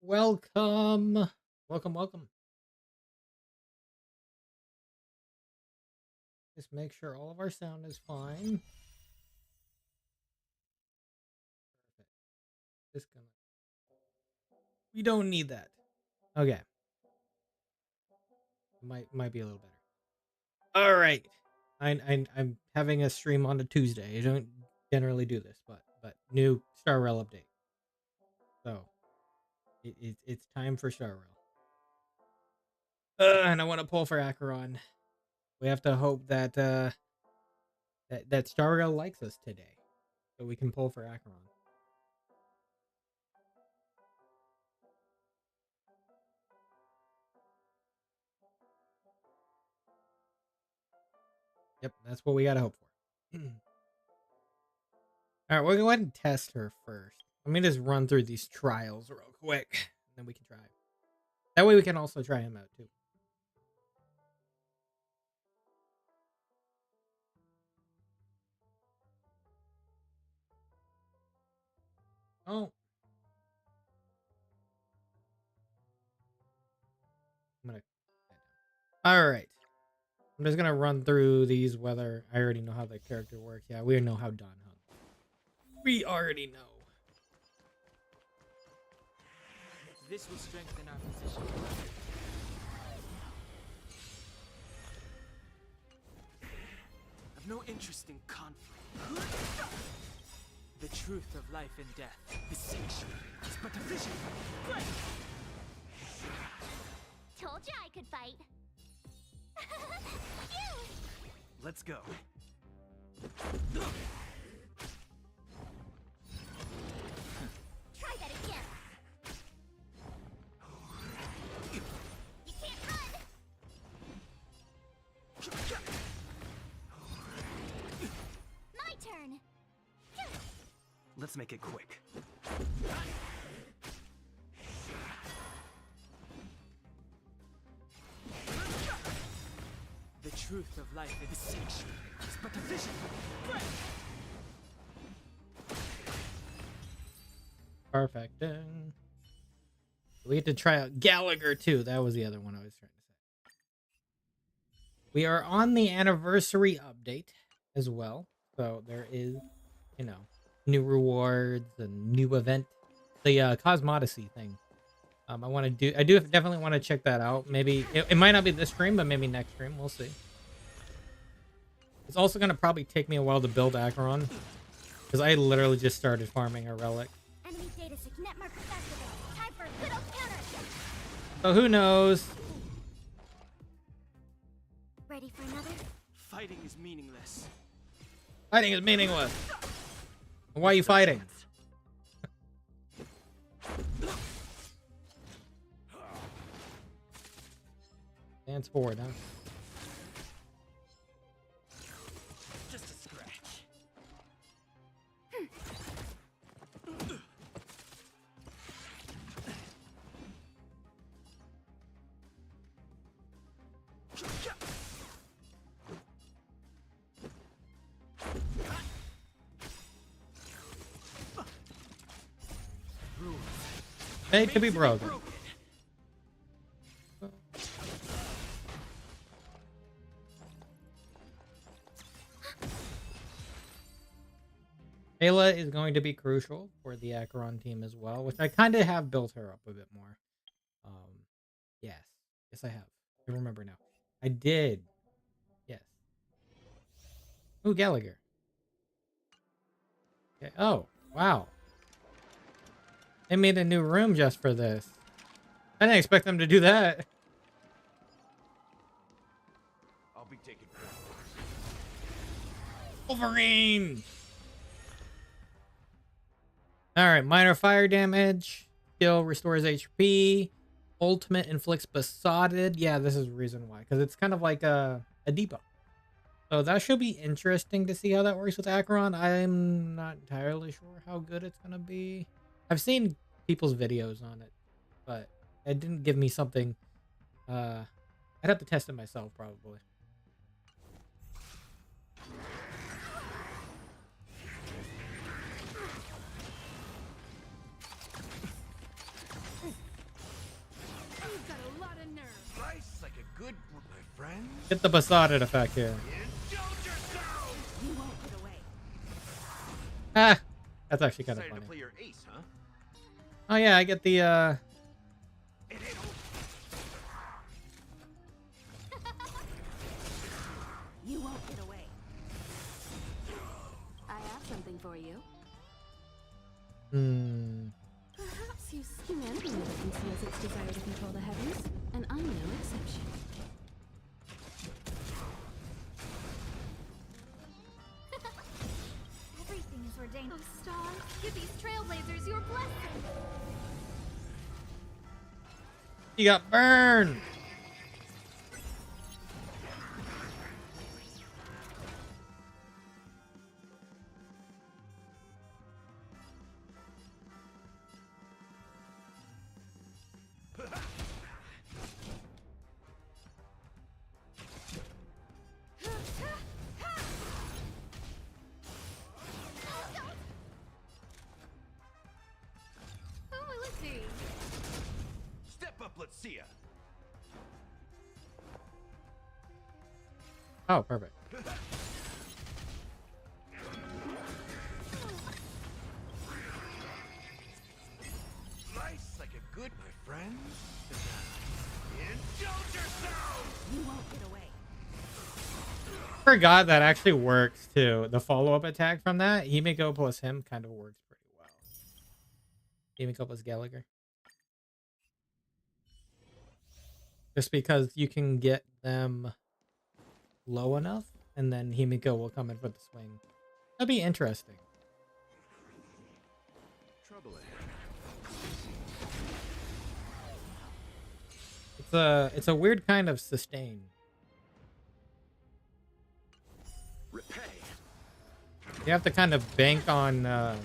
Welcome. Welcome, welcome. Just make sure all of our sound is fine. Perfect. Just gonna. We don't need that. Okay. Might be a little better. All right. I'm having a stream on a Tuesday. I don't generally do this, but new Star Rail update. So it's time for Star Rail. And I want to pull for Acheron. We have to hope that that Star Rail likes us today, so we can pull for Acheron. Yep, that's what we gotta hope for. All right, we'll go ahead and test her first. Let me just run through these trials real quick, and then we can try. That way we can also try him out too. Oh. All right. I'm just gonna run through these. Whether I already know how the character works. Yeah, we know how Don hunts. We already know. This will strengthen our position. I've no interest in conflict. The truth of life and death, the sanctuary, is but a vision. Told you I could fight. Let's go. Try that again. You can't run. My turn. Let's make it quick. The truth of life is sanctuary, is but a vision. Perfect. We get to try out Gallagher too. That was the other one I was trying to say. We are on the anniversary update as well, so there is, you know, new rewards and new event, the Cosmodesy thing. I do definitely want to check that out. Maybe it might not be this stream, but maybe next stream. We'll see. It's also gonna probably take me a while to build Acheron, because I literally just started farming a relic. Enemy data signet marker activated. Time for a good old counter. So who knows? Ready for another? Fighting is meaningless. Fighting is meaningless. Why are you fighting? Dance forward, huh? Just a scratch. Made to be broken. Ayla is going to be crucial for the Acheron team as well, which I kind of have built her up a bit more. Yes. Yes, I have. I remember now. I did. Yes. Ooh, Gallagher. Okay. Oh, wow. They made a new room just for this. I didn't expect them to do that. I'll be taking care Wolverine! Alright, minor fire damage. Skill restores HP. Ultimate inflicts besotted. Yeah, this is the reason why. Because it's kind of like a depot. So that should be interesting to see how that works with Acheron. I'm not entirely sure how good it's going to be. I've seen people's videos on it, but it didn't give me something. I'd have to test it myself, probably. You've got a lot of nerve. Slice like a good my friend. Get the besotted effect here. Indulge yourself. You won't get away. Ah! That's actually kind of Decided funny. to play your ace, huh? Oh yeah, I get the It ain't over. You won't get away. I have something for you. Perhaps humanity never conceals its desire to control the heavens, and I'm no exception. Everything is ordained. Oh, Star, give these trailblazers your blessing. You got burned. Who will it be? Step up, let's see ya. Oh, perfect. Slice like a good my friend. Indulge yourself. You won't get away. Forgot that actually works too. The follow-up attack from that, Himiko plus him kind of works pretty well. Himiko plus Gallagher. Just because you can get them low enough, and then Himiko will come in for the swing. That'd be interesting. Trouble ahead. It's a weird kind of sustain. Repay. You have to kind of bank on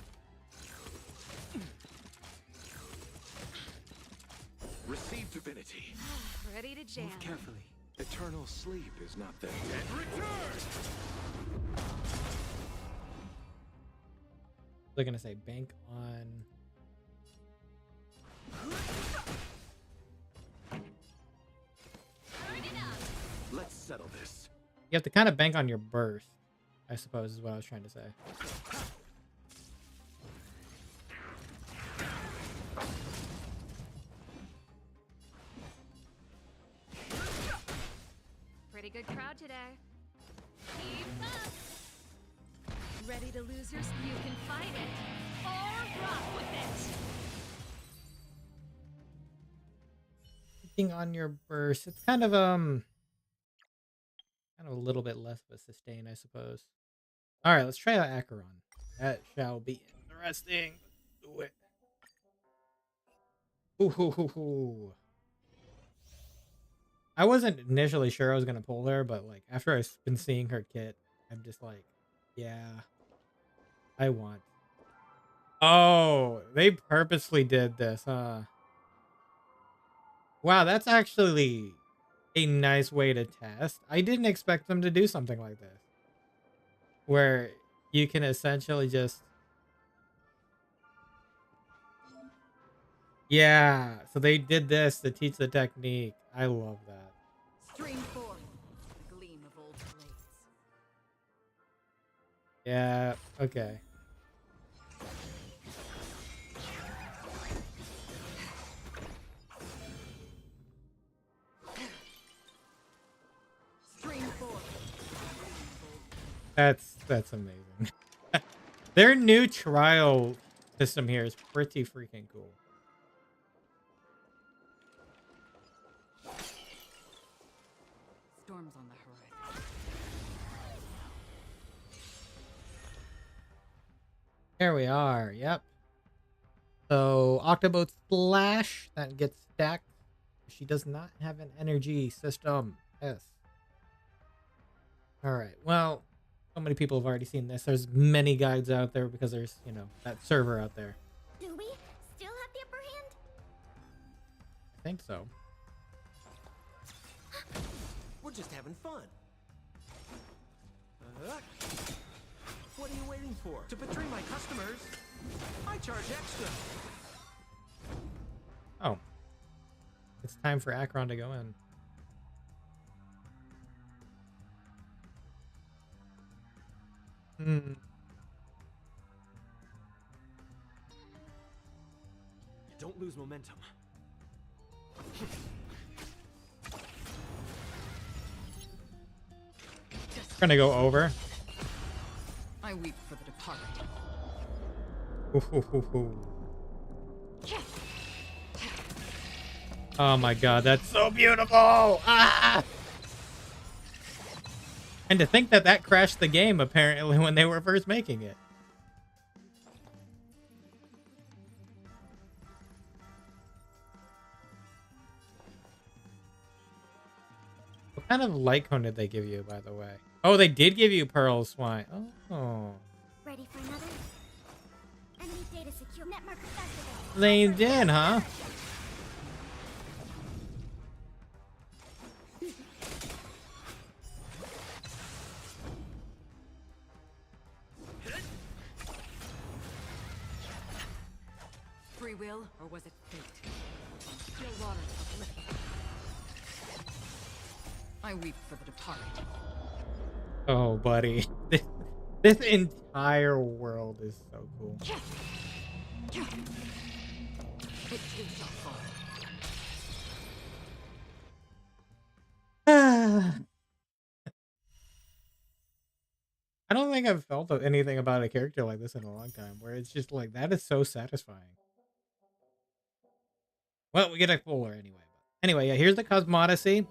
Receive divinity. Ready to jam. Move carefully. Eternal sleep is not the dead return. they're gonna say bank on Let's settle this. you have to kind of bank on your burst, I suppose is what I was trying to say. Pretty good crowd today. Keep up. Ready to lose your... You can fight it. Or rock with it. Banking on your burst. It's kind of a little bit less of a sustain, I suppose. All right, let's try out Acheron. That shall be interesting. Let's do it. Ooh, hoo, hoo, hoo. I wasn't initially sure I was gonna pull her, but like after I've been seeing her kit, I'm just like, yeah, I want. Oh, they purposely did this, huh? Wow, that's actually a nice way to test. I didn't expect them to do something like this, where you can essentially just, yeah. So they did this to teach the technique. I love that. Stream forth. The gleam of old blades. Yeah. Okay. Stream forth. That's amazing. Their new trial system here is pretty freaking cool. storms on the horizon. There we are. Yep. So Octoboat Splash, that gets stacked. She does not have an energy system. Yes. All right. Well, so many people have already seen this. There's many guides out there because there's, you know, that server out there. Do we still have the upper hand? I think so. We're just having fun. What are you waiting for? To betray my customers, I charge extra. Oh. It's time for Acheron to go in. Don't lose momentum. We're gonna go over. I weep for the departed. Oh my god, that's so beautiful! Ah! And to think that that crashed the game, apparently, when they were first making it. What kind of light cone did they give you, by the way? Oh, they did give you Pearl Swine. Oh. Ready for another? Enemy data secure. Net marker activated. They did, huh? Free will, or was it fate? Still waters uplifted. I weep for the departed. Oh, buddy. This entire world is so cool. It too shall fall. I don't think I've felt anything about a character like this in a long time, where it's just like, that is so satisfying. Well, we get a cooler anyway. Anyway, yeah, here's the Cosmodicy.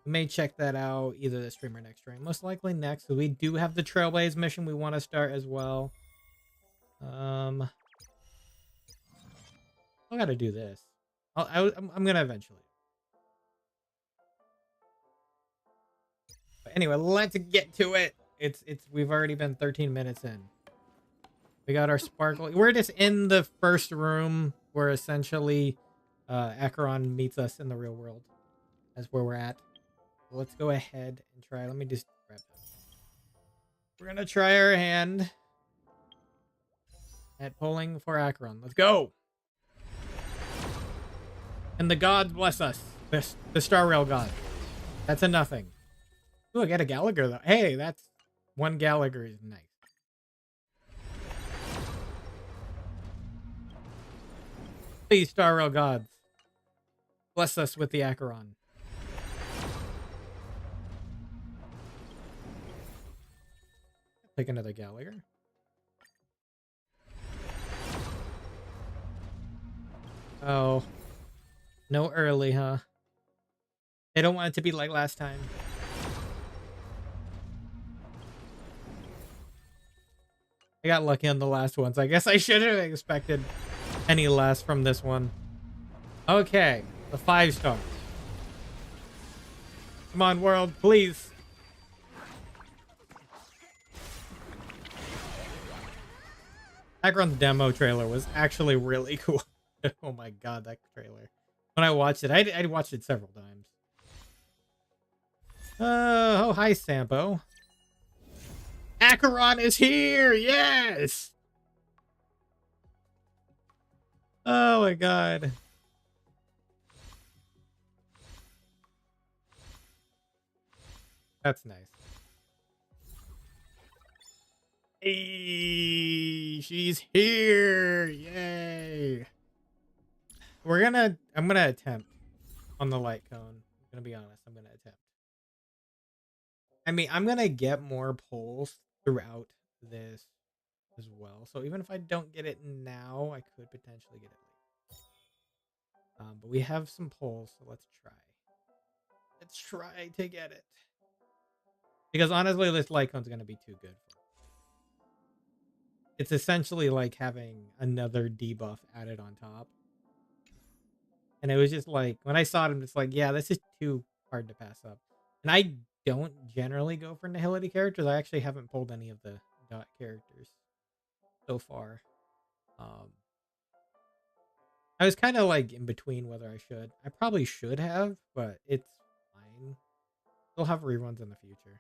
We may check that out either this stream or next stream. Most likely next. So we do have the Trailblaze mission we want to start as well. I gotta do this. I'm gonna eventually. But anyway, let's get to it. We've already been 13 minutes in. We got our sparkle. We're just in the first room where essentially Acheron meets us in the real world. That's where we're at. So let's go ahead and try. Let me just grab that. We're gonna try our hand at pulling for Acheron. Let's go. And the gods bless us. The Star Rail god. That's a nothing. Ooh, I got a Gallagher though. Hey, that's one Gallagher is nice. Please, Star Rail gods, bless us with the Acheron. Take another Gallagher. Oh. No early, huh? They don't want it to be like last time. I got lucky on the last ones. I guess I should have expected any less from this one. Okay, the 5 stars. Come on, world, please. Acheron's demo trailer was actually really cool. Oh my god, that trailer. When I watched it, I watched it several times. Oh, hi, Sampo. Acheron is here! Yes! Oh my god. That's nice. Hey, she's here! Yay! I'm gonna attempt on the light cone. I'm gonna be honest, I'm gonna attempt. I mean, I'm gonna get more pulls throughout this as well. So even if I don't get it now, I could potentially get it later. But we have some pulls, so let's try. Let's try to get it. Because honestly, this lightcone's gonna be too good for it. It's essentially like having another debuff added on top. And it was just like, when I saw it, I'm just like, yeah, this is too hard to pass up. And I don't generally go for Nihility characters. I actually haven't pulled any of the dot characters so far. I was kind of like in between whether I should. I probably should have, but it's fine. They'll have reruns in the future.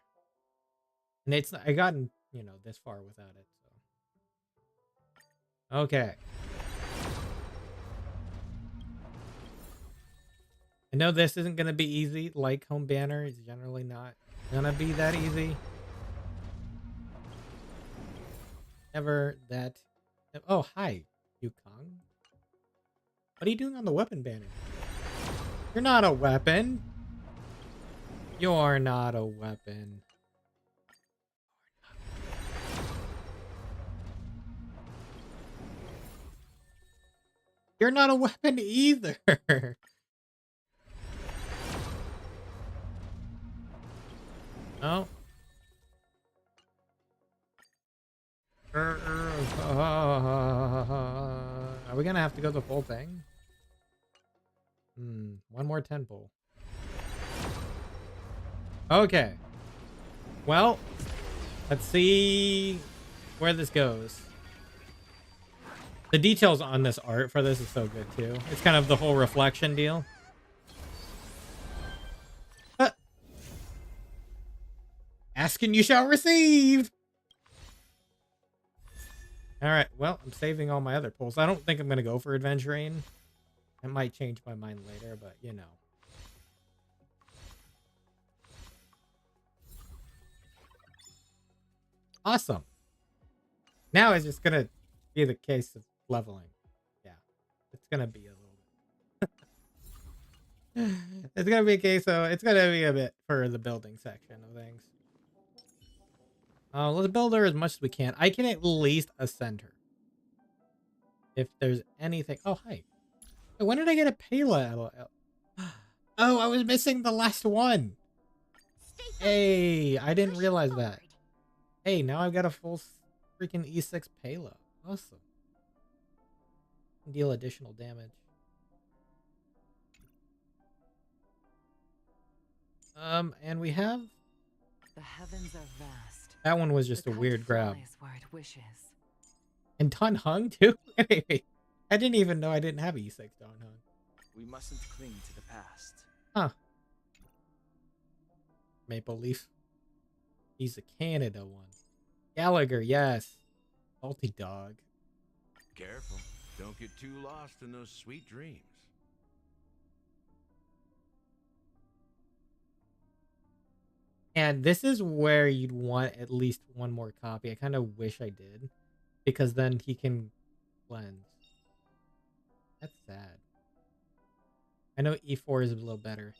And I gotten, this far without it, so. Okay. I know this isn't going to be easy. Like home banner is generally not going to be that easy. Never that. Oh, hi, Yukong. What are you doing on the weapon banner? You're not a weapon. You're not a weapon. You're not a weapon either. Oh. Are we gonna have to go the full thing? One more 10 pull. Okay. Well, let's see where this goes. The details on this art for this is so good too. It's kind of the whole reflection deal. Ask and you shall receive. All right. Well, I'm saving all my other pulls. I don't think I'm going to go for adventuring. I might change my mind later, but Awesome. Now it's just going to be the case of leveling. Yeah. It's going to be a little bit. It's going to be a case of, it's going to be a bit for the building section of things. Let's build her as much as we can. I can at least ascend her. If there's anything. Oh, hi. Hey, when did I get a Pela? Oh, I was missing the last one. Hey, I didn't realize that. Hey, now I've got a full freaking E6 Pela. Awesome. Deal additional damage. And we have... The heavens are vast. That one was just a weird grab. Where it wishes. And Don Hung too? Wait, I didn't even know I didn't have E6 Don Hung. We mustn't cling to the past. Huh. Maple Leaf. He's a Canada one. Gallagher, yes. Salty dog. Careful. Don't get too lost in those sweet dreams. And this is where you'd want at least one more copy. I kind of wish I did. Because then he can cleanse. That's sad. I know E4 is a little better.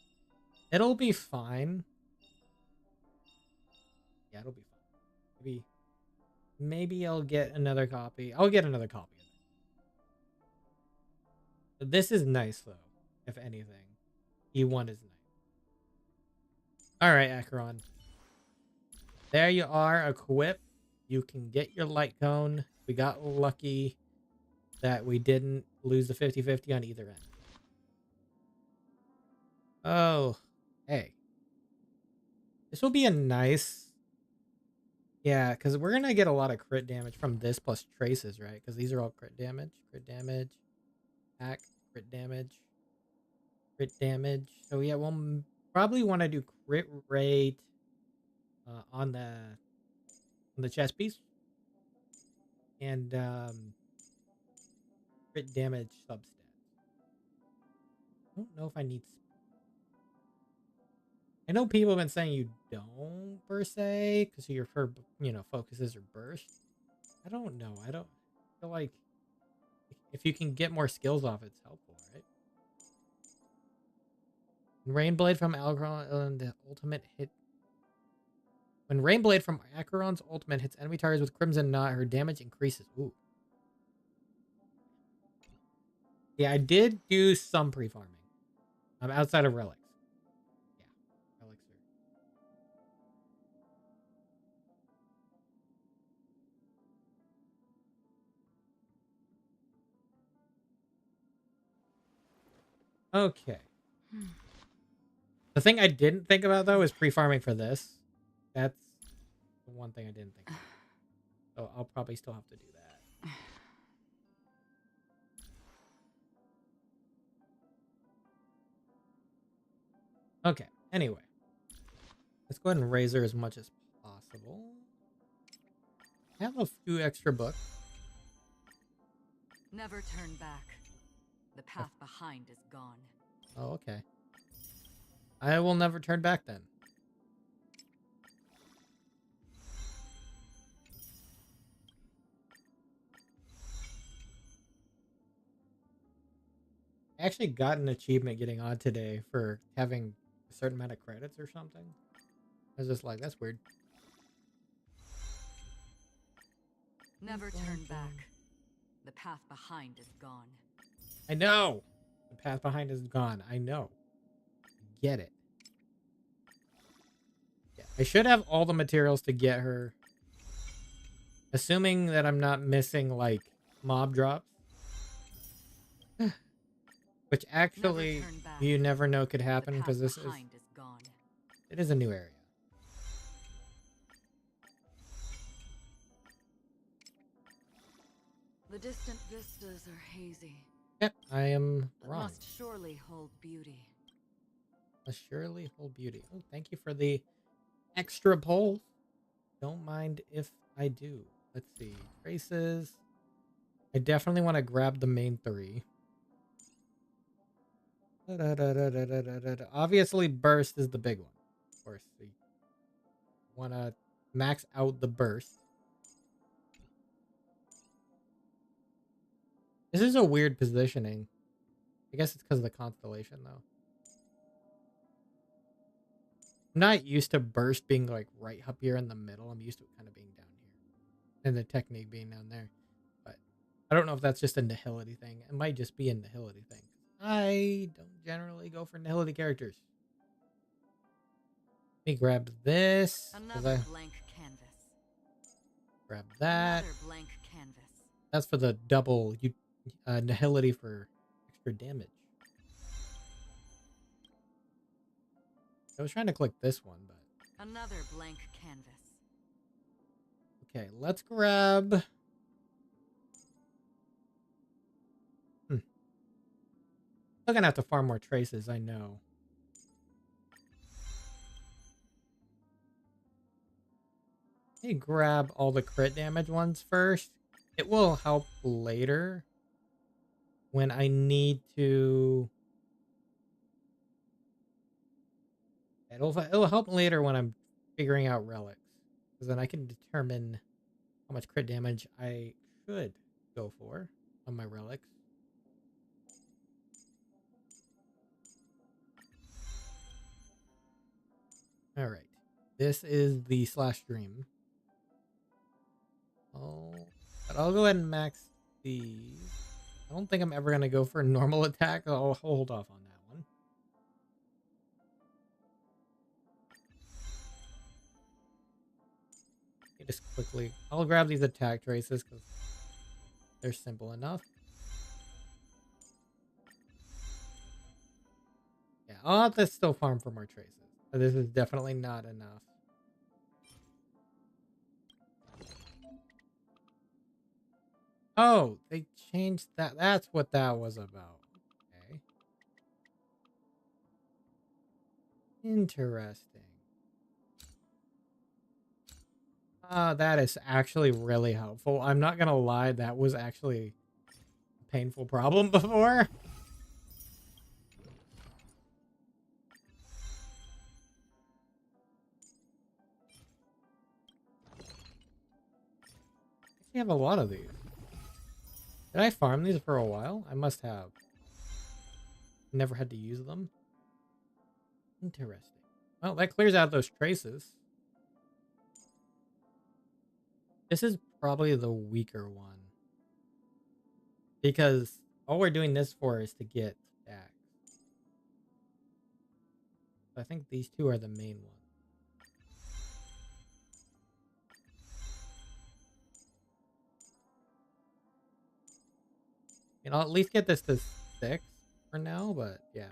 It'll be fine. Yeah, it'll be fine. Maybe I'll get another copy. I'll get another copy of it. But this is nice, though, if anything. E1 is nice. Alright, Acheron. There you are, equipped. You can get your light cone. We got lucky that we didn't lose the 50-50 on either end. Oh, hey. This will be a nice... Yeah, because we're going to get a lot of crit damage from this plus traces, right? Because these are all crit damage. Crit damage. Hack. Crit damage. Crit damage. So yeah, we'll probably want to do crit rate on the chest piece. And crit damage substats. I don't know if I need... I know people have been saying you don't per se because your focuses are burst. I don't know. I don't feel like if you can get more skills off, it's helpful, right? Rainblade from Acheron and the ultimate hit. When Rainblade from Acheron's ultimate hits enemy targets with Crimson Knot, her damage increases. Ooh. Yeah, I did do some pre-farming. I'm outside of relics. Yeah, relics are. Okay. The thing I didn't think about though is pre-farming for this. That's the one thing I didn't think about. So I'll probably still have to do that. Okay, anyway. Let's go ahead and raise her as much as possible. I have a few extra books. Never turn back. The path behind is gone. Oh, okay. I will never turn back then. I actually got an achievement getting on today for having a certain amount of credits or something. I was just like, that's weird. Never turn back. The path behind is gone. I know! The path behind is gone. I know. Get it. Yeah, I should have all the materials to get her. Assuming that I'm not missing, like, mob drops. Which actually, you never know could happen because this is... It is a new area. The distant vistas are hazy. Yep, I am But wrong. must surely hold beauty. Must surely hold beauty. Oh, thank you for the extra poll. Don't mind if I do. Let's see. Traces. I definitely want to grab the main three. Obviously, burst is the big one. Of course, you want to max out the burst. This is a weird positioning. I guess it's because of the constellation, though. I'm not used to burst being like right up here in the middle. I'm used to it kind of being down here. And the technique being down there. But I don't know if that's just a nihility thing. It might just be a nihility thing. I don't generally go for nihility characters. Let me grab this. Another blank canvas. Grab that. Another blank canvas. That's for the double nihility for extra damage. I was trying to click this one, but... Another blank canvas. Okay, let's grab... Still gonna have to farm more traces, I know. Let me grab all the crit damage ones first. It will help later when I need to... It'll help later when I'm figuring out relics. Because then I can determine how much crit damage I should go for on my relics. Alright. This is the slash dream. Oh, but I'll go ahead and max these. I don't think I'm ever going to go for a normal attack. I'll hold off on that one. Just quickly, I'll grab these attack traces because they're simple enough. Yeah, I'll have to still farm for more traces. But this is definitely not enough. Oh, they changed that. That's what that was about. Okay. Interesting. That is actually really helpful. I'm not gonna lie, that was actually a painful problem before. I have a lot of these. Did I farm these for a while? I must have. Never had to use them. Interesting. Well, that clears out those traces. This is probably the weaker one. Because all we're doing this for is to get stacks. I think these two are the main ones. And I'll at least get this to 6. for now, but yeah.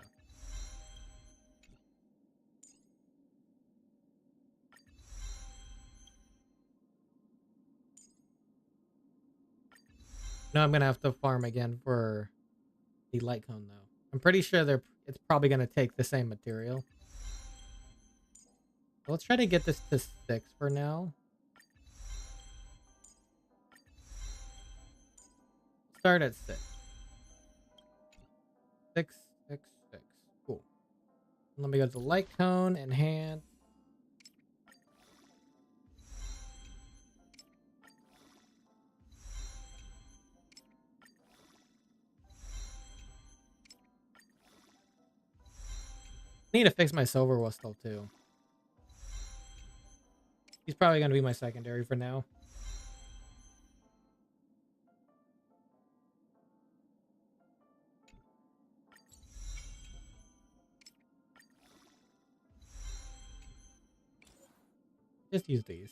No, I'm gonna have to farm again for the light cone though. I'm pretty sure it's probably gonna take the same material. So let's try to get this to 6 for now. Start at 6. 6, 6, 6. Cool. Let me go to the light cone, enhance. I need to fix my silver whistle too. He's probably going to be my secondary for now. Just use these.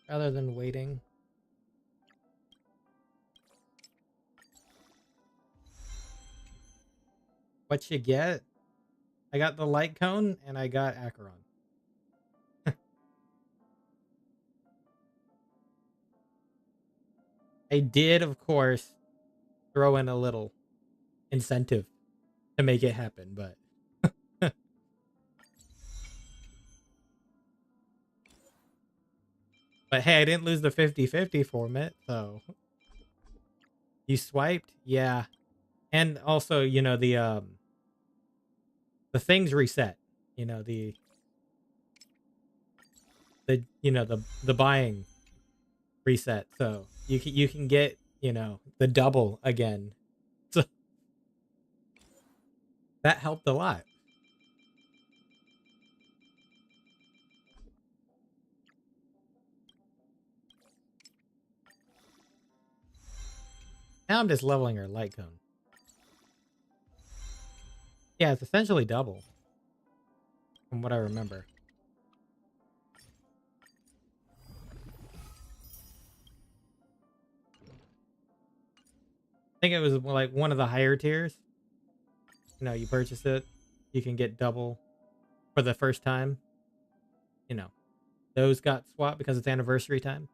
Rather than waiting. What you get? I got the light cone and I got Acheron. I did, of course, throw in a little incentive to make it happen, but but hey, I didn't lose the 50-50 format, so you swiped? Yeah. And also, you know, the things reset. You know, the you know, the buying reset. So you can get, you know, the double again. So that helped a lot. Now I'm just leveling her light cone. Yeah, it's essentially double. From what I remember. I think it was like one of the higher tiers. You know, you purchase it, you can get double for the first time. You know, those got swapped because it's anniversary time.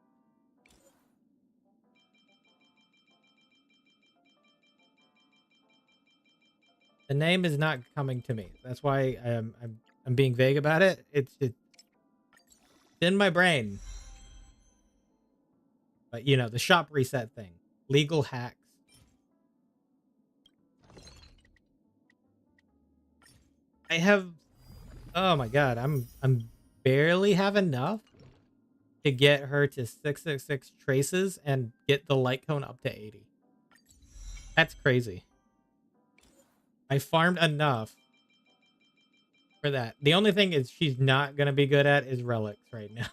The name is not coming to me. That's why I'm being vague about it. It's in my brain. But you know, the shop reset thing, legal hacks. I have, oh my god, I'm barely have enough to get her to 666 traces and get the light cone up to 80. That's crazy. I farmed enough for that. The only thing is she's not going to be good at is relics right now.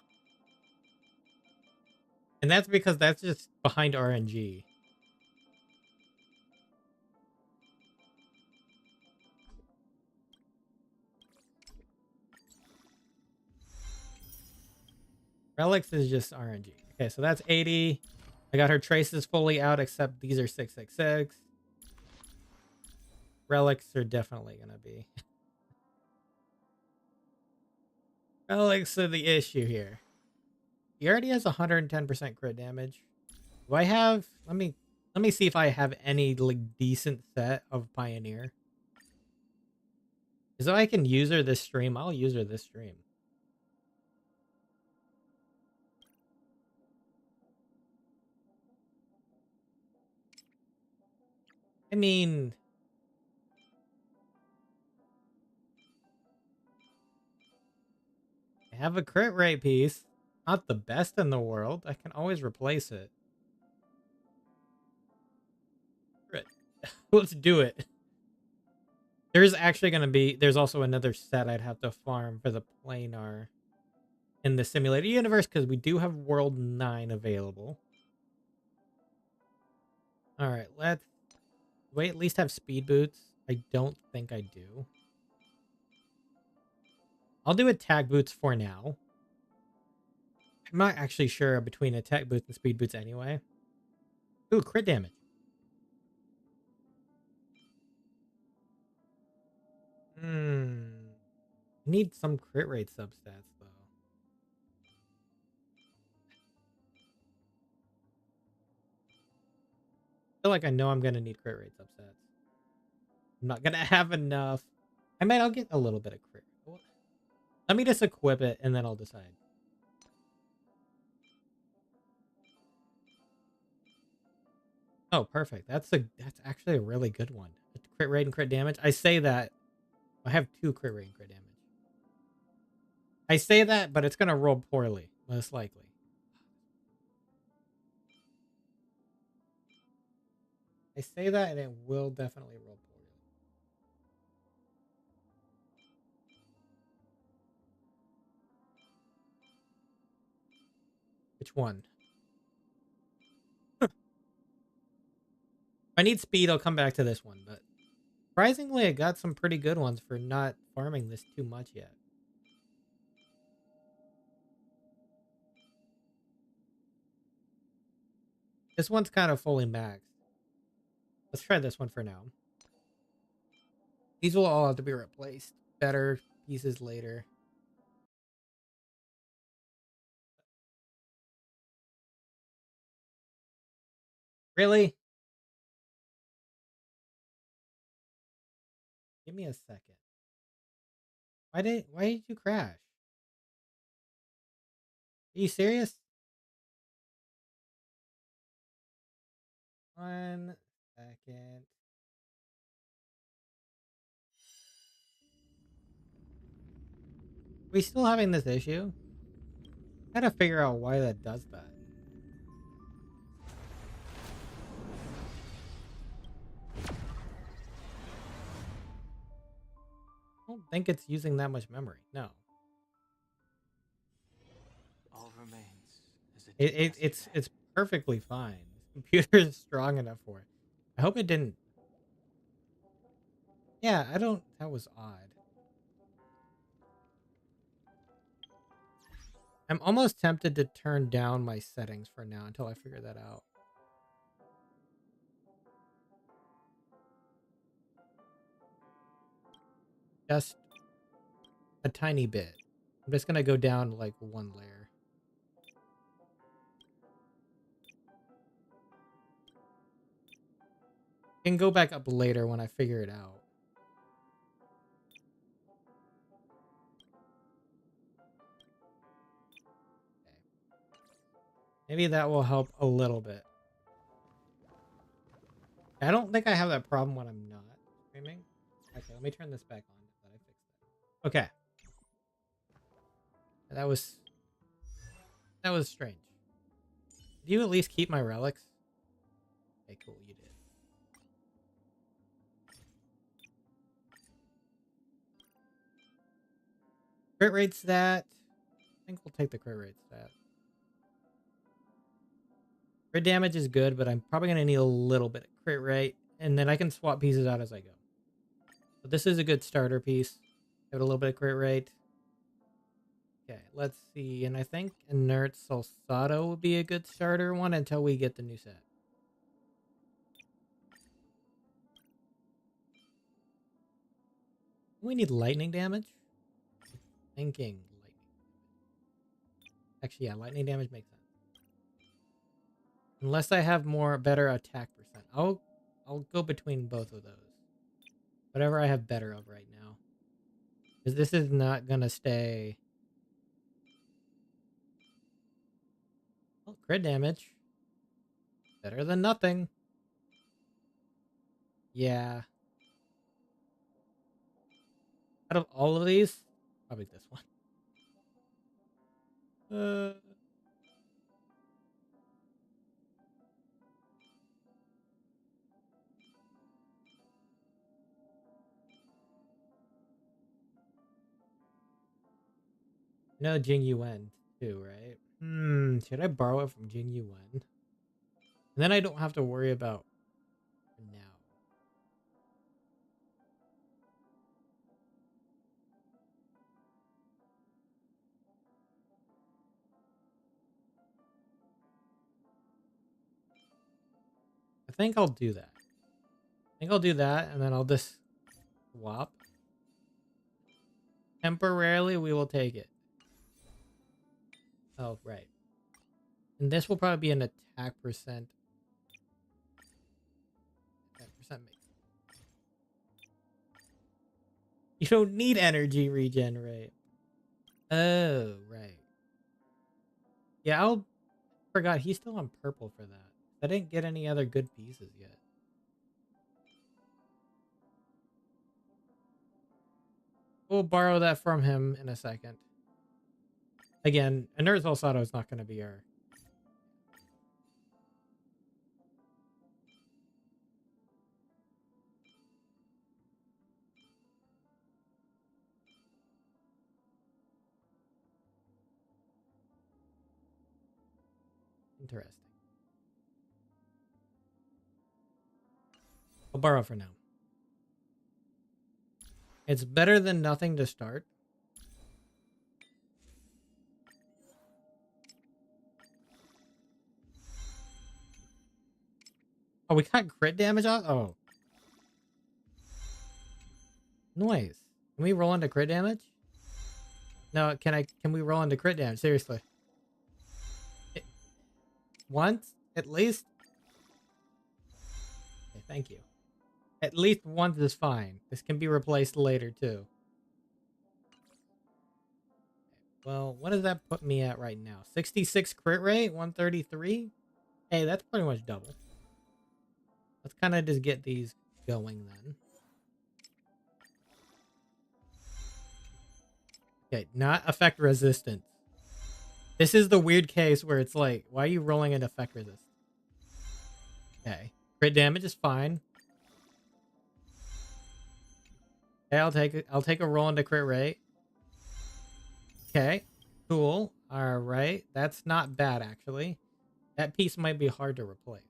And that's because that's just behind RNG. Relics is just RNG. Okay, so that's 80. I got her traces fully out, except these are 666. Relics are definitely going to be. Relics are the issue here. He already has 110% crit damage. Do I have... Let me see if I have any like decent set of Pioneer. Because if I can use her this stream, I'll use her this stream. I mean... I have a crit rate piece. Not the best in the world. I can always replace it. Let's do it. There's actually going to be... There's also another set I'd have to farm for the planar in the simulated universe, because we do have World 9 available. Alright, let's... Wait, at least have speed boots. I don't think I do. I'll do attack boots for now. I'm not actually sure between attack boots and speed boots anyway. Ooh, crit damage. Need some crit rate substats though. I feel like I know I'm gonna need crit rate substats. I'm not gonna have enough. I'll get a little bit of crit. Let me just equip it and then I'll decide. Oh, perfect. That's actually a really good one. Crit rate and crit damage. I say that. I have 2 crit rate and crit damage. I say that, but it's gonna roll poorly, most likely. I say that and it will definitely roll poorly. Which one? If I need speed, I'll come back to this one, but surprisingly, I got some pretty good ones for not farming this too much yet. This one's kind of fully maxed. Let's try this one for now. These will all have to be replaced. Better pieces later. Really? Give me a second. Why did you crash? Are you serious? 1 second. We still having this issue? Gotta figure out why that does that. I don't think it's using that much memory. No. All remains as it did It's perfectly fine. This computer is strong enough for it. I hope it didn't. Yeah, I don't. That was odd. I'm almost tempted to turn down my settings for now until I figure that out. Just a tiny bit. I'm just gonna go down like 1 layer. I can go back up later when I figure it out. Maybe that will help a little bit. I don't think I have that problem when I'm not streaming. Okay, let me turn this back on. That I fixed that. Okay. That was strange. Did you at least keep my relics? Okay, cool, you did. Crit rate stat. I think we'll take the crit rate stat. Crit damage is good, but I'm probably going to need a little bit of crit rate. And then I can swap pieces out as I go. But this is a good starter piece. Have a little bit of crit rate. Okay, let's see. And I think Inert Salsado would be a good starter one until we get the new set. We need lightning damage. Thinking lightning. Actually, yeah, lightning damage makes sense. Unless I have better attack percent. I'll go between both of those. Whatever I have better of right now. Because this is not gonna stay. Oh, crit damage. Better than nothing. Yeah. Out of all of these, probably this one. No, Jing Yuan too, right? Should I borrow it from Jing Yuan? And then I don't have to worry about now. think I'll do that. I think I'll do that, and then I'll just swap. Temporarily, we will take it. Oh, right. And this will probably be an attack percent. Attack percent makes. You don't need energy regenerate. Oh, right. Yeah, I'll... Forgot, he's still on purple for that. I didn't get any other good pieces yet. We'll borrow that from him in a second. Again, Inert Zulsato is not going to be our... Interesting. I'll borrow for now. It's better than nothing to start. Oh, we got crit damage off? Oh. Noise. Can we roll into crit damage? No, can we roll into crit damage? Seriously. Once? At least? Okay, thank you. At least once is fine. This can be replaced later, too. Well, what does that put me at right now? 66 crit rate? 133? Hey, that's pretty much double. Let's kind of just get these going then. Okay, not effect resistance. This is the weird case where it's like, why are you rolling an effect resist? Okay. Crit damage is fine. Okay, I'll take a roll into crit rate. Okay. Cool. Alright. That's not bad actually. That piece might be hard to replace.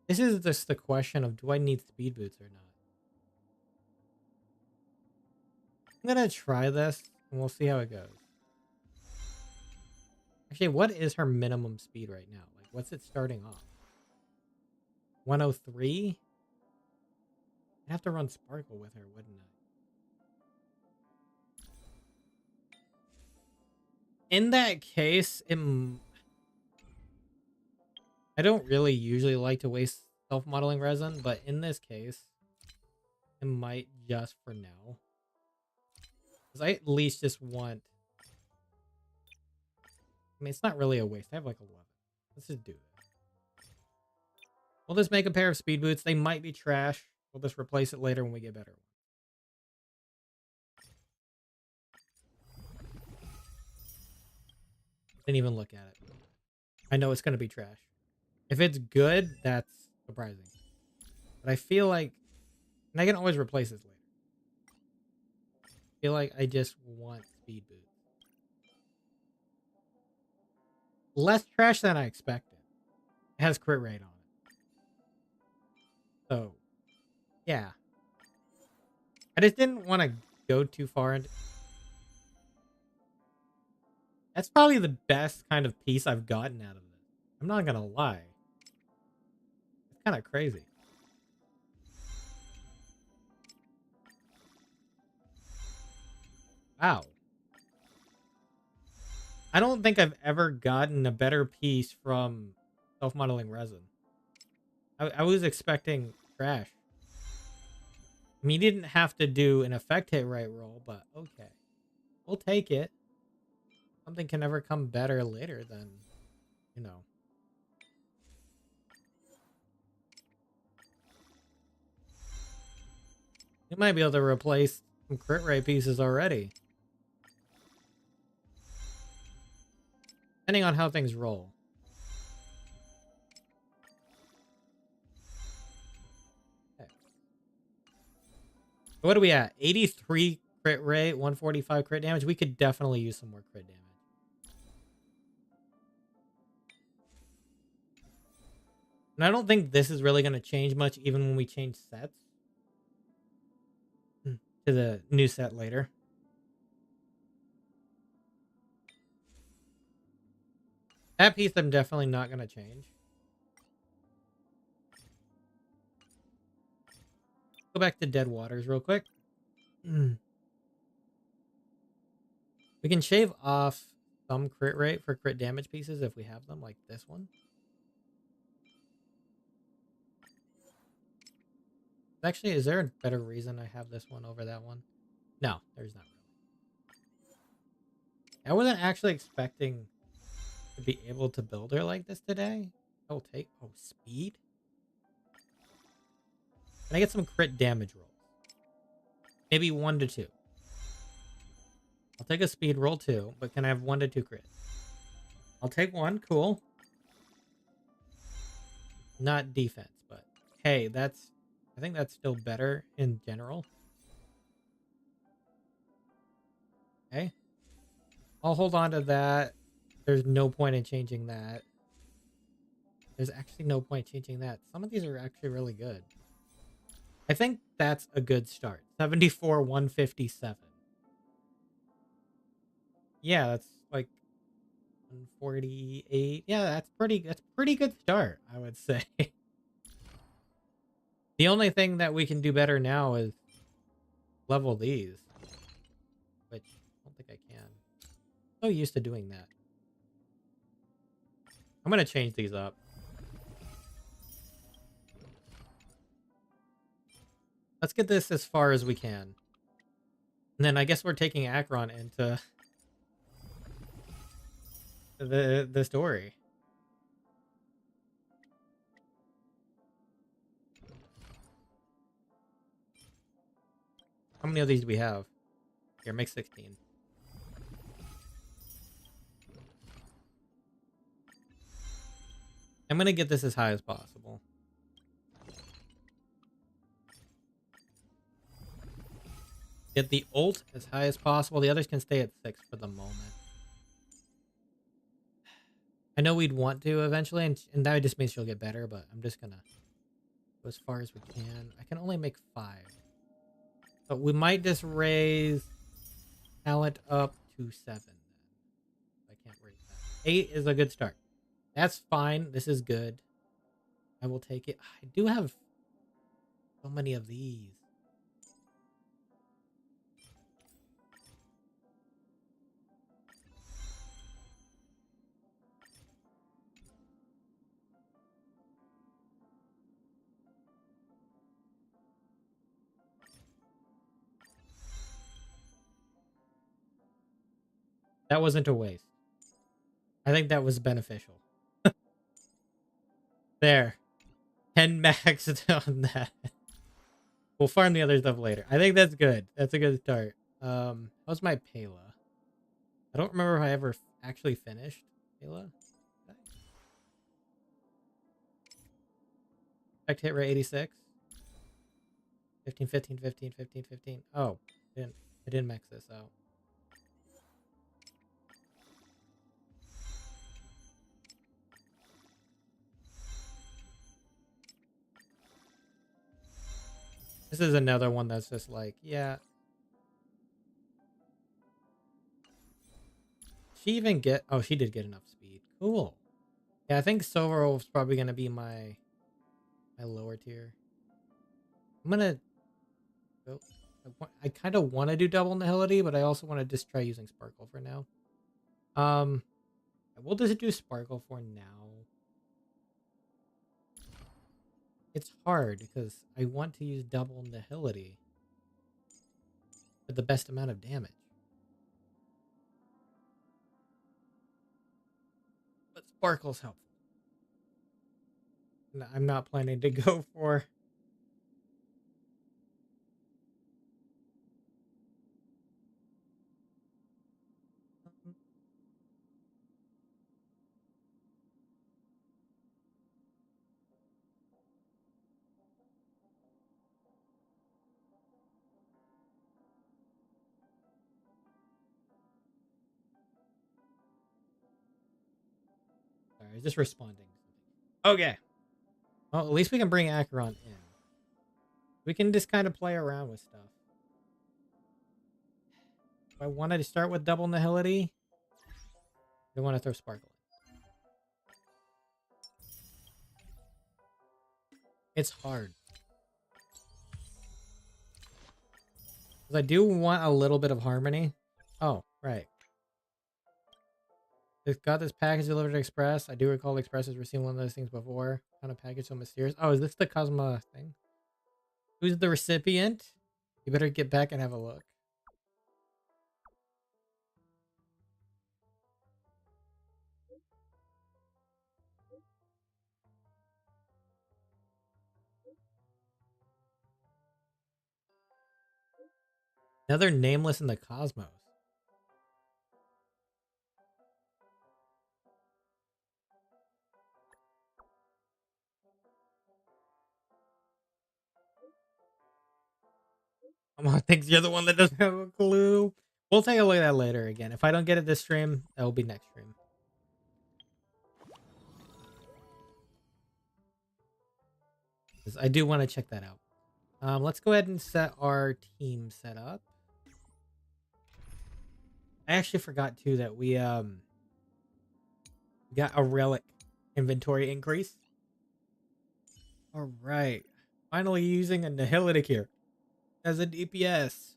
This is just the question of, do I need speed boots or not? I'm gonna try this and we'll see how it goes. Actually, what is her minimum speed right now? Like, what's it starting off? 103? I'd have to run Sparkle with her, wouldn't I? In that case, I don't really usually like to waste self-modeling resin, but in this case, it might just for now. Because I at least just want... I mean, it's not really a waste. I have like 11. Let's just do this. We'll just make a pair of speed boots. They might be trash. We'll just replace it later when we get better ones. Didn't even look at it. I know it's going to be trash. If it's good, that's surprising. But I feel like... And I can always replace this later. I feel like I just want speed boots. Less trash than I expected. It has crit rate on it. So, yeah. I just didn't want to go too far into... That's probably the best kind of piece I've gotten out of this. I'm not gonna lie. It's kind of crazy. Wow. I don't think I've ever gotten a better piece from self-modeling resin. I was expecting trash. I mean, you didn't have to do an effect hit rate roll, but okay. We'll take it. Something can never come better later than, you know. You might be able to replace some crit rate pieces already. Depending on how things roll. Okay. What are we at? 83 crit rate, 145 crit damage. We could definitely use some more crit damage. And I don't think this is really going to change much even when we change sets. To the new set later. That piece I'm definitely not going to change. Go back to Dead Waters real quick. We can shave off some crit rate for crit damage pieces if we have them, like this one. Actually, is there a better reason I have this one over that one? No, there's not really. I wasn't actually expecting to be able to build her like this today. I'll take... Oh, speed? Can I get some crit damage rolls? Maybe 1 to 2. I'll take a speed roll too, but can I have 1 to 2 crits? I'll take 1. Cool. Not defense, but hey, that's... I think that's still better in general. Okay. I'll hold on to that. There's no point in changing that. There's actually no point changing that. Some of these are actually really good. I think that's a good start. 74, 157. Yeah, that's like 148. Yeah, that's pretty good start, I would say. The only thing that we can do better now is level these, which I don't think I can. I'm so used to doing that. I'm gonna change these up. Let's get this as far as we can. And then I guess we're taking Acheron into the story. How many of these do we have? Here, make 16. I'm gonna get this as high as possible. Get the ult as high as possible. The others can stay at 6 for the moment. I know we'd want to eventually, and that just means she'll get better, but I'm just gonna go as far as we can. I can only make 5. But we might just raise talent up to 7 then. I can't raise that. 8 is a good start. That's fine. This is good. I will take it. I do have so many of these. That wasn't a waste. I think that was beneficial. There. 10 maxed on that. We'll farm the other stuff later. I think that's good. That's a good start. How's my Pela? I don't remember if I ever actually finished Pela. Effect hit rate 86. 15, 15, 15, 15, 15. Oh, I didn't max this out. This is another one that's just like, yeah. She even get... Oh, she did get enough speed. Cool. Yeah, I think Silver Wolf's probably going to be my lower tier. I'm going to... Oh, I kind of want to do double nihility, but I also want to just try using Sparkle for now. We'll just do Sparkle for now. It's hard because I want to use double nihility for the best amount of damage. But Sparkle's helpful. No, I'm not planning to go for... Sorry, I was just responding. Okay. Well, at least we can bring Acheron in. We can just kind of play around with stuff. If I wanted to start with double nihility, I want to throw Sparkle in. It's hard. 'Cause I do want a little bit of harmony. Oh, right. It's got this package delivered Express. I do recall Express has received one of those things before. Kind of package so mysterious. Oh, is this the Cosmo thing? Who's the recipient? You better get back and have a look. Another nameless in the cosmos. Come on, thinks you're the one that doesn't have a clue. We'll take a look at that later again. If I don't get it this stream, that will be next stream. 'Cause I do want to check that out. Let's go ahead and set our team set up. I actually forgot too that we got a relic inventory increase. All right, finally using a Nihilitic here as a DPS.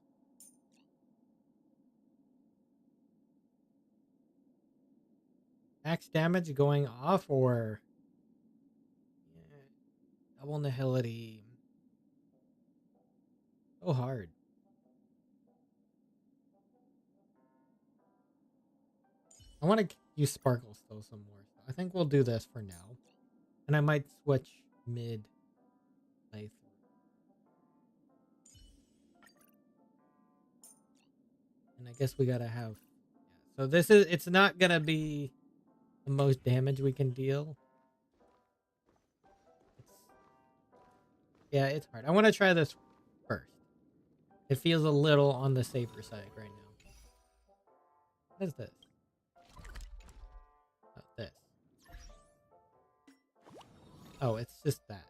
Max damage going off or double Nihility. So hard. I want to use Sparkle still some more. So I think we'll do this for now. And I might switch mid playthrough. And I guess we gotta have... Yeah. So this is... It's not gonna be the most damage we can deal. Yeah, it's hard. I want to try this first. It feels a little on the safer side right now. What is this? Oh, this. Oh, it's just that.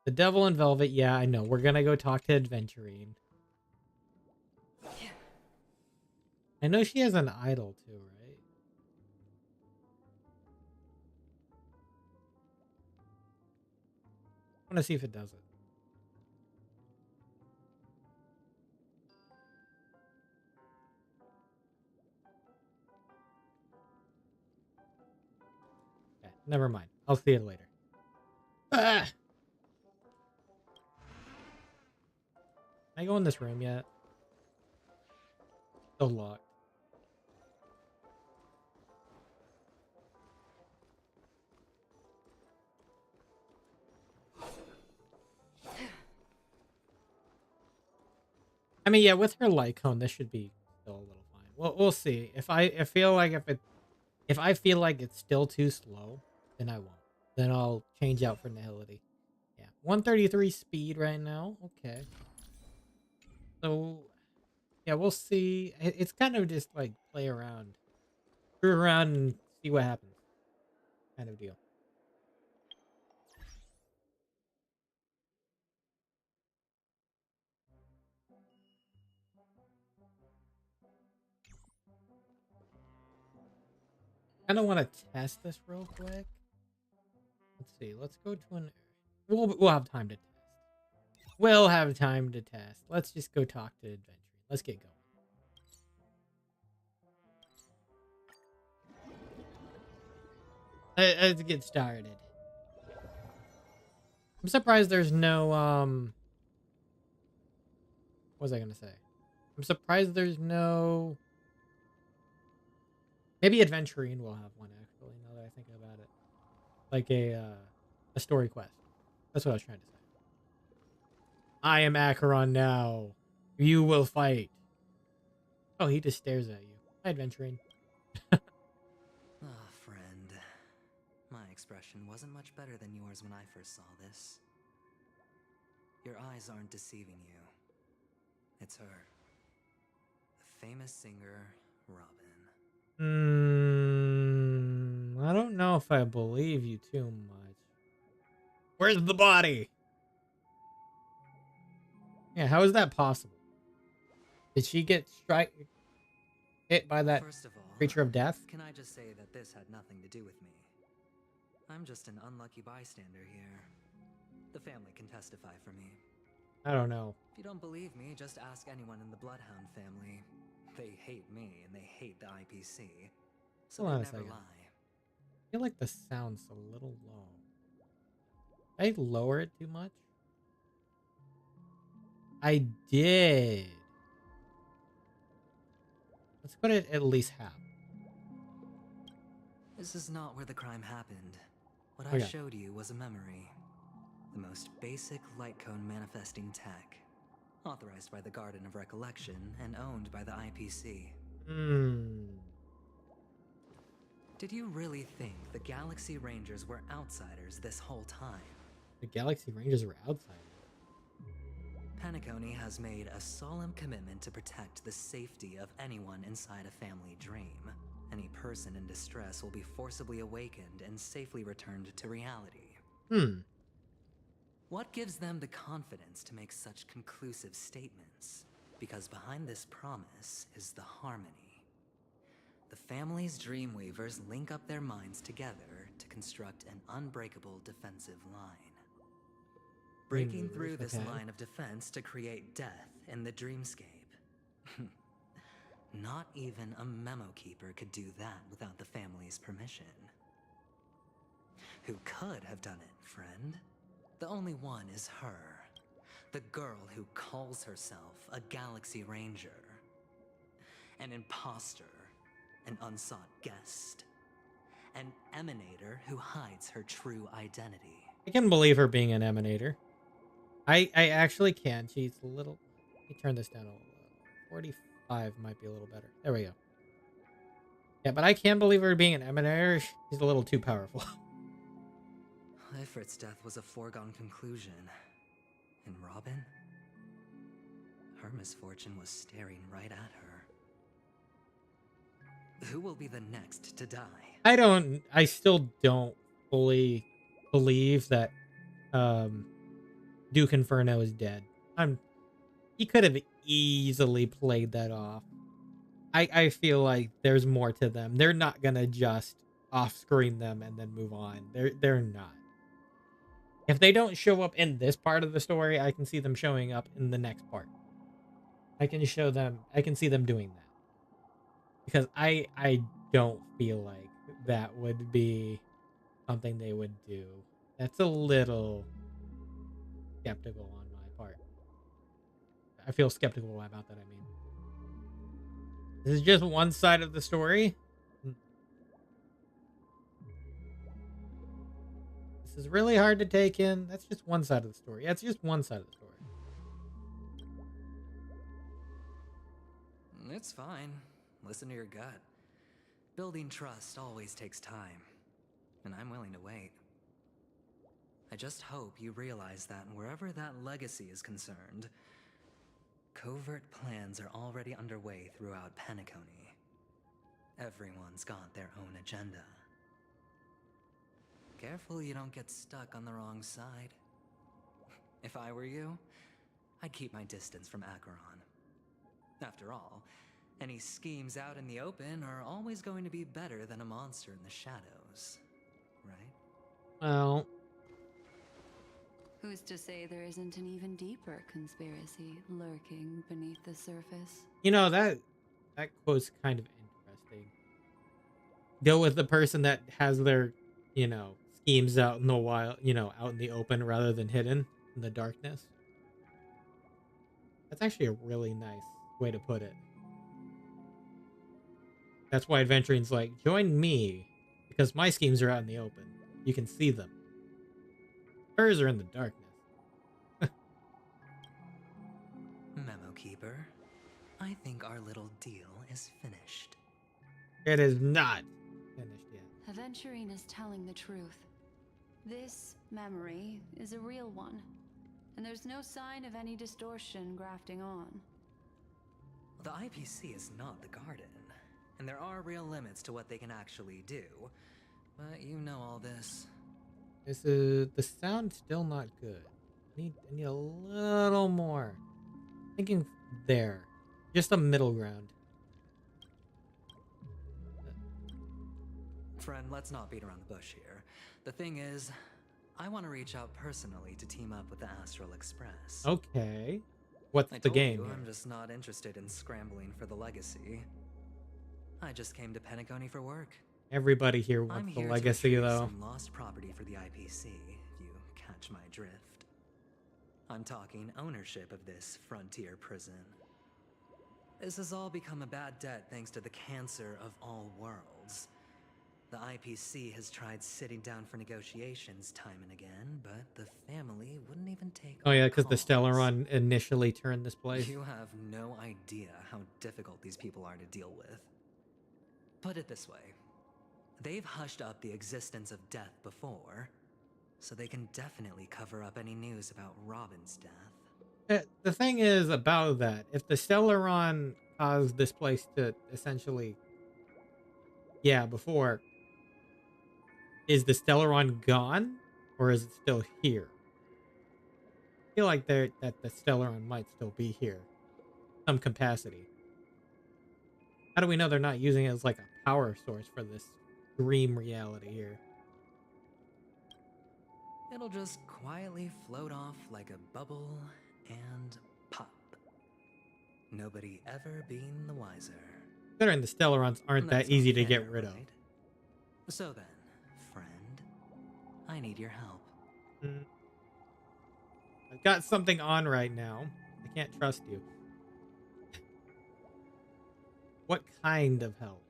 The Devil in Velvet. Yeah, I know. We're gonna go talk to Adventurine. I know she has an idol too, right? I want to see if it does it. Okay, never mind. I'll see it later. Ah! Can I go in this room yet? Still locked. I mean, yeah, with her lightcone, this should be still a little fine. We'll see. If I feel like if I feel like it's still too slow, then I won't. Then I'll change out for Nihility. Yeah, 133 speed right now. Okay. So, yeah, we'll see. It's kind of just like play around, screw around, and see what happens, kind of deal. I don't want to test this real quick. Let's see. Let's go to an... We'll have time to test. We'll have time to test. Let's just go talk to Adventure. Let's get going. Let's get started. I'm surprised there's no... What was I going to say? I'm surprised there's no... Maybe Adventurine will have one, actually, now that I think about it. Like a story quest. That's what I was trying to say. I am Acheron now. You will fight. Oh, he just stares at you. Hi, Adventurine. Ah, friend. My expression wasn't much better than yours when I first saw this. Your eyes aren't deceiving you. It's her. The famous singer, Robin. I don't know if I believe you too much. Where's the body? Yeah, how is that possible? Did she get hit by that First of all, creature of death? can I just say that this had nothing to do with me? I'm just an unlucky bystander here. The family can testify for me. I don't know. If you don't believe me, just ask anyone in the Bloodhound family. They hate me and they hate the IPC. So Hold on they a never second. lie. I feel like the sound's a little low. Did I lower it too much? I did. Let's put it at least half. This is not where the crime happened. What I Okay. showed you was a memory. The most basic lightcone manifesting tech. Authorized by the Garden of Recollection and owned by the IPC. Did you really think the Galaxy Rangers were outsiders this whole time? The Galaxy Rangers were outsiders. Penacony has made a solemn commitment to protect the safety of anyone inside a family dream. Any person in distress will be forcibly awakened and safely returned to reality. What gives them the confidence to make such conclusive statements? Because behind this promise is the harmony. The family's Dreamweavers link up their minds together to construct an unbreakable defensive line. Breaking through this line of defense to create death in the dreamscape. Not even a memo keeper could do that without the family's permission. Who could have done it, friend? The only one is her. The girl who calls herself a Galaxy Ranger. An imposter. An unsought guest. An emanator who hides her true identity. I can believe her being an emanator. I actually can. She's a little... Let me turn this down a little. 45 might be a little better. There we go. Yeah, but I can believe her being an emanator. She's a little too powerful. Ifrit's death was a foregone conclusion. And Robin? Her misfortune was staring right at her. Who will be the next to die? I still don't fully believe that Duke Inferno is dead. He could have easily played that off. I feel like there's more to them. They're not gonna just off-screen them and then move on. They're not. If they don't show up in this part of the story, I can see them showing up in the next part. I can see them doing that. Because I don't feel like that would be something they would do. That's a little skeptical on my part. I feel skeptical about that, I mean. This is just one side of the story. This is really hard to take in. That's just one side of the story. That's just one side of the story. It's fine. Listen to your gut. Building trust always takes time, and I'm willing to wait. I just hope you realize that wherever that legacy is concerned, covert plans are already underway throughout Penacony. Everyone's got their own agenda. Careful you don't get stuck on the wrong side. If I were you, I'd keep my distance from Acheron. After all, any schemes out in the open are always going to be better than a monster in the shadows, right? Well, Who's to say there isn't an even deeper conspiracy lurking beneath the surface? you know, that quote's kind of interesting. Go with the person that has their, schemes out in the wild, out in the open rather than hidden in the darkness. That's actually a really nice way to put it. That's why adventuring's like, join me, because my schemes are out in the open. You can see them. Hers are in the darkness. Memo Keeper, I think our little deal is finished. It is not finished yet. Aventurine is telling the truth. This memory is a real one, and there's no sign of any distortion grafting on. The IPC is not the Garden, and there are real limits to what they can actually do. But you know all this. The sound's still not good. I need a little more. Thinking there. Just a middle ground. Friend, let's not beat around the bush here. The thing is, I want to reach out personally to team up with the Astral Express. Okay. What's I the told game you, here? I'm just not interested in scrambling for the legacy. I just came to Pentagoney for work. Everybody here I'm wants the here legacy, to retrieve though. some lost property for the IPC, if you catch my drift. I'm talking ownership of this frontier prison. This has all become a bad debt thanks to the cancer of all worlds. The IPC has tried sitting down for negotiations time and again, but the family wouldn't even take Oh yeah, our because the calls. Stellaron initially turned this place. You have no idea how difficult these people are to deal with. Put it this way. They've hushed up the existence of death before, so they can definitely cover up any news about Robin's death. The thing is about that, if the Stellaron caused this place to essentially, yeah, before, is the Stellaron gone or is it still here? I feel like that the Stellaron might still be here, some capacity. How do we know they're not using it as like a power source for this dream reality here? It'll just quietly float off like a bubble and pop. Nobody ever being the wiser. Considering the Stellarons aren't That's that easy to not get fair, rid of. right? So then, friend, I need your help. I've got something on right now. I can't trust you. What kind of help?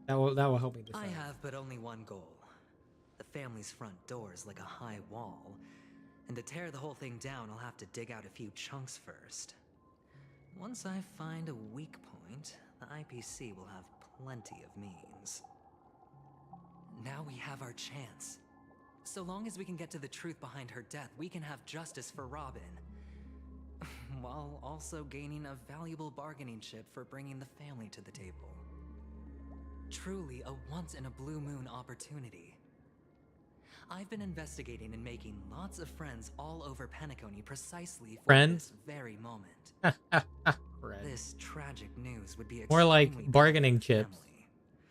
That will help me decide. I have but only one goal. The family's front door is like a high wall, and to tear the whole thing down, I'll have to dig out a few chunks first. Once I find a weak point, the IPC will have plenty of means. Now we have our chance. So long as we can get to the truth behind her death, we can have justice for Robin. While also gaining a valuable bargaining chip for bringing the family to the table. Truly a once-in-a-blue-moon opportunity. I've been investigating and making lots of friends all over Pentagoney precisely for this very moment. Friend. This tragic news would be More like extremely bargaining bad for the chips. family,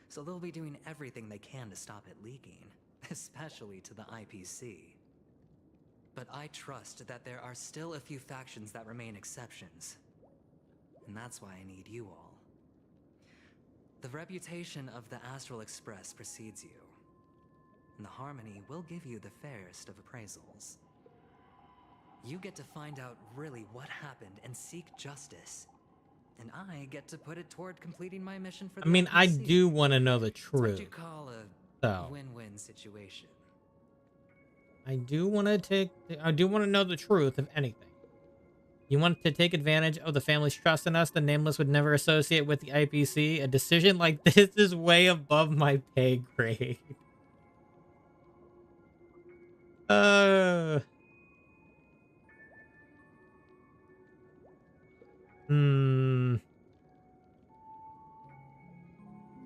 so they'll be doing everything they can to stop it leaking, especially to the IPC. But I trust that there are still a few factions that remain exceptions. And that's why I need you all. The reputation of the Astral Express precedes you. And the Harmony will give you the fairest of appraisals. You get to find out really what happened and seek justice. And I get to put it toward completing my mission for the I mean, I IPC. do want to know the It's what truth. you call a So win-win situation. I do want to know the truth of anything. You want to take advantage of the family's trust in us the Nameless would never associate with the IPC? A decision like this is way above my pay grade.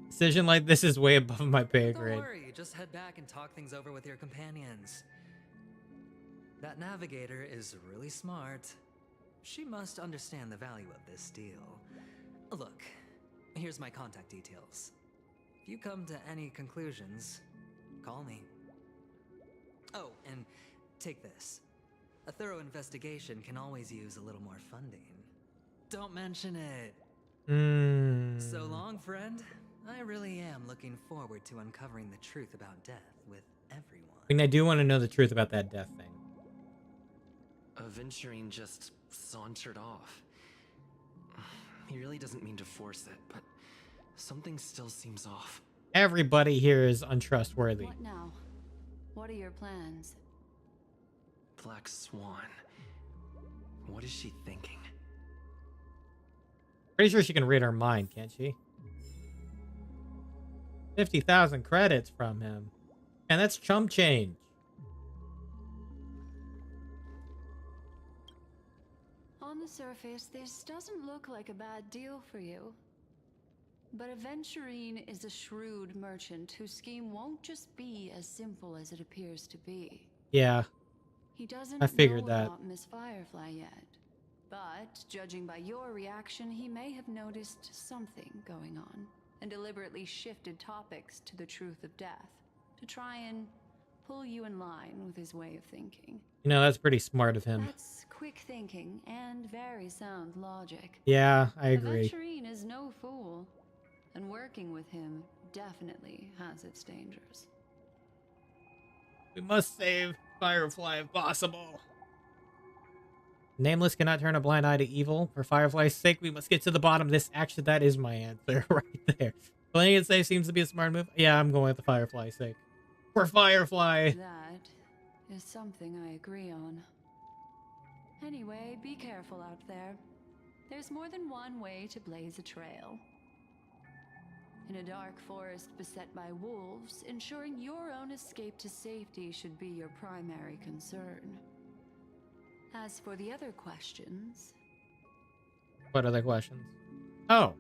Decision like this is way above my pay Don't grade. worry, just head back and talk things over with your companions. That navigator is really smart. She must understand the value of this deal. Look, here's my contact details. If you come to any conclusions, call me. Oh, and take this. A thorough investigation can always use a little more funding. Don't mention it. So long, friend. I really am looking forward to uncovering the truth about death with everyone. I mean, I do want to know the truth about that death thing. Aventurine just sauntered off. He really doesn't mean to force it, but something still seems off. Everybody here is untrustworthy. What now? What are your plans? Black Swan. What is she thinking? Pretty sure she can read our mind, can't she? 50,000 credits from him. And that's chump change. On the surface, this doesn't look like a bad deal for you. But Aventurine is a shrewd merchant whose scheme won't just be as simple as it appears to be. Yeah. He doesn't I figured know that. about Miss Firefly yet. But, judging by your reaction, he may have noticed something going on and deliberately shifted topics to the truth of death to try and pull you in line with his way of thinking. You know, that's pretty smart of him. That's quick thinking and very sound logic. Yeah, I agree. Acheron is no fool, and working with him definitely has its dangers. We must save Firefly if possible. Nameless cannot turn a blind eye to evil. For Firefly's sake, we must get to the bottom of this. Actually, that is my answer right there. Playing it safe seems to be a smart move. Yeah, I'm going with the Firefly's sake. For Firefly. That is something I agree on. Anyway, be careful out there. There's more than one way to blaze a trail. In a dark forest beset by wolves, ensuring your own escape to safety should be your primary concern. As for the other questions... What other questions? Oh.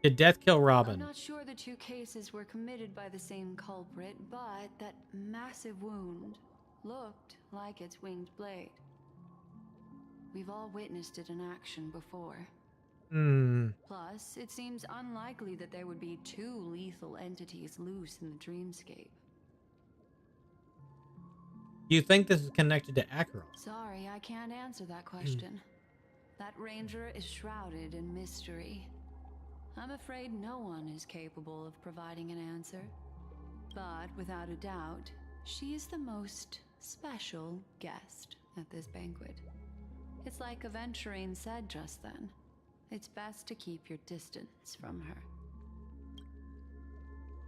Did Death kill Robin? I'm not sure the two cases were committed by the same culprit, but that massive wound looked like its winged blade. We've all witnessed it in action before. Plus, it seems unlikely that there would be two lethal entities loose in the dreamscape. Do you think this is connected to Acheron? Sorry, I can't answer that question. That ranger is shrouded in mystery. I'm afraid no one is capable of providing an answer. But without a doubt, she is the most special guest at this banquet. It's like Acheron said just then. It's best to keep your distance from her.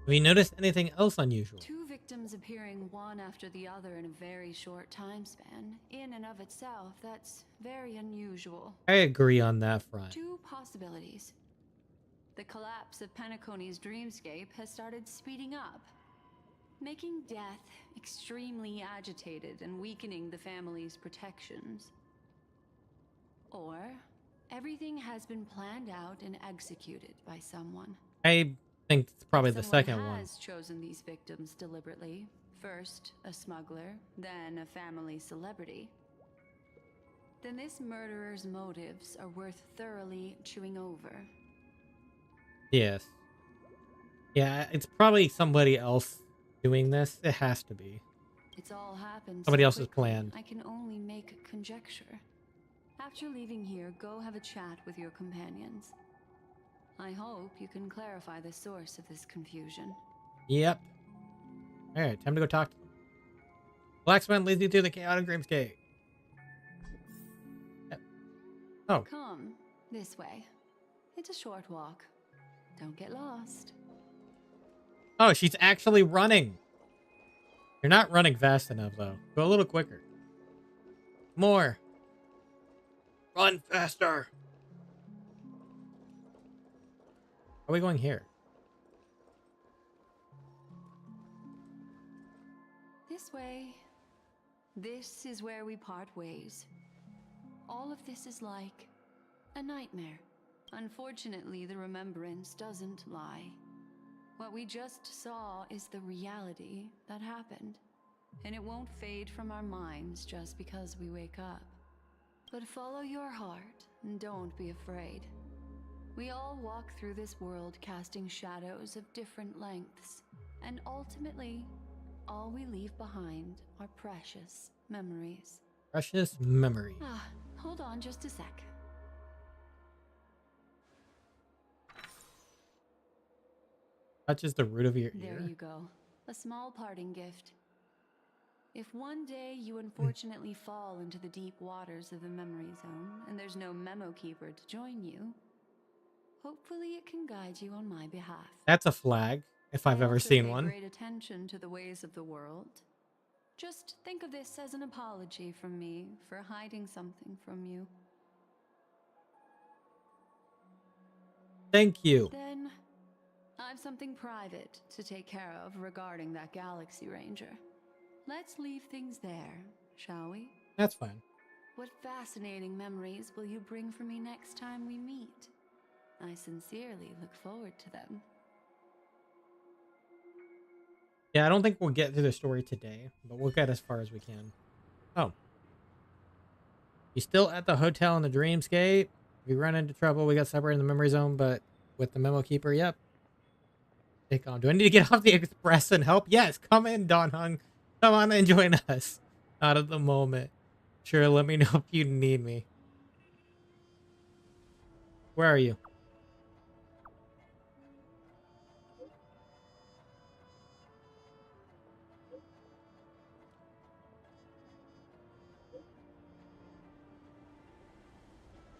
Have you noticed anything else unusual? Two victims appearing one after the other in a very short time span. In and of itself, that's very unusual. I agree on that front. Two possibilities. The collapse of Penacony's dreamscape has started speeding up, making death extremely agitated and weakening the family's protections. Or everything has been planned out and executed by someone. I think it's probably the Someone second one. has chosen these victims deliberately. First a smuggler, then a family celebrity. Then this murderer's motives are worth thoroughly chewing over. Yes. Yeah, it's probably somebody else doing this. It has to be. It's all happened Somebody so else's quickly, plan. I can only make conjecture. After leaving here, go have a chat with your companions. I hope you can clarify the source of this confusion. Yep. Alright, time to go talk to them. Blacksmith leads you through the chaotic dreamscape. Yep. Oh. Come, this way. It's a short walk. Don't get lost. Oh, she's actually running. You're not running fast enough, though. Go a little quicker. More. Run faster. Are we going here? This way. This is where we part ways. All of this is like a nightmare. Unfortunately, the remembrance doesn't lie. What we just saw is the reality that happened. And it won't fade from our minds just because we wake up. But follow your heart and don't be afraid. We all walk through this world casting shadows of different lengths. And ultimately, all we leave behind are precious memories. Precious memory. Hold on just a sec. Touches the root of your There ear. you go. A small parting gift. If one day you unfortunately fall into the deep waters of the memory zone and there's no memo keeper to join you, hopefully it can guide you on my behalf. That's a flag, if I've I ever also seen pay one. Great attention to the ways of the world. Just think of this as an apology from me for hiding something from you. Thank you. Then, I've something private to take care of regarding that Galaxy Ranger. Let's leave things there, shall we? That's fine. What fascinating memories will you bring for me next time we meet? I sincerely look forward to them. Yeah, I don't think we'll get through the story today, but we'll get as far as we can. Oh. You still at the hotel in the dreamscape? If you run into trouble, we got separated in the memory zone, but with the memo keeper, yep. Take on. Do I need to get off the express and help? Yes, come in, Don Hung. Come on and join us. Not at the moment. Sure, let me know if you need me. Where are you?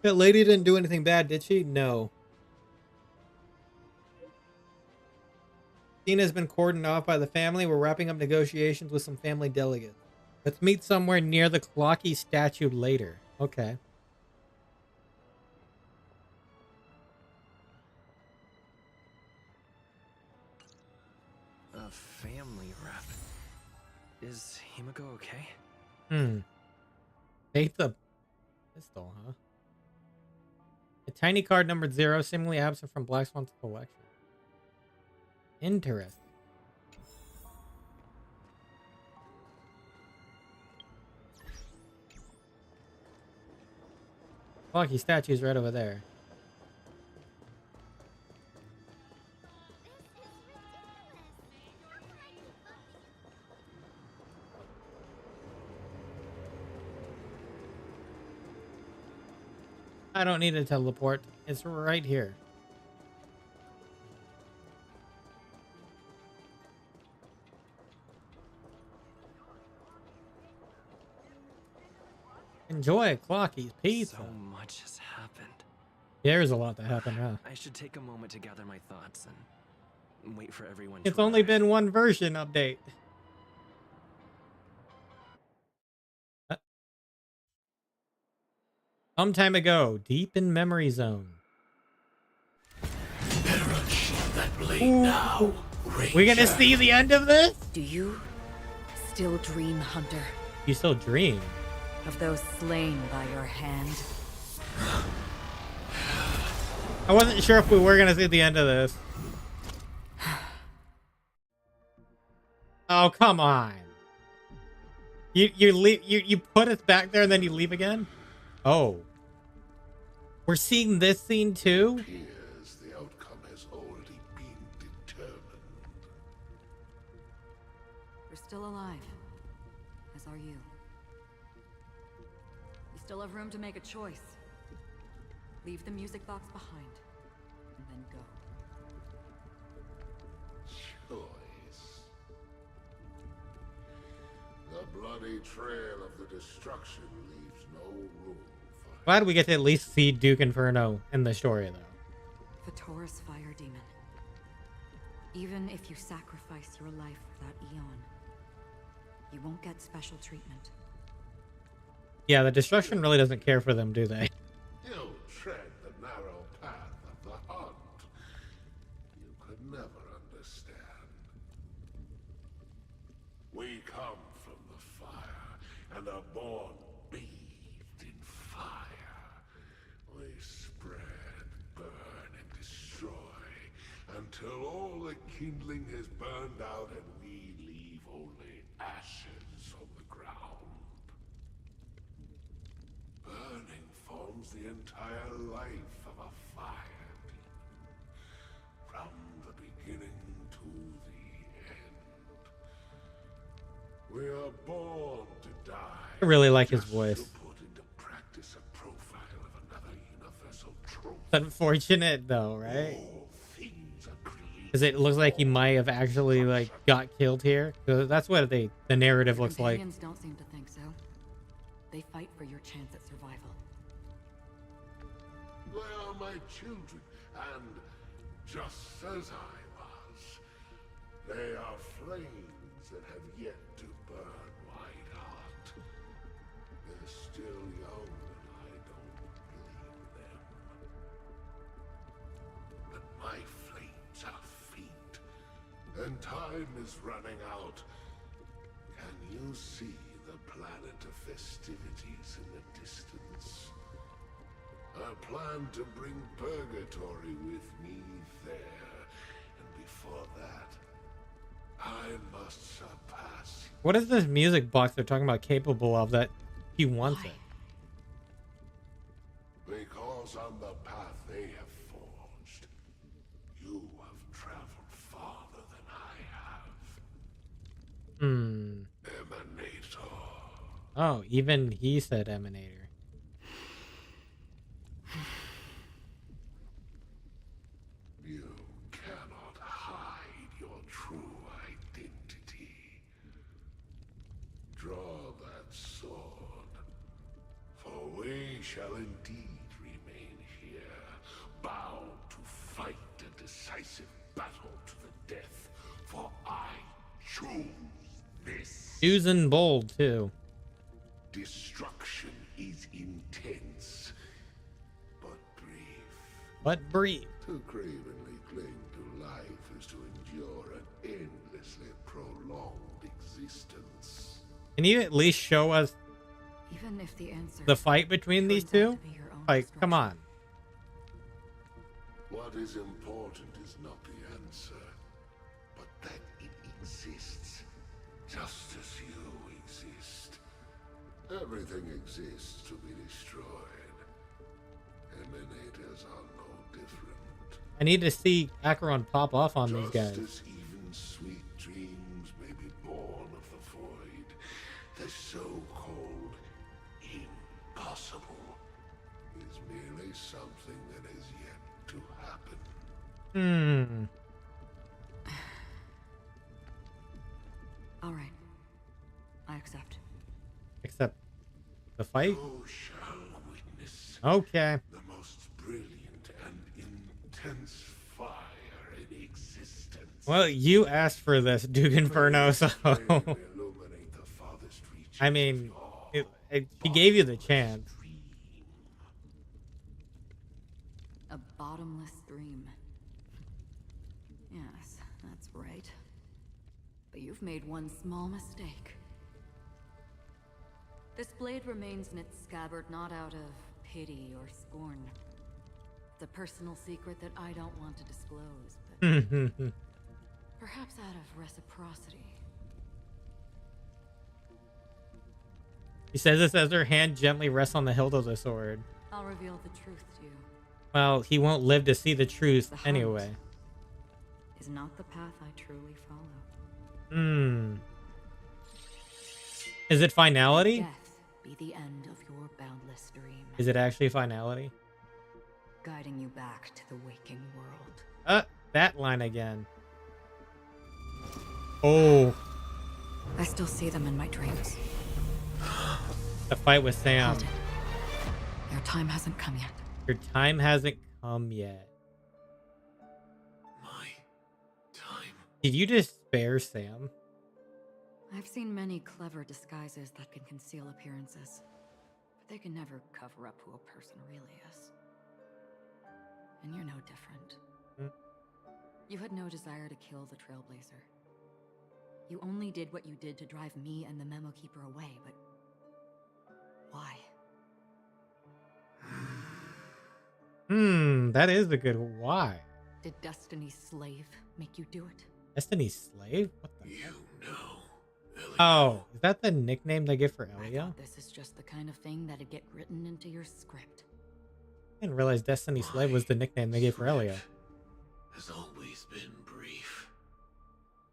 That lady didn't do anything bad, did she? No. Tina's been cordoned off by the family. We're wrapping up negotiations with some family delegates. Let's meet somewhere near the Clocky statue later. Okay. A family rep. Is Himiko okay? Take the pistol, huh? A tiny card numbered 0, seemingly absent from Black Swan's collection. Interesting. Clocky statue's right over there. I don't need a teleport. It's right here. Enjoy Clocky's pizza. So much has happened. There's a lot that happened, huh? I should take a moment to gather my thoughts and wait for everyone to It's only arrive. been one version update. Some time ago, deep in memory zone. Ooh. We're gonna see the end of this? Do you still dream, Hunter, You still dream. of those slain by your hand? I wasn't sure if we were gonna see the end of this. Oh, come on. You leave, you put us back there and then you leave again? Oh. We're seeing this scene too? Appears the outcome has already been determined. You're still alive, as are you. You still have room to make a choice. Leave the music box behind, and then go. Choice. The bloody trail of the destruction leaves no room for... Glad we get to at least see Duke Inferno in the story, though. The Taurus Fire Demon. Even if you sacrifice your life for that Eon, you won't get special treatment. Yeah, the destruction really doesn't care for them, do they? You tread the narrow path of the hunt. You could never understand. We come from the fire and are born bathed in fire. We spread, burn, and destroy until all the kindling is burned out and we leave only ashes on the ground. Burning forms the entire life of a fire demon, from the beginning to the end. We are born to die. I really like his just voice. to put into practice a profile of another universal trope. It's unfortunate, though, right? All things are created. Because it looks like he might have actually, like, got killed here. 'Cause that's what the narrative looks like. Companions don't seem to think so. They fight for your chance at survival. They are my children, and just as I was, they are flames that have yet to burn white hot. They're still young, and I don't blame them. But my flames are faint, and time is running out. Can you see the planet of festivities in the distance? I plan to bring Purgatory with me there, and before that, I must surpass. What is this music box they're talking about capable of that he wants it? Because on the path they have forged, you have traveled far. Hmm. Emanator. Oh, even he said emanator. You cannot hide your true identity. Draw that sword, for we shall indeed remain here, bound to fight a decisive battle to the death, for I choose this. Choosing bold too. Destruction is intense, but brief. But brief. To cravenly cling to life is to endure an endlessly prolonged existence. Can you at least show us Even if the answer the fight between these turns out two? to be your own Like, come destruction. on. What is important is not the answer, but that it exists, just as you exist. Everything exists to be destroyed. Emanators are no different. I need to see Acheron pop off on these Just guys. as even sweet dreams may be born of the void, the so-called impossible is merely something that has yet to happen. All right. I accept. Except the fight? You shall witness Okay. the most brilliant and intense fire in existence. Well, you asked for this, Duke Inferno, so... Illuminate the farthest reaches I mean, of your she gave you the chance. dream. A bottomless stream. Yes, that's right. But you've made one small mistake. This blade remains in its scabbard not out of pity or scorn. It's a personal secret that I don't want to disclose, but perhaps out of reciprocity. He says this as her hand gently rests on the hilt of the sword. I'll reveal the truth to you. Well, he won't live to see the truth The hunt anyway. is not the path I truly follow. Is it finality? Death be the end of your boundless dream, Is it actually finality? guiding you back to the waking world. That line again. Oh, I still see them in my dreams. the fight with Sam. Halted. Your time hasn't come yet. Your time hasn't come yet. My time. Did you just spare Sam? I've seen many clever disguises that can conceal appearances, but they can never cover up who a person really is. And you're no different. You had no desire to kill the Trailblazer. You only did what you did to drive me and the Memo Keeper away, but why? That is a good why. Did Destiny's slave make you do it? Destiny's slave? What the You know. Ellie. Oh, is that the nickname they give for I Elia? thought this is just the kind of thing that'd get written into your script. I didn't realize Destiny's slave was the nickname they gave for Elia. Has always been brief.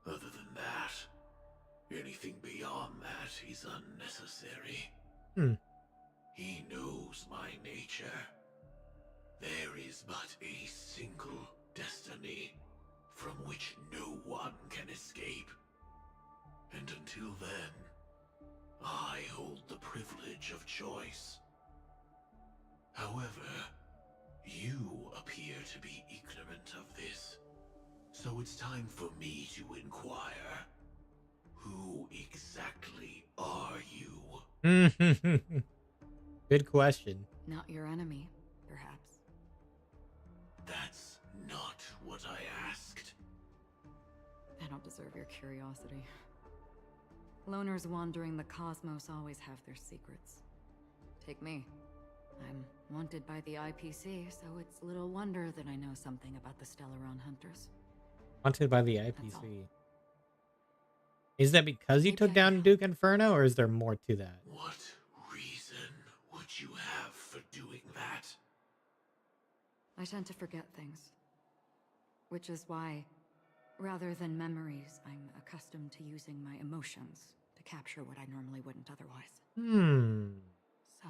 Other than that, anything beyond that is unnecessary. He knows my nature. There is but a single destiny from which no one can escape. And until then, I hold the privilege of choice. However, you appear to be ignorant of this, so it's time for me to inquire. Who exactly are you? Good question. Not your enemy, perhaps. That's not what I asked. I don't deserve your curiosity. Loners wandering the cosmos always have their secrets. Take me. I'm wanted by the IPC, so it's little wonder that I know something about the Stellaron Hunters. Wanted by the That's all. IPC. Is that because you Maybe took I down can. Duke Inferno, or is there more to that? What reason would you have for doing that? I tend to forget things. Which is why Rather than memories, I'm accustomed to using my emotions to capture what I normally wouldn't otherwise. So,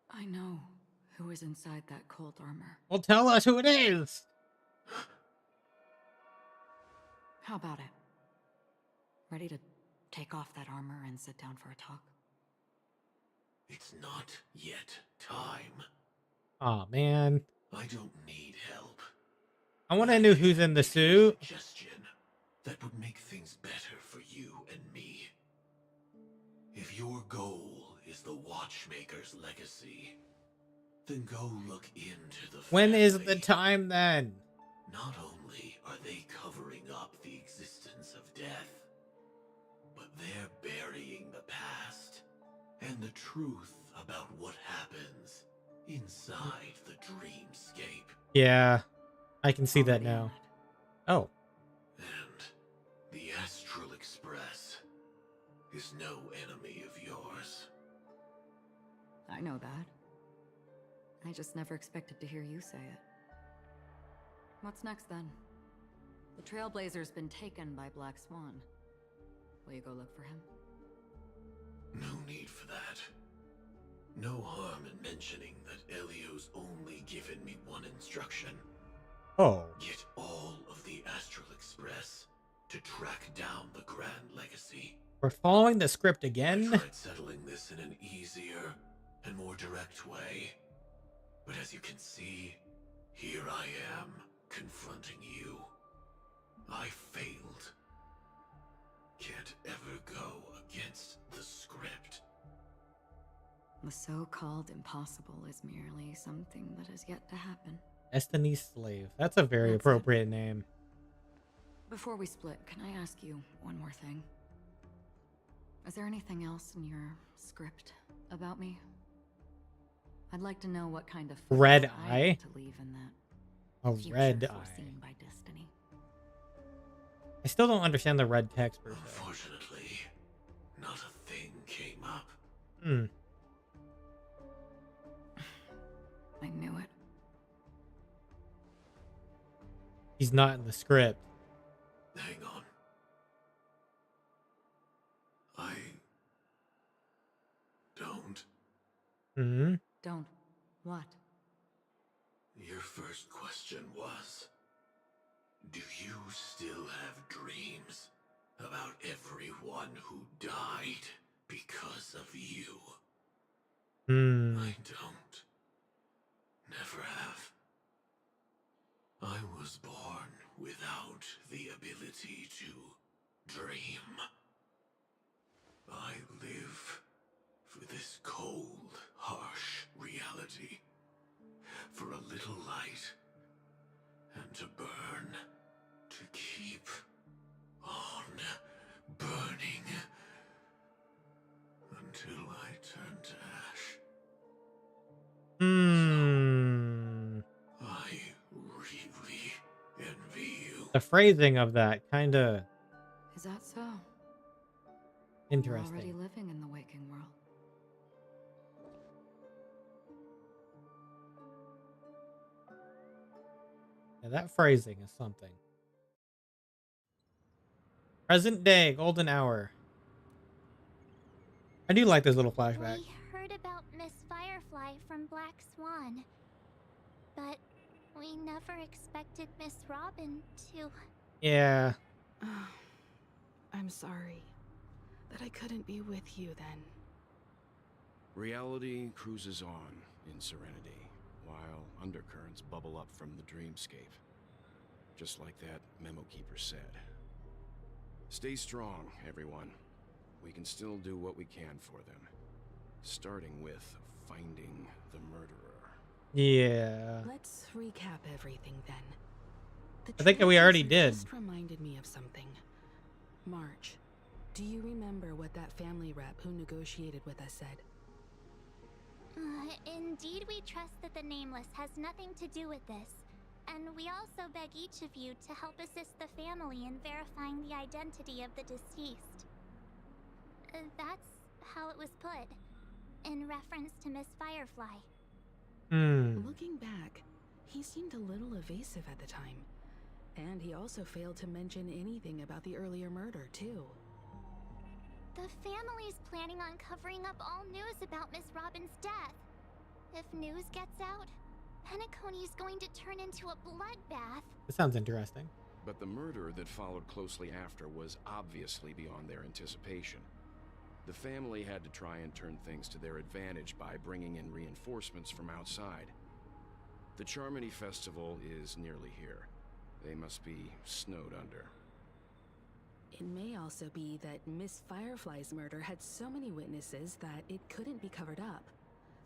I know who is inside that cold armor. Well, tell us who it is. How about it? Ready to take off that armor and sit down for a talk? It's not yet time. Oh man, I don't need help. I want to know who's in the suit. Suggestion that would make things better for you and me. If your goal is the Watchmaker's legacy, then go look into the When is family. the time then? Not only are they covering up the existence of death, but they're burying the past and the truth about what happens inside the dreamscape. Yeah, I can see that Already on now. it. Oh, And the Astral Express is no enemy of yours. I know that. I just never expected to hear you say it. What's next then? The Trailblazer's been taken by Black Swan. Will you go look for him? No need for that. No harm in mentioning that Elio's only given me one instruction. oh, Get all of the Astral Express to track down the Grand Legacy. we're following the script I again. tried settling this in an easier and more direct way. But as you can see, here I am, confronting you. I failed. Can't ever go against the script. The so-called impossible is merely something that has yet to happen. Destiny's Slave. That's a very That's it. appropriate name. Before we split, can I ask you one more thing? Is there anything else in your script about me? I'd like to know what kind of Red footprints I eye? get to leave in that A future red foreseen eye. by destiny. I still don't understand the red text per se. Unfortunately, not a thing came up. Hmm. I knew it. He's not in the script. Hang on. I don't. Hmm. Don't. What? Your first question was, do you still have dreams about everyone who died because of you? Hmm. I don't. Never have. I was born without the ability to dream. I live for this cold, harsh reality. For a little light, and to burn, to keep on burning, until I turn to ash. Hmm. I really envy you. The phrasing of that kind of Is that so? You're already interesting. living in the waking world. Yeah, that phrasing is something. Present day, golden hour. I do like this little flashback. We heard about Miss Firefly from Black Swan, but we never expected Miss Robin to... Yeah. I'm sorry that I couldn't be with you then. Reality cruises on in serenity, while undercurrents bubble up from the dreamscape. Just like that memo keeper said. Stay strong, everyone. We can still do what we can for them. Starting with finding the murderer. Yeah. Let's recap everything then. The I think that we already Trailblazer did. Just reminded me of something. March, do you remember what that family rep who negotiated with us said? Indeed, we trust that the Nameless has nothing to do with this. And we also beg each of you to help assist the family in verifying the identity of the deceased. That's how it was put, in reference to Miss Firefly. Hmm. Looking back, he seemed a little evasive at the time. And he also failed to mention anything about the earlier murder, too. The family's planning on covering up all news about Miss Robin's death. If news gets out, Penacony's going to turn into a bloodbath. This sounds interesting. But the murder that followed closely after was obviously beyond their anticipation. The family had to try and turn things to their advantage by bringing in reinforcements from outside. The Charmony Festival is nearly here. They must be snowed under. It may also be that Miss Firefly's murder had so many witnesses that it couldn't be covered up.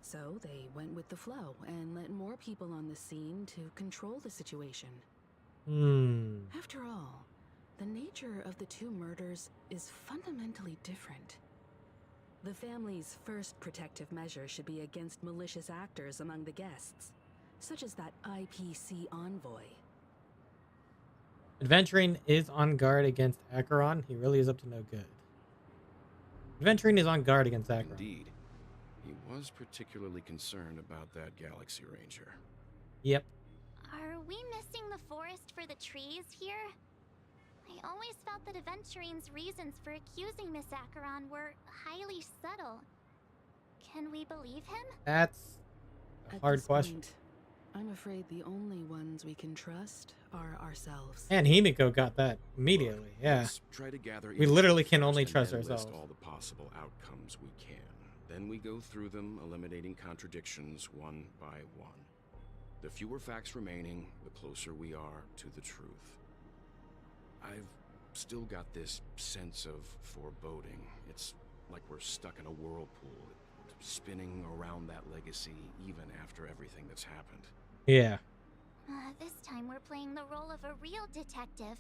So they went with the flow and let more people on the scene to control the situation. After all, the nature of the two murders is fundamentally different. The family's first protective measure should be against malicious actors among the guests, such as that IPC envoy. Adventuring is on guard against Acheron. He really is up to no good. Adventuring is on guard against Acheron. Indeed. He was particularly concerned about that Galaxy Ranger. Yep. Are we missing the forest for the trees here? I always felt that Adventurine's reasons for accusing Miss Acheron were highly subtle. Can we believe him? That's a hard question. Point, I'm afraid the only ones we can trust are ourselves. And Himiko got that immediately. Yeah. Let's try to gather We literally can first only and trust then ourselves. list all the possible outcomes we can. Then we go through them, eliminating contradictions one by one. The fewer facts remaining, the closer we are to the truth. I've still got this sense of foreboding. It's like we're stuck in a whirlpool, spinning around that legacy even after everything that's happened. Yeah. This time we're playing the role of a real detective.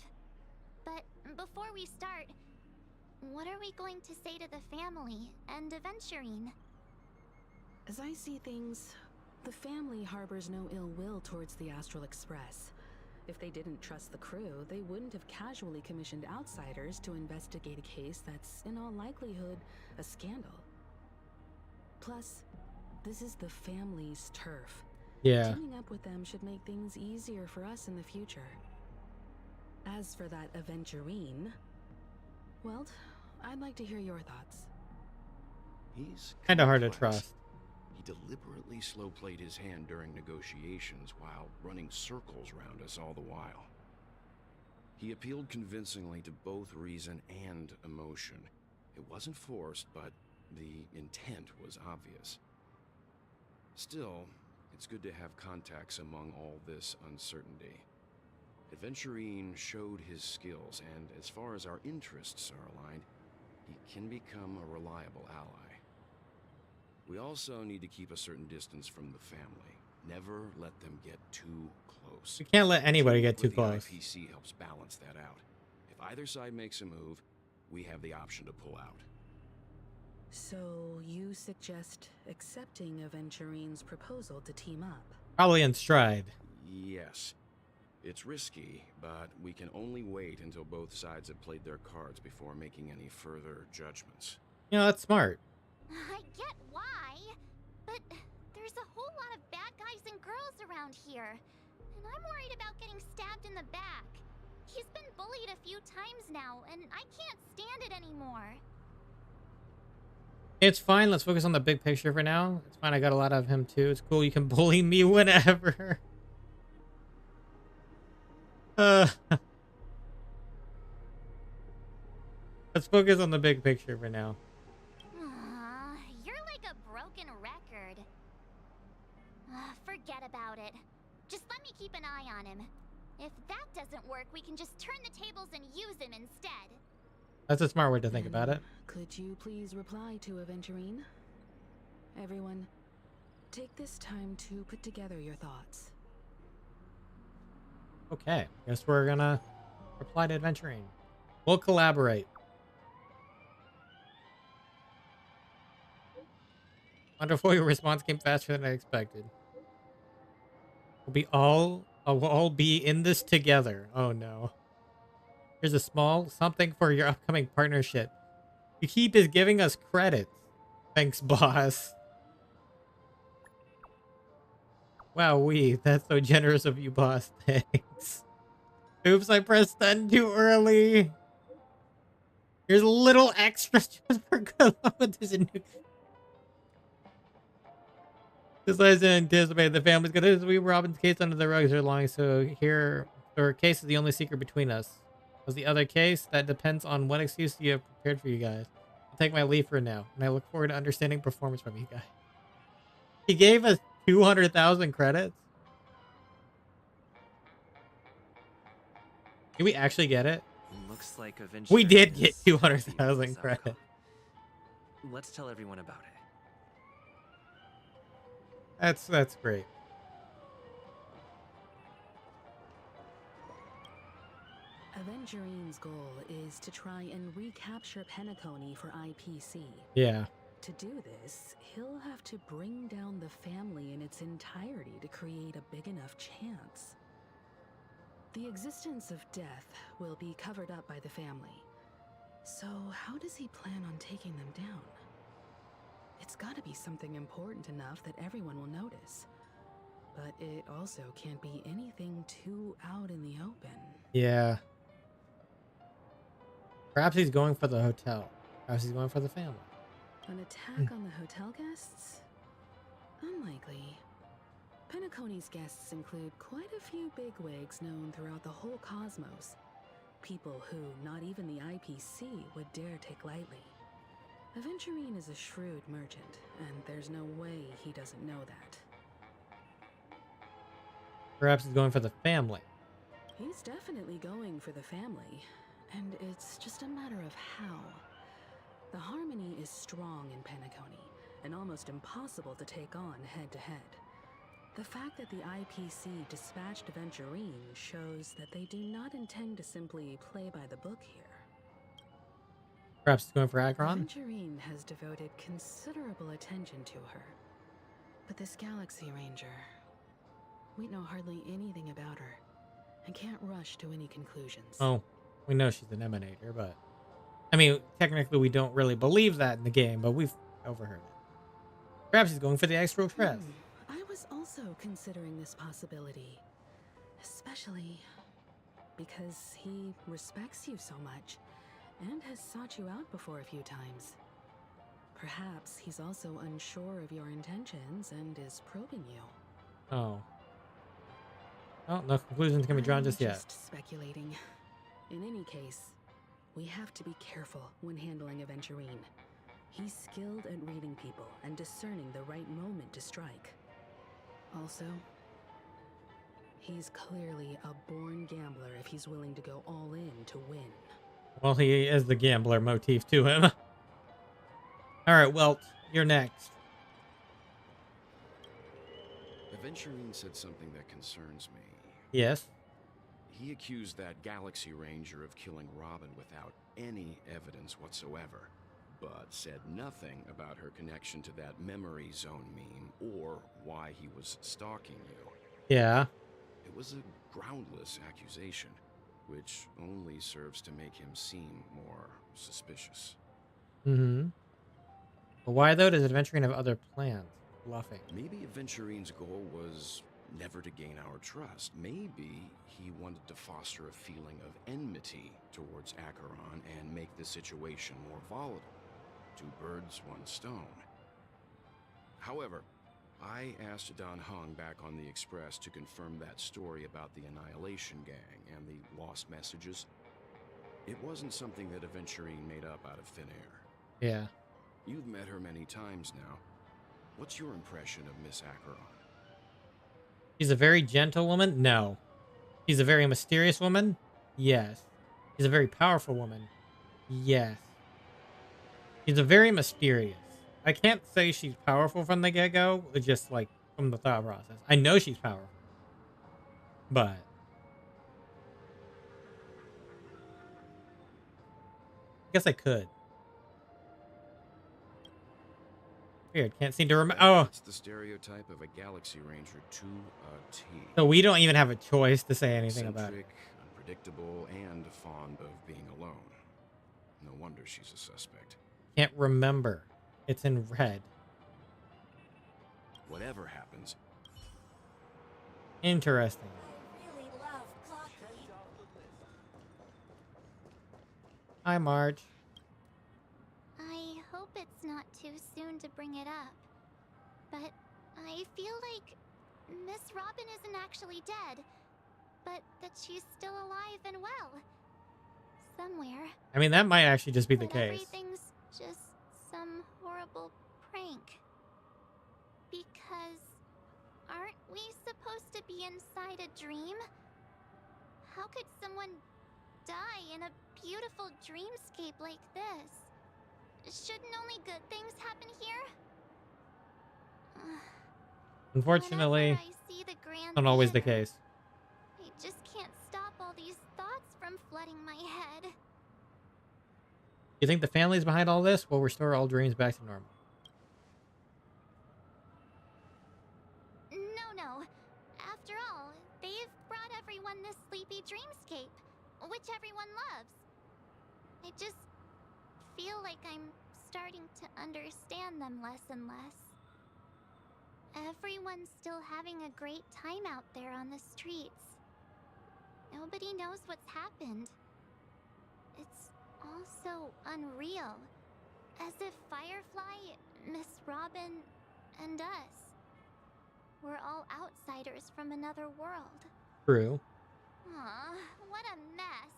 But before we start, what are we going to say to the family and Adventurine? As I see things, the family harbors no ill will towards the Astral Express. If they didn't trust the crew, they wouldn't have casually commissioned outsiders to investigate a case that's, in all likelihood, a scandal. Plus, this is the family's turf. Yeah. Teaming up with them should make things easier for us in the future. As for that Adventurine, well, I'd like to hear your thoughts. He's Kind of hard to complex. trust. He deliberately slow-played his hand during negotiations while running circles around us all the while. He appealed convincingly to both reason and emotion. It wasn't forced, but the intent was obvious. Still, it's good to have contacts among all this uncertainty. Adventurine showed his skills, and as far as our interests are aligned, he can become a reliable ally. We also need to keep a certain distance from the family. Never let them get too close. We can't let anybody get too Teaming up close. with the IPC helps balance that out. If either side makes a move, we have the option to pull out. So, you suggest accepting Adventurine's proposal to team up? Probably in stride. Yes. It's risky, but we can only wait until both sides have played their cards before making any further judgments. You know, that's smart. I get why, but there's a whole lot of bad guys and girls around here, and I'm worried about getting stabbed in the back. He's been bullied a few times now, and I can't stand it anymore. It's fine. Let's focus on the big picture for now. It's fine. I got a lot of him too. It's cool. You can bully me whenever. Let's focus on the big picture for now. You're like a broken record. Forget about it. Just let me keep an eye on him. If that doesn't work, we can just turn the tables and use him instead. That's a smart way to think about it. Could you please reply to Adventurine? Everyone, take this time to put together your thoughts. Okay. Guess we're gonna reply to Adventuring. We'll collaborate. Wonderful, your response came faster than I expected. We'll all be in this together. Oh no. Here's a small something for your upcoming partnership. You keep is giving us credits. Thanks, boss. Wow, that's so generous of you, boss. Thanks. Oops, I pressed stun too early. Here's a little extra just for good luck with this new. This I didn't anticipate the family's gonna sweep Robin's case under the rugs for long, so her case is the only secret between us. Was the other case? That depends on what excuse you have prepared for you guys. I'll take my leave for now, and I look forward to understanding performance from you guys. He gave us 200,000 credits. Did we actually get it? Looks like eventually We did get 200,000 credits. Let's tell everyone about it. That's great. Avengerine's goal is to try and recapture Penacony for IPC. Yeah. To do this, he'll have to bring down the family in its entirety to create a big enough chance. The existence of death will be covered up by the family. So how does he plan on taking them down? It's gotta be something important enough that everyone will notice. But it also can't be anything too out in the open. Yeah. Perhaps he's going for the hotel. Perhaps he's going for the family. An attack on the hotel guests? Unlikely. Penacony's guests include quite a few bigwigs known throughout the whole cosmos. People who not even the IPC would dare take lightly. Aventurine is a shrewd merchant, and there's no way he doesn't know that. Perhaps he's going for the family. He's definitely going for the family, and it's just a matter of how. The harmony is strong in Penacony, and almost impossible to take on head-to-head. The fact that the IPC dispatched Aventurine shows that they do not intend to simply play by the book here. Perhaps he's going for Acheron. Aventurine has devoted considerable attention to her. But this Galaxy Ranger, we know hardly anything about her, and can't rush to any conclusions. Oh, we know she's an emanator, but... I mean, technically we don't really believe that in the game, but we've overheard it. Perhaps he's going for the Extra Express. I was also considering this possibility. Especially because he respects you so much, and has sought you out before a few times. Perhaps he's also unsure of your intentions and is probing you. Oh. Oh, no conclusions can be drawn just yet. Just speculating. In any case, we have to be careful when handling Aventurine. He's skilled at reading people and discerning the right moment to strike. Also, he's clearly a born gambler if he's willing to go all in to win. Well, he is the gambler motif to him. Alright, Welt, you're next. Aventurine said something that concerns me. Yes? He accused that Galaxy Ranger of killing Robin without any evidence whatsoever, but said nothing about her connection to that memory zone meme or why he was stalking you. Yeah. It was a groundless accusation, which only serves to make him seem more suspicious. Mm-hmm. But why, though, does Aventurine have other plans? Bluffing. Maybe Aventurine's goal was never to gain our trust. Maybe he wanted to foster a feeling of enmity towards Acheron and make the situation more volatile. 2 birds, 1 stone. However, I asked Don Hung back on the Express to confirm that story about the Annihilation Gang and the lost messages. It wasn't something that Aventurine made up out of thin air. Yeah. You've met her many times now. What's your impression of Miss Acheron? She's a very gentle woman? No. She's a very mysterious woman? Yes. She's a very powerful woman? Yes. She's a very mysterious. I can't say she's powerful from the get-go, just like from the thought process. I know she's powerful. But I guess I could. Weird, can't seem to remember. Oh, It's the stereotype of a Galaxy Ranger to a T. so we don't even have a choice to say anything about it. Eccentric, unpredictable, and fond of being alone. No wonder she's a suspect. Can't remember. It's in red. Whatever happens, Interesting. Hi, Marge. I hope it's not too soon to bring it up, but I feel like Miss Robin isn't actually dead, but that she's still alive and well. Somewhere. I mean, that might actually just be the But case. everything's just some horrible prank. Because aren't we supposed to be inside a dream? How could someone die in a beautiful dreamscape like this? Shouldn't only good things happen here? Unfortunately, Whenever I see the grand not always the theater, case. I just can't stop all these thoughts from flooding my head. You think the family's behind all this? Will restore all dreams back to normal. No. After all, they've brought everyone this sleepy dreamscape, which everyone loves. I just feel like I'm starting to understand them less and less. Everyone's still having a great time out there on the streets. Nobody knows what's happened. It's all so unreal. As if Firefly, Miss Robin, and us were all outsiders from another world. True. Aw, what a mess.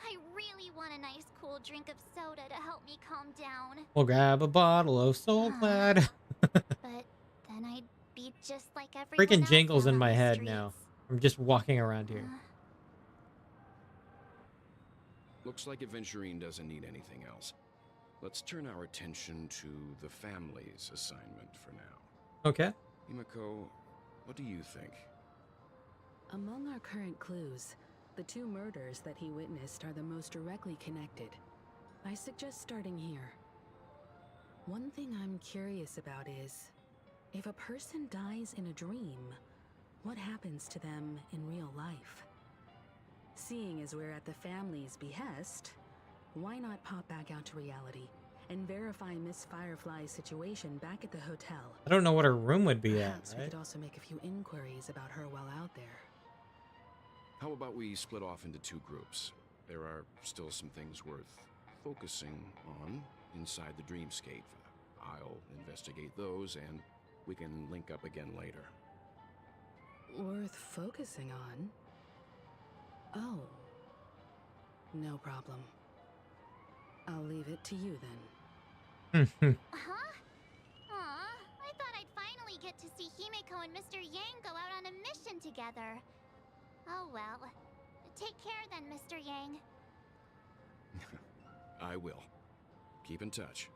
I really want a nice cool drink of soda to help me calm down. We'll grab a bottle of Soul Clad. But then I'd be just like everyone Freaking else jingles out in on my the head streets. now. I'm just walking around here. Looks like Aventurine doesn't need anything else. Let's turn our attention to the family's assignment for now. Okay. Himiko, what do you think? Among our current clues, the two murders that he witnessed are the most directly connected. I suggest starting here. One thing I'm curious about is, if a person dies in a dream, what happens to them in real life? Seeing as we're at the family's behest, why not pop back out to reality and verify Miss Firefly's situation back at the hotel? I don't know what her room would be Perhaps at, we right? could also make a few inquiries about her while out there. How about we split off into two groups? There are still some things worth focusing on inside the dreamscape. I'll investigate those, and we can link up again later. Worth focusing on? Oh. No problem. I'll leave it to you then. Huh? Aw, I thought I'd finally get to see Himiko and Mr. Yang go out on a mission together. Oh well. Take care then, Mr. Yang. I will. Keep in touch.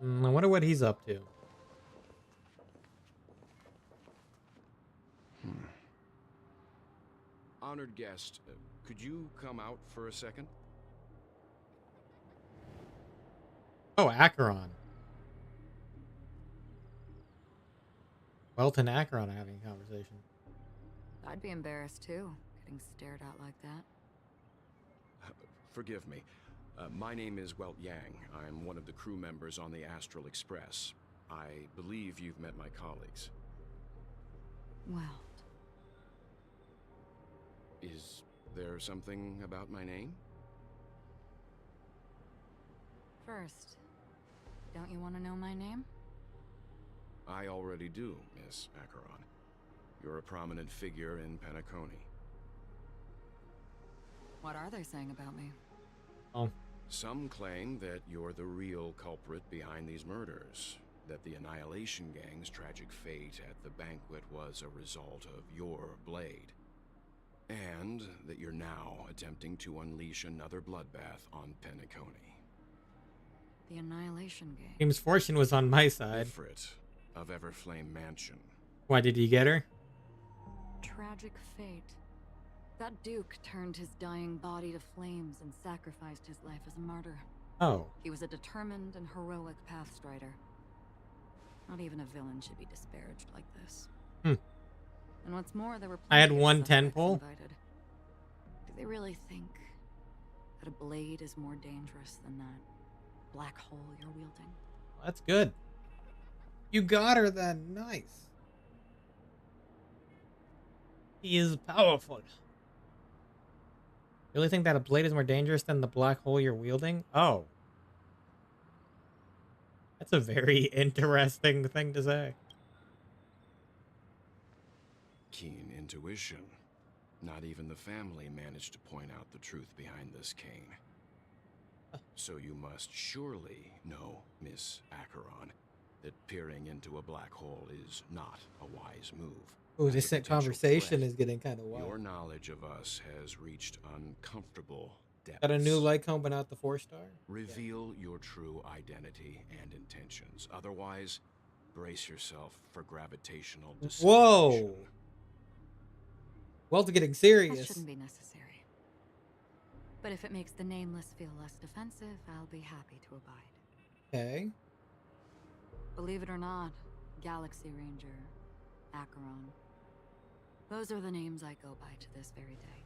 I wonder what he's up to. Honored guest, could you come out for a second? Oh, Acheron. Welt and Acheron are having a conversation. I'd be embarrassed too, getting stared at like that. Forgive me. My name is Welt Yang. I'm one of the crew members on the Astral Express. I believe you've met my colleagues. Well, Is there something about my name? first, don't you want to know my name? I already do, Miss Acheron. You're a prominent figure in Penacony. What are they saying about me? Oh. Some claim that you're the real culprit behind these murders, that the Annihilation Gang's tragic fate at the banquet was a result of your blade, and that you're now attempting to unleash another bloodbath on Penacony. The Annihilation Gang. Seems fortune was on my side. Ifrit of Everflame Mansion. Why did you get her? Tragic fate. That Duke turned his dying body to flames and sacrificed his life as a martyr. Oh. He was a determined and heroic pathstrider. Not even a villain should be disparaged like this. And what's more, there were I had plenty of one suspects 10-pull. invited. Do they really think that a blade is more dangerous than that black hole you're wielding? That's good. You got her then. Nice. He is powerful. Really think that a blade is more dangerous than the black hole you're wielding? Oh. That's a very interesting thing to say. Keen intuition. Not even the family managed to point out the truth behind this cane. So you must surely know, Miss Acheron, that peering into a black hole is not a wise move. Ooh, this conversation is getting kind of wild. Your knowledge of us has reached uncomfortable depths. Got a new lightcone, but not the 4-star? Reveal your true identity and intentions. Otherwise, brace yourself for gravitational disintegration. Whoa! Well, it's getting serious. That shouldn't be necessary. But if it makes the Nameless feel less defensive, I'll be happy to abide. Okay. Believe it or not, Galaxy Ranger, Acheron. Those are the names I go by to this very day.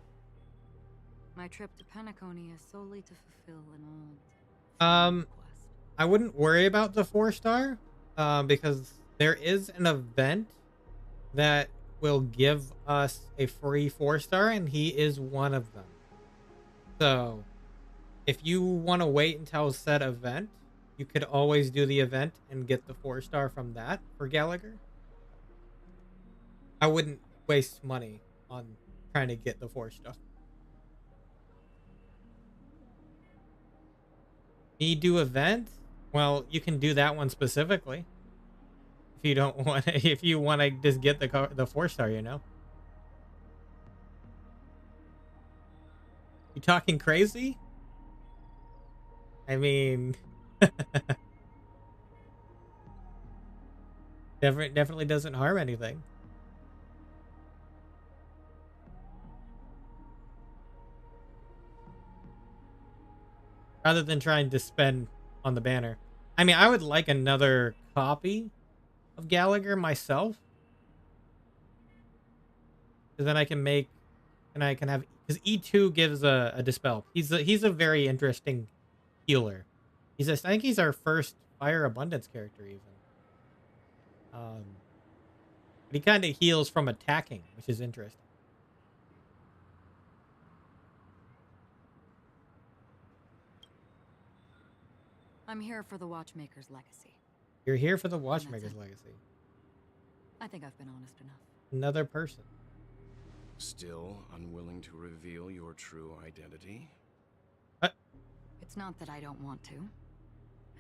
My trip to Penacony is solely to fulfill an old request. I wouldn't worry about the 4-star, because there is an event that will give us a free 4-star, and he is one of them. So, if you want to wait until said event, you could always do the event and get the 4-star from that for Gallagher. I wouldn't waste money on trying to get the 4-star. You do event? Well, you can do that one specifically. If you don't want to, if you want to just get the 4-star, you know. You talking crazy? I mean, definitely doesn't harm anything. Rather than trying to spend on the banner. I mean, I would like another copy of Gallagher myself. Because then I can make, and I can have, because E2 gives a dispel. He's a very interesting healer. I think he's our first Fire Abundance character even. But he kind of heals from attacking, which is interesting. I'm here for the Watchmaker's legacy. You're here for the Watchmaker's legacy. I think I've been honest enough. Another person. Still unwilling to reveal your true identity? It's not that I don't want to.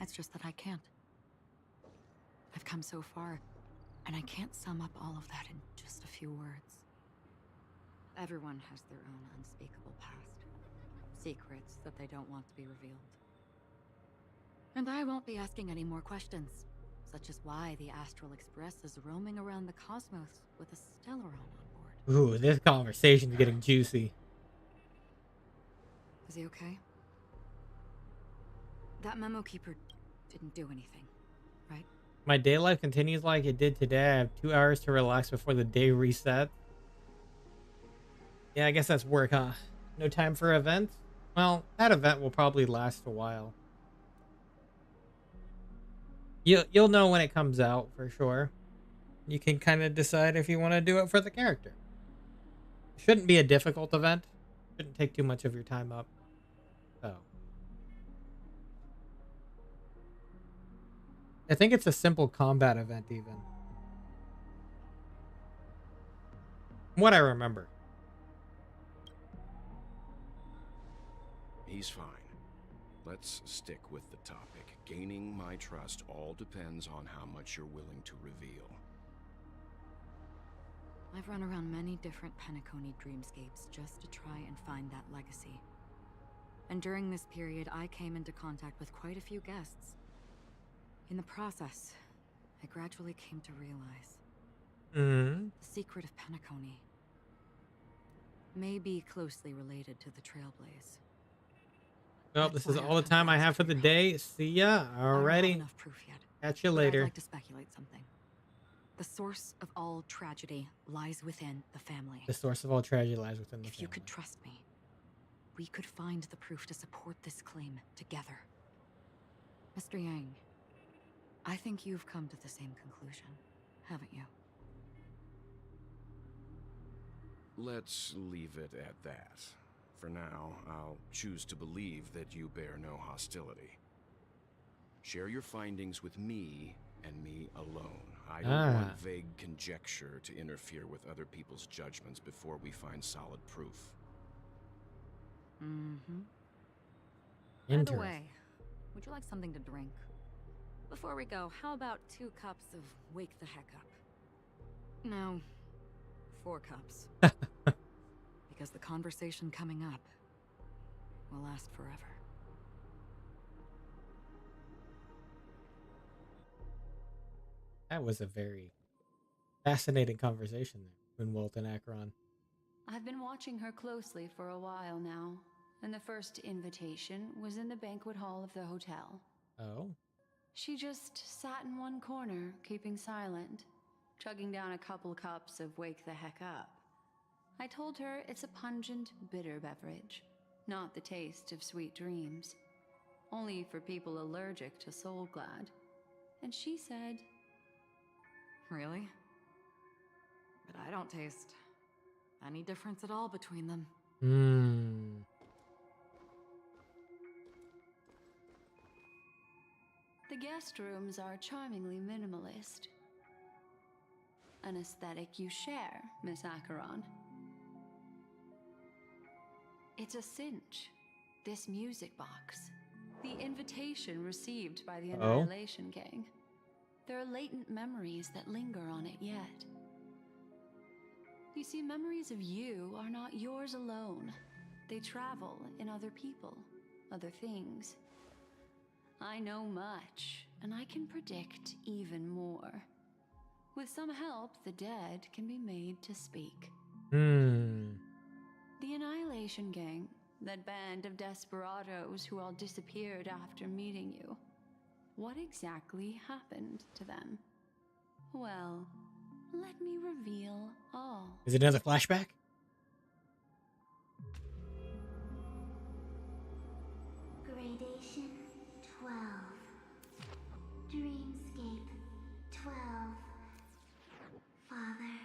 It's just that I can't. I've come so far, and I can't sum up all of that in just a few words. Everyone has their own unspeakable past. Secrets that they don't want to be revealed. And I won't be asking any more questions, such as why the Astral Express is roaming around the cosmos with a Stellaron on board. Ooh, this conversation's getting juicy. Is he okay? That memo keeper didn't do anything, right? My day life continues like it did today. I have 2 hours to relax before the day resets. Yeah, I guess that's work, huh? No time for events? Well, that event will probably last a while. You'll know when it comes out for sure. You can kind of decide if you want to do it for the character. Shouldn't be a difficult event. Shouldn't take too much of your time up. So I think it's a simple combat event even. From what I remember. He's fine. Let's stick with the topic. Gaining my trust all depends on how much you're willing to reveal. I've run around many different Penacony dreamscapes just to try and find that legacy. And during this period, I came into contact with quite a few guests. In the process, I gradually came to realize the secret of Penacony may be closely related to the Trailblaze. Well, this is all the time I have for the day. See ya. Alrighty. Enough proof yet. Catch you But later. I'd like to speculate something. The source of all tragedy lies within the family. The source of all tragedy lies within the If family. you could trust me, we could find the proof to support this claim together. Mr. Yang, I think you've come to the same conclusion, haven't you? Let's leave it at that. For now, I'll choose to believe that you bear no hostility. Share your findings with me and me alone. I don't want vague conjecture to interfere with other people's judgments before we find solid proof. Mm-hmm. By the way, would you like something to drink? Before we go, how about 2 cups of Wake the Heck Up? No, 4 cups. Because the conversation coming up will last forever. That was a very fascinating conversation there between Walt and Acheron. I've been watching her closely for a while now, and the first invitation was in the banquet hall of the hotel. Oh? She just sat in one corner, keeping silent, chugging down a couple cups of Wake the Heck Up. I told her it's a pungent, bitter beverage, not the taste of sweet dreams. Only for people allergic to Soul Glad. And she said, Really? But I don't taste any difference at all between them. The guest rooms are charmingly minimalist. An aesthetic you share, Miss Acheron. It's a cinch. This music box. The invitation received by the Annihilation Gang. There are latent memories that linger on it yet. You see, memories of you are not yours alone. They travel in other people, other things. I know much, and I can predict even more. With some help, the dead can be made to speak. The Annihilation Gang, that band of desperados who all disappeared after meeting you. What exactly happened to them? Well, let me reveal all. Is it another flashback? Gradation 12. Dreamscape 12. Father,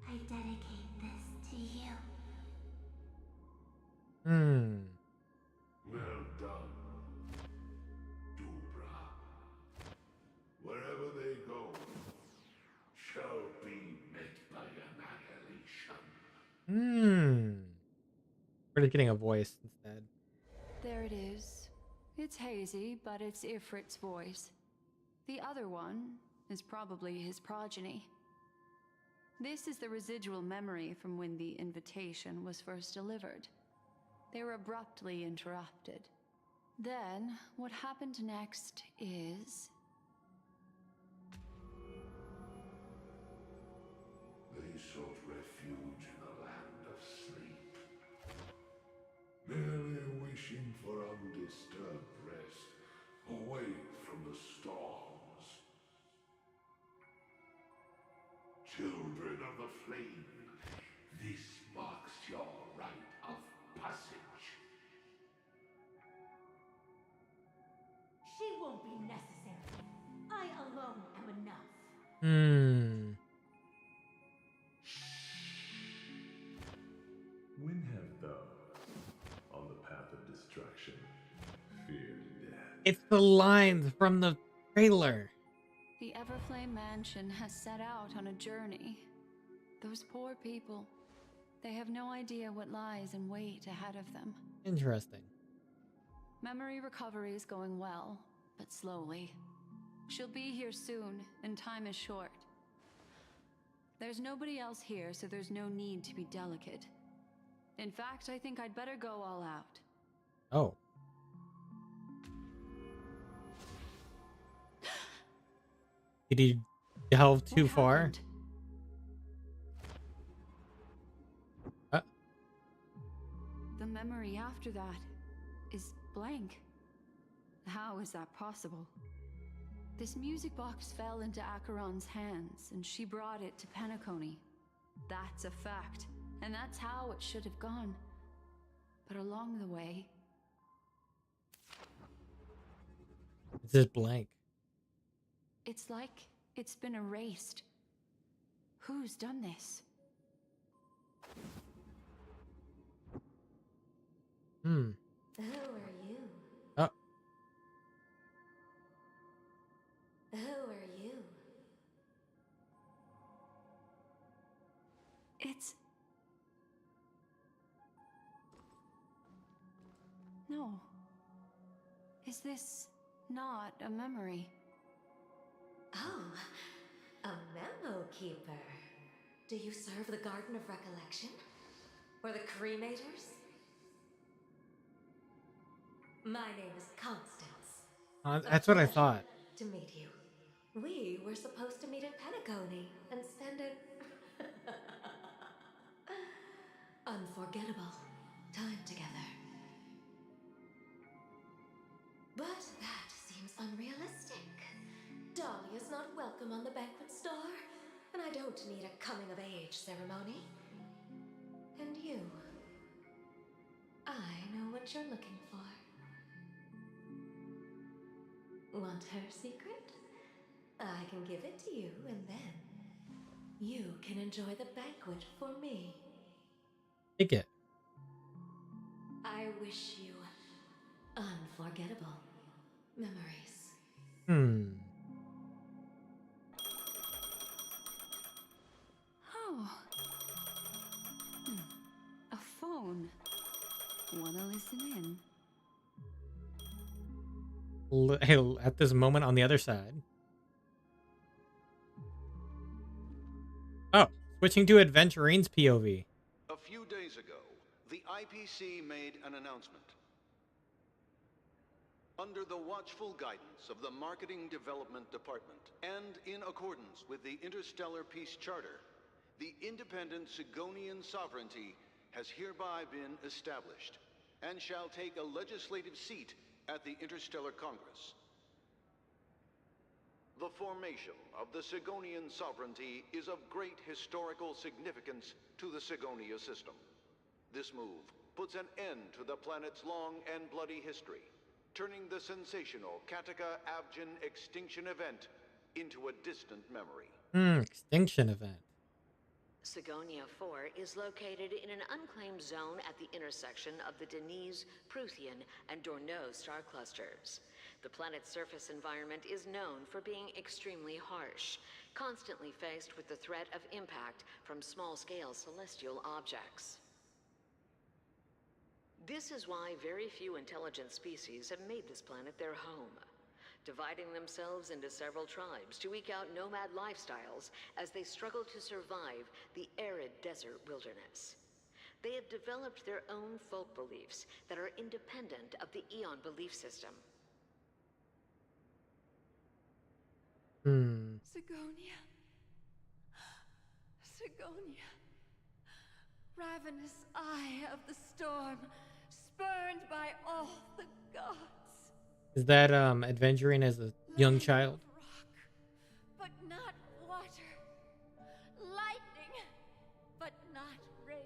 I dedicate this to you. Well done, Dubra. Wherever they go, shall be met by annihilation. We're getting a voice instead. There it is. It's hazy, but it's Ifrit's voice. The other one is probably his progeny. This is the residual memory from when the invitation was first delivered. They were abruptly interrupted. Then, what happened next is... They sought refuge in a land of sleep, merely wishing for undisturbed rest, away from the storms. Children of the flame, this marks your rite of passage. She won't be necessary. I alone am enough. When have those on the path of destruction feared death? It's the lines from the trailer. The Everflame Mansion has set out on a journey. Those poor people, they have no idea what lies in wait ahead of them. Interesting. Memory recovery is going well, but slowly. She'll be here soon, and time is short. There's nobody else here, so there's no need to be delicate. In fact, I think I'd better go all out. Oh. Did he delve too far? The memory after that is blank. How is that possible? This music box fell into Acheron's hands, and she brought it to Penacony. That's a fact, and that's how it should have gone. But along the way... It's just blank. It's like it's been erased. Who's done this? Hmm. Who are you? Oh. Who are you? It's... No. Is this not a memory? Oh, a memo keeper. Do you serve the Garden of Recollection? Or the Cremators? My name is Constance. That's what I thought. To meet you. We were supposed to meet in Pentacone and spend an unforgettable time together. But that seems unrealistic. Dolly is not welcome on the banquet store, and I don't need a coming-of-age ceremony. And you, I know what you're looking for. Want her secret? I can give it to you, and then you can enjoy the banquet for me. Take it. I wish you unforgettable memories. Hmm. Oh. A phone. Wanna listen in? Hey, at this moment on the other side. Oh, switching to Adventurine's POV. A few days ago, the IPC made an announcement. Under the watchful guidance of the Marketing Development Department, and in accordance with the Interstellar Peace Charter, the independent Sigonian sovereignty has hereby been established, and shall take a legislative seat at the Interstellar Congress. The formation of the Sigonian sovereignty is of great historical significance to the Sigonia system. This move puts an end to the planet's long and bloody history, turning the sensational Kataka-Abjin extinction event into a distant memory. Extinction event. Sigonia 4 is located in an unclaimed zone at the intersection of the Denise, Prothean, and Dorneau star clusters. The planet's surface environment is known for being extremely harsh, constantly faced with the threat of impact from small-scale celestial objects. This is why very few intelligent species have made this planet their home, dividing themselves into several tribes to eke out nomad lifestyles as they struggle to survive the arid desert wilderness. They have developed their own folk beliefs that are independent of the Eon belief system. Sigonia. Sigonia. Ravenous eye of the storm, spurned by all the gods. Is that Adventurine as a young child? But not water. Lightning, but not rain.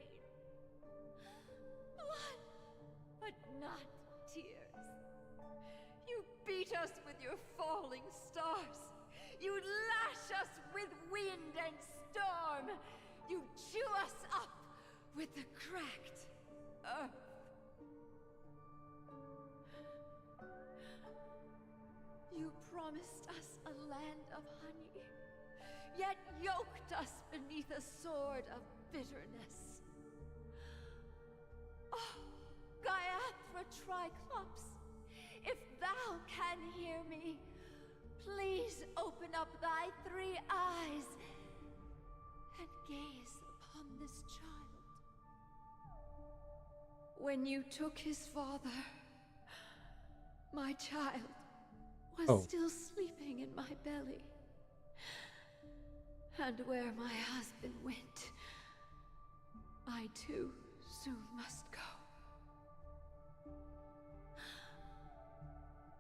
Blood, but not tears. You beat us with your falling stars. You lash us with wind and storm. You chew us up with the cracked earth. You promised us a land of honey, yet yoked us beneath a sword of bitterness. Oh, Gaiathra Triclops, if thou can hear me, please open up thy 3 eyes and gaze upon this child. When you took his father, my child was still sleeping in my belly. And where my husband went, I too soon must go.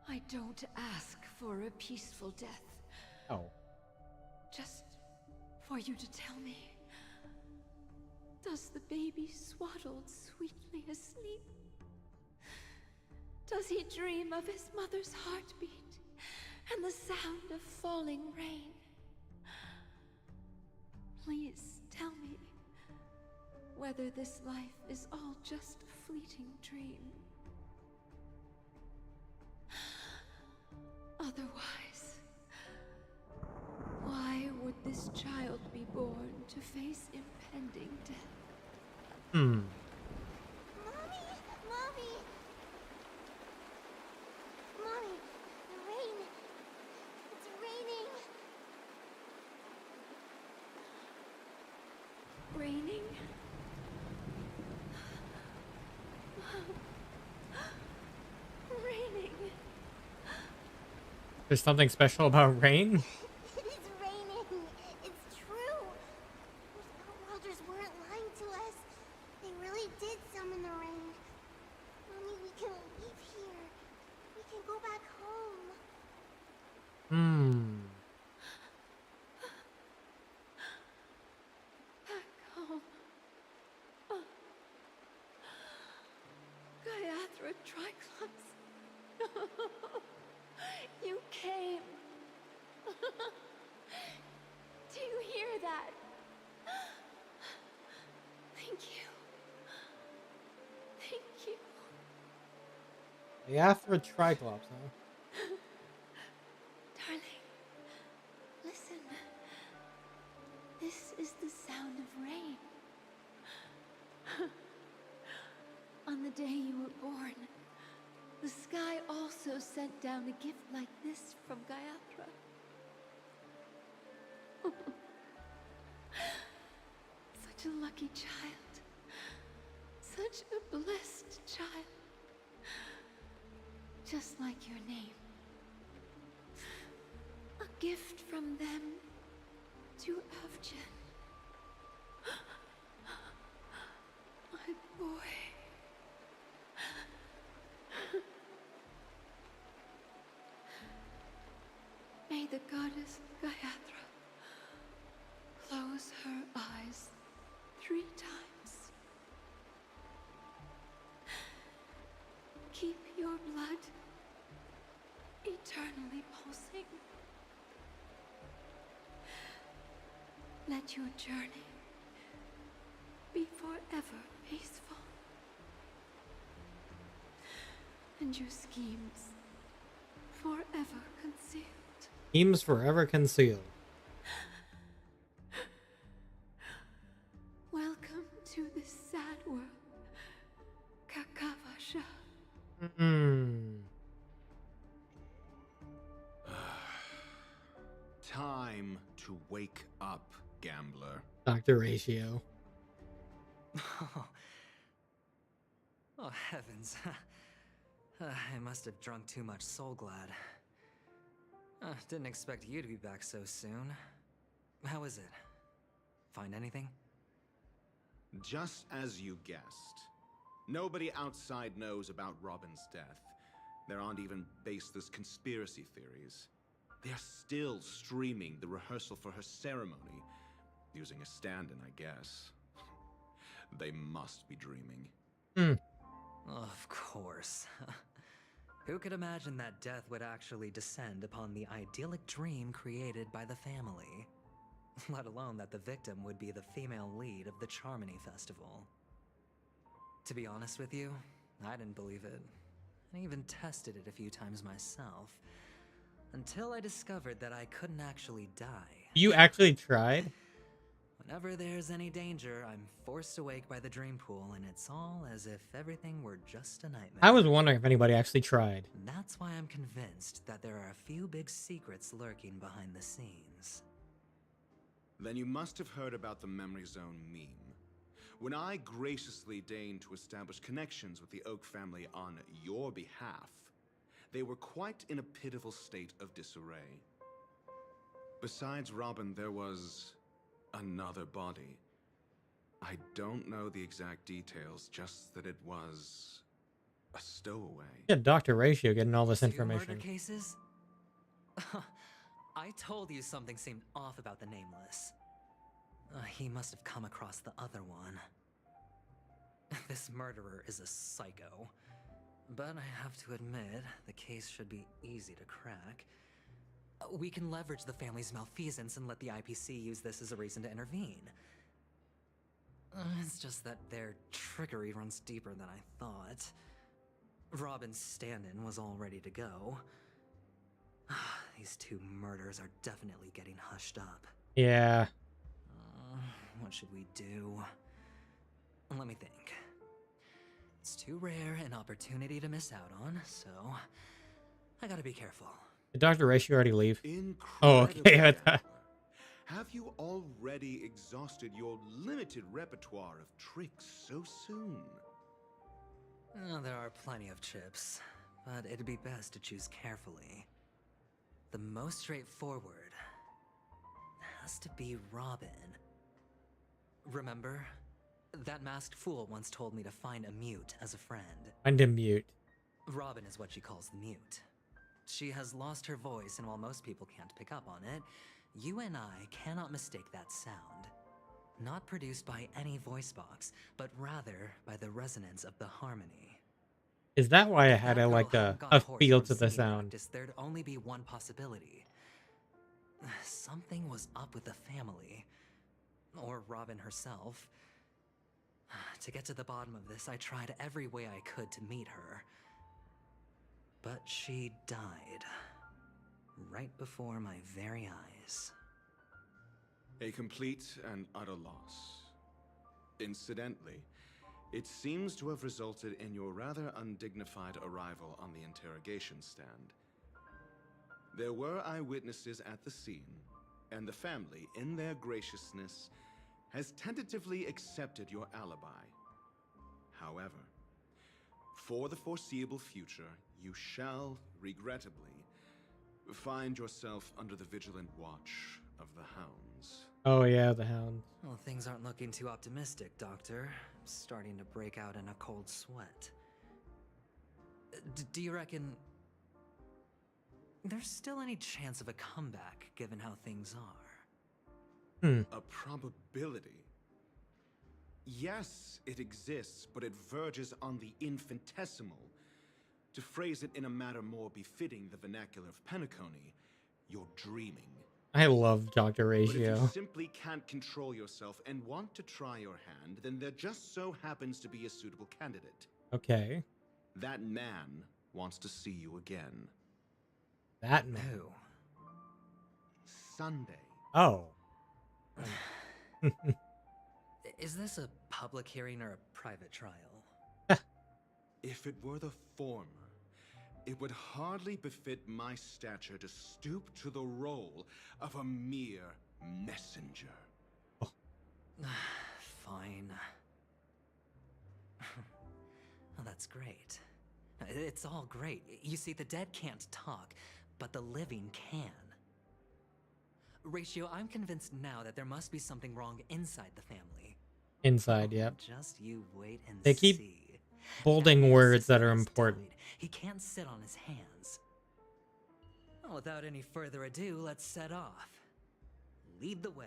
I don't ask for a peaceful death. Oh. Just for you to tell me, does the baby swaddled sweetly asleep? Does he dream of his mother's heartbeat and the sound of falling rain? Please tell me whether this life is all just a fleeting dream. otherwise. Why would this child be born to face impending death? Hmm. Mommy! Mommy! Mommy! The rain! It's raining! Raining? Raining. There's something special about rain? It is raining! It's true! Those outworlders weren't lying to us. They really did summon the rain. Mommy, we can leave here. We can go back home. Hmm. Back home. Gaiathra Triclops. You came. Do you hear that? Thank you. Thank you. The Aphra Triclops, huh? Darling, listen. This is the sound of rain. On the day you were born, the sky also sent down a gift like this from Gaiathra. Such a lucky child. Such a blessed child. Just like your name. A gift from them to Avgen. My boy. May the goddess Gaiathra close her eyes 3 times. Keep your blood eternally pulsing. Let your journey be forever peaceful. And your schemes forever concealed. Schemes forever concealed. Welcome to this sad world, Kakavasha. Time to wake up, gambler. Dr. Ratio. Oh, heavens. I must have drunk too much Soul Glad. Didn't expect you to be back so soon. How is it? Find anything? Just as you guessed. Nobody outside knows about Robin's death. There aren't even baseless conspiracy theories. They're still streaming the rehearsal for her ceremony, using a stand-in, I guess. They must be dreaming. Of course. Who could imagine that death would actually descend upon the idyllic dream created by the family? Let alone that the victim would be the female lead of the Charmony Festival. To be honest with you, I didn't believe it. I even tested it a few times myself. Until I discovered that I couldn't actually die. You actually tried? Whenever there's any danger, I'm forced awake by the dream pool, and it's all as if everything were just a nightmare. I was wondering if anybody actually tried. And that's why I'm convinced that there are a few big secrets lurking behind the scenes. Then you must have heard about the Memory Zone meme. When I graciously deigned to establish connections with the Oak family on your behalf, they were quite in a pitiful state of disarray. Besides Robin, there was another body. I don't know the exact details, just that it was a stowaway. Yeah, Dr. Ratio getting all this 2 information. murder cases? I told you something seemed off about the Nameless. He must have come across the other one. This murderer is a psycho. But I have to admit, the case should be easy to crack. We can leverage the family's malfeasance and let the IPC use this as a reason to intervene. It's just that their trickery runs deeper than I thought. Robin's stand-in was all ready to go. These two murders are definitely getting hushed up. Yeah. What should we do? Let me think. It's too rare an opportunity to miss out on, so I gotta be careful. Did Dr. Ratio already leave? Incredible. Oh, okay. I thought... Have you already exhausted your limited repertoire of tricks so soon? There are plenty of chips, but it'd be best to choose carefully. The most straightforward has to be Robin. Remember? That masked fool once told me to find a mute as a friend. Find a mute. Robin is what she calls the mute. She has lost her voice, and while most people can't pick up on it, you and I cannot mistake that sound. Not produced by any voice box, but rather by the resonance of the harmony. Is that why I had a feel to the sound? There'd only be one possibility. Something was up with the family. Or Robin herself. To get to the bottom of this, I tried every way I could to meet her. But she died. Right before my very eyes. A complete and utter loss. Incidentally, it seems to have resulted in your rather undignified arrival on the interrogation stand. There were eyewitnesses at the scene, and the family, in their graciousness, has tentatively accepted your alibi. However, for the foreseeable future, you shall, regrettably, find yourself under the vigilant watch of the Hounds. Oh yeah, the Hounds. Well, things aren't looking too optimistic, Doctor. I'm starting to break out in a cold sweat. Do you reckon there's still any chance of a comeback, given how things are? A probability? Yes, it exists, but it verges on the infinitesimal. To phrase it in a manner more befitting the vernacular of Penacony, you're dreaming. I love Dr. But if Ratio. you simply can't control yourself and want to try your hand, then there just so happens to be a suitable candidate. Okay. That man wants to see you again. That man. Who? Sunday. Oh. Is this a public hearing or a private trial? If it were the former, it would hardly befit my stature to stoop to the role of a mere messenger. Oh. Fine. Oh, that's great. It's all great. You see, the dead can't talk, but the living can. Ratio, I'm convinced now that there must be something wrong inside the family. Inside, yep. Just you wait and They keep see. bolding words that are important. He can't sit on his hands. Well, without any further ado, let's set off. Lead the way.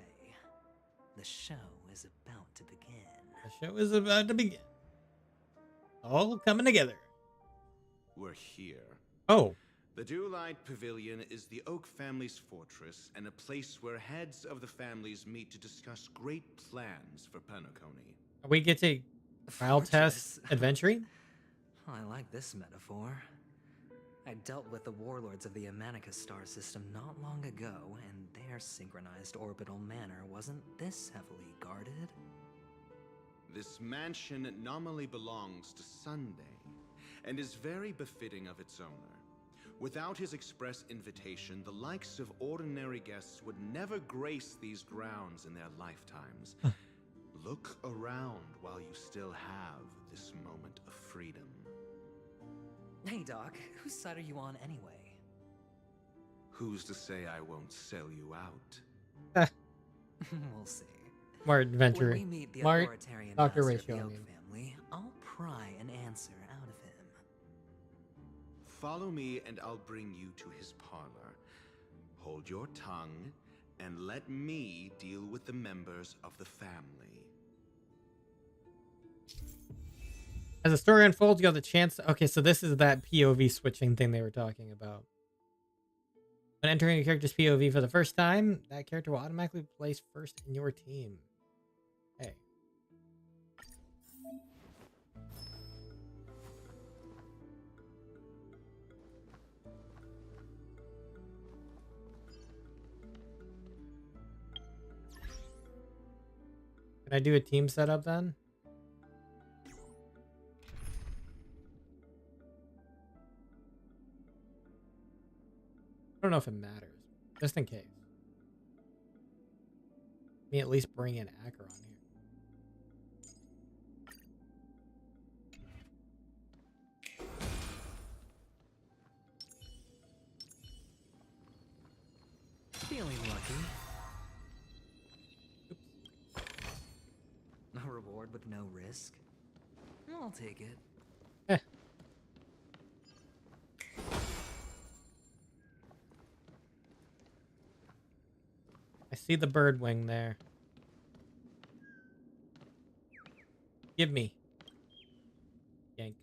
The show is about to begin. The show is about to begin. All coming together. We're here. Oh. The Dewlight Pavilion is the Oak family's fortress and a place where heads of the families meet to discuss great plans for Penacony. We get to trial test adventuring? I like this metaphor. I dealt with the warlords of the Honkai Star system not long ago, and their synchronized orbital manor wasn't this heavily guarded. This mansion nominally belongs to Sunday, and is very befitting of its owner. Without his express invitation, the likes of ordinary guests would never grace these grounds in their lifetimes. Look around while you still have this moment of freedom. Hey, Doc, whose side are you on anyway? Who's to say I won't sell you out? We'll see. Smart adventure. When we meet the Smart authoritarian Dr. master of Ratio. the Oak family, I'll pry an answer out of him. Follow me and I'll bring you to his parlor. Hold your tongue and let me deal with the members of the family. As the story unfolds, you have the chance. Okay, so this is that POV switching thing they were talking about. When entering a character's POV for the first time, that character will automatically be placed first in your team. Hey. Can I do a team setup then? I don't know if it matters. Just in case. Let me at least bring in Acheron here. Feeling lucky. A reward with no risk. I'll take it. I see the bird wing there. Give me. Yank.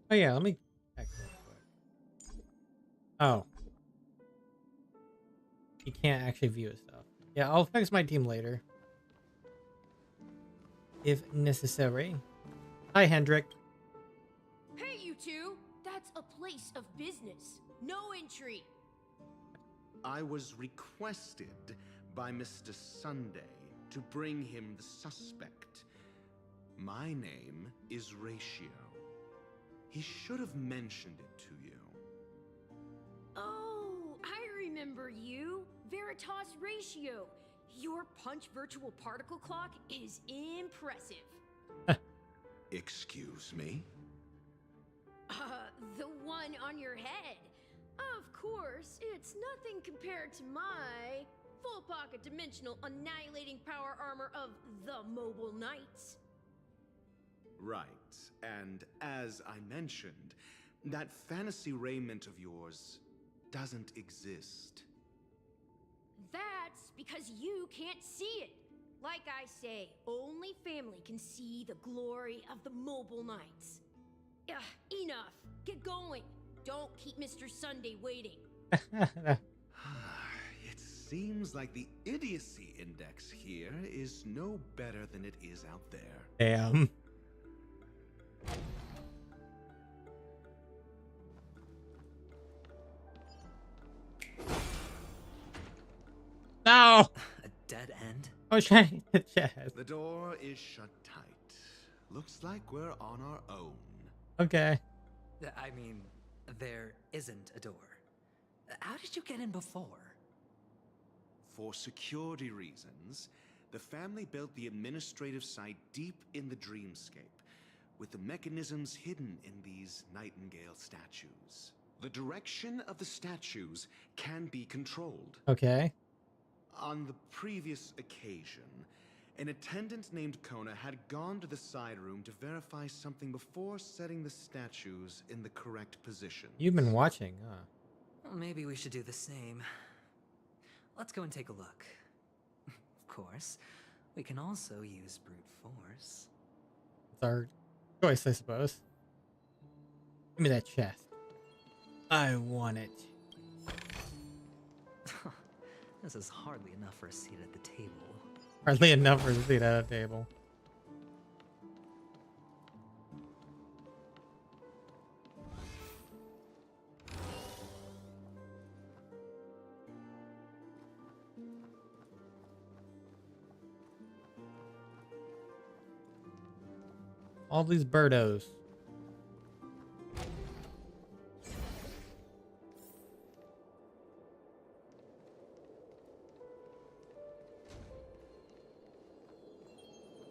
Oh yeah, let me check real quick. Oh. You can't actually view his stuff. Yeah, I'll fix my team later. If necessary. Hi, Hendrik. Hey, you two! That's a place of business. No entry. I was requested by Mr. Sunday to bring him the suspect. My name is Ratio. He should have mentioned it to you. Oh, I remember you. Veritas Ratio. Your punch virtual particle clock is impressive. Excuse me? The one on your head. Of course, it's nothing compared to my full pocket dimensional annihilating power armor of the Mobile Knights. Right, and as I mentioned, that fantasy raiment of yours doesn't exist. That's because you can't see it. Like I say, only family can see the glory of the Mobile Knights. Ugh, enough. Get going. Don't keep Mr. Sunday waiting. It seems like the idiocy index here is no better than it is out there. Damn. No! A dead end? Oh, shit. The chest. The door is shut tight. Looks like we're on our own. Okay. I mean, there isn't a door. How did you get in before? For security reasons, the family built the administrative site deep in the dreamscape, with the mechanisms hidden in these nightingale statues. The direction of the statues can be controlled. Okay. On the previous occasion, an attendant named Kona had gone to the side room to verify something before setting the statues in the correct position. You've been watching, huh? Well, maybe we should do the same. Let's go and take a look. Of course, we can also use brute force. It's our choice, I suppose. Give me that chest. I want it. This is hardly enough for a seat at the table. Hardly enough for a seat at a table. All these birdos.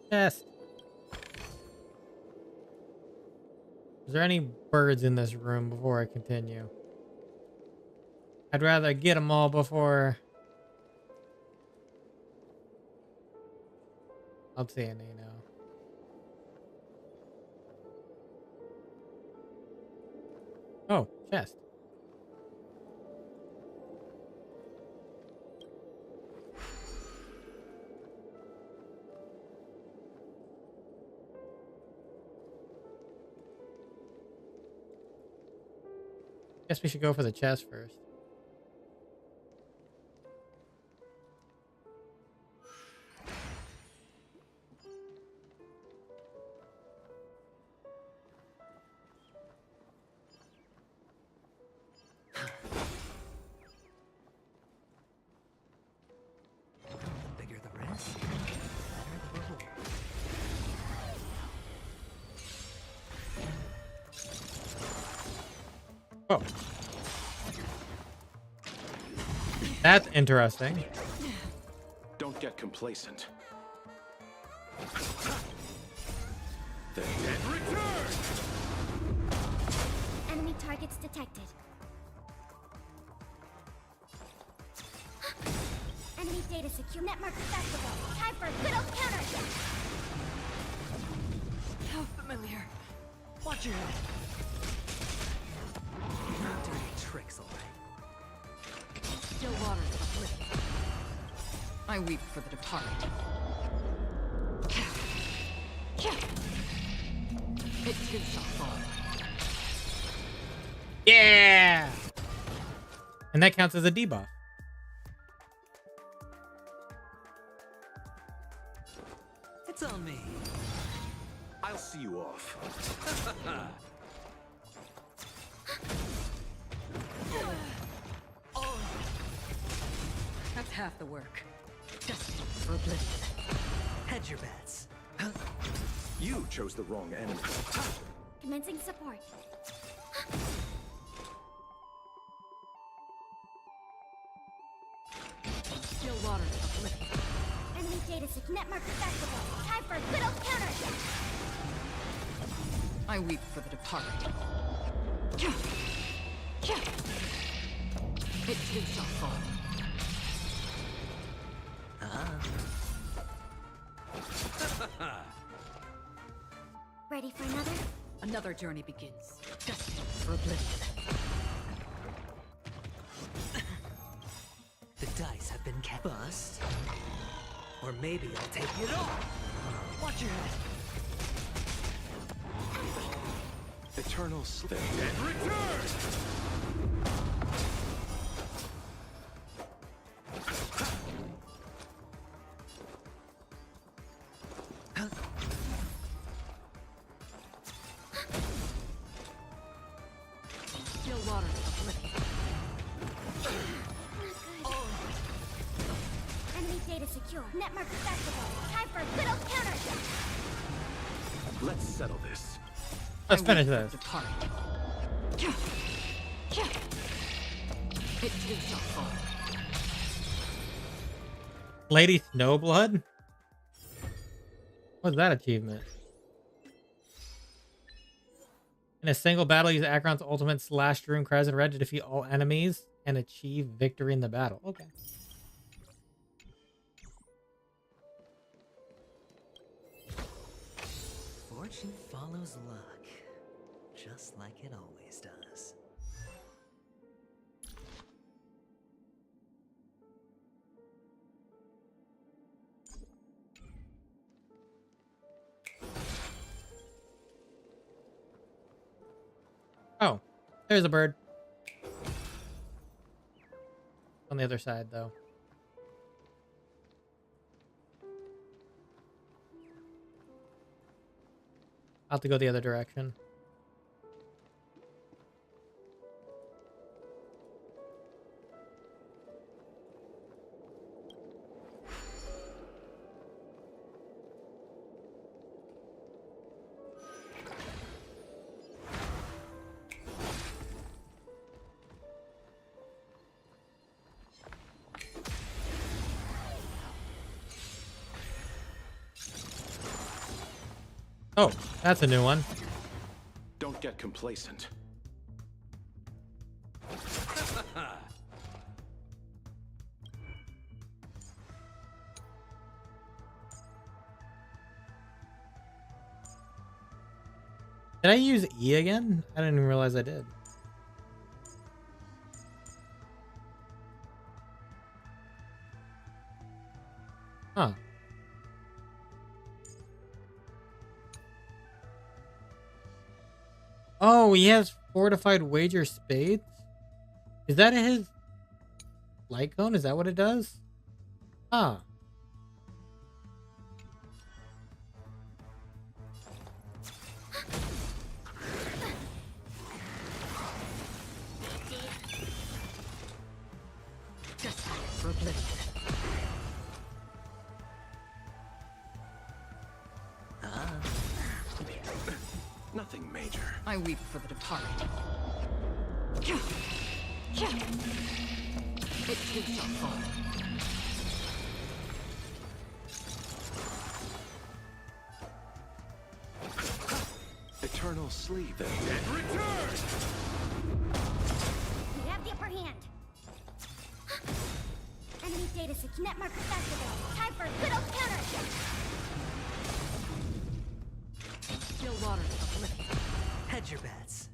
Yes. Is there any birds in this room before I continue? I'd rather get them all before I'll see any now. Oh, chest. Guess we should go for the chest first. Oh. That's interesting. Don't get complacent. The dead return! Enemy targets detected. Enemy data secure. Network accessible. Time for a good old counterattack. How familiar. Watch your head. Dirty tricks, all right. Still waters of oblivion. I weep for the departed. It too shall fall. Yeah! And that counts as a debuff. It's on me. I'll see you off. That's half the work. Destined for oblivion. Hedge your bets. You chose the wrong enemy. Commencing support. Still waters of oblivion. Enemy data secure. Network accessible. Time for a good old counterattack. I weep for the departed. It too shall fall. Ready for another? Another journey begins. Destined for oblivion. The dice have been cast. Bust. Or maybe I'll take it all. Watch your head. Eternal slip. Dead return! Still waters of oblivion. Enemy data secure. Network accessible. Time for a good old counterattack. Let's settle this. Let's finish this. It too shall fall. Lady Snowblood? What's that achievement? In a single battle, use Acheron's ultimate /Dream Crescent Red to defeat all enemies and achieve victory in the battle. Okay. Fortune follows luck, just like it always does. Oh, there's a bird. On the other side, though. I'll have to go the other direction. Oh, that's a new one. Don't get complacent. Did I use E again? I didn't even realize I did. Huh. Oh, he has fortified wager spades? Is that his light cone? Is that what it does? Huh. Nothing major. I weep for the departed. It too shall fall. Eternal sleep. The dead return! We have the upper hand. Enemy data net marker activated. Time for a good old counterattack. Still waters uplifted. Hedge your bets.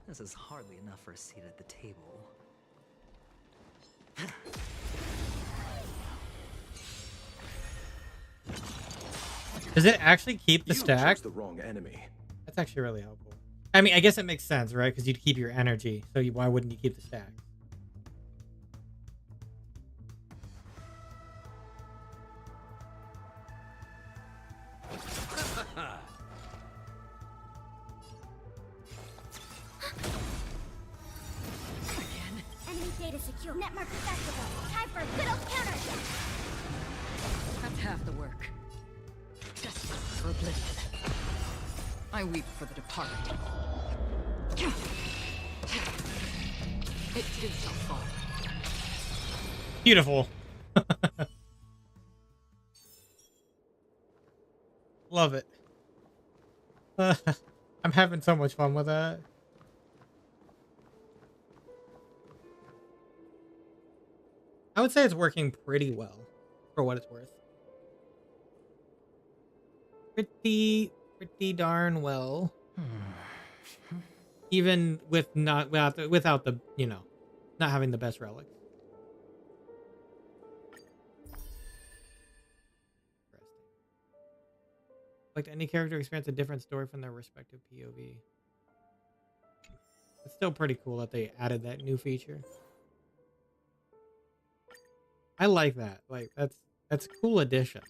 This is hardly enough for a seat at the table. Does it actually keep the You stack? chose the wrong enemy. That's actually really helpful. I mean, I guess it makes sense, right? Because you'd keep your energy. So why wouldn't you keep the stack? Enemy data secure. Net marker activated. Time for a good old counterattack. That's half the work. Desperate for oblivion. I weep for the departed. It too shall fall. Beautiful. Love it. I'm having so much fun with that. I would say it's working pretty well for what it's worth. Pretty darn well. Even without the, you know, not having the best relic. Like any character experience a different story from their respective POV. It's still pretty cool that they added that new feature. I like that. Like that's a cool addition.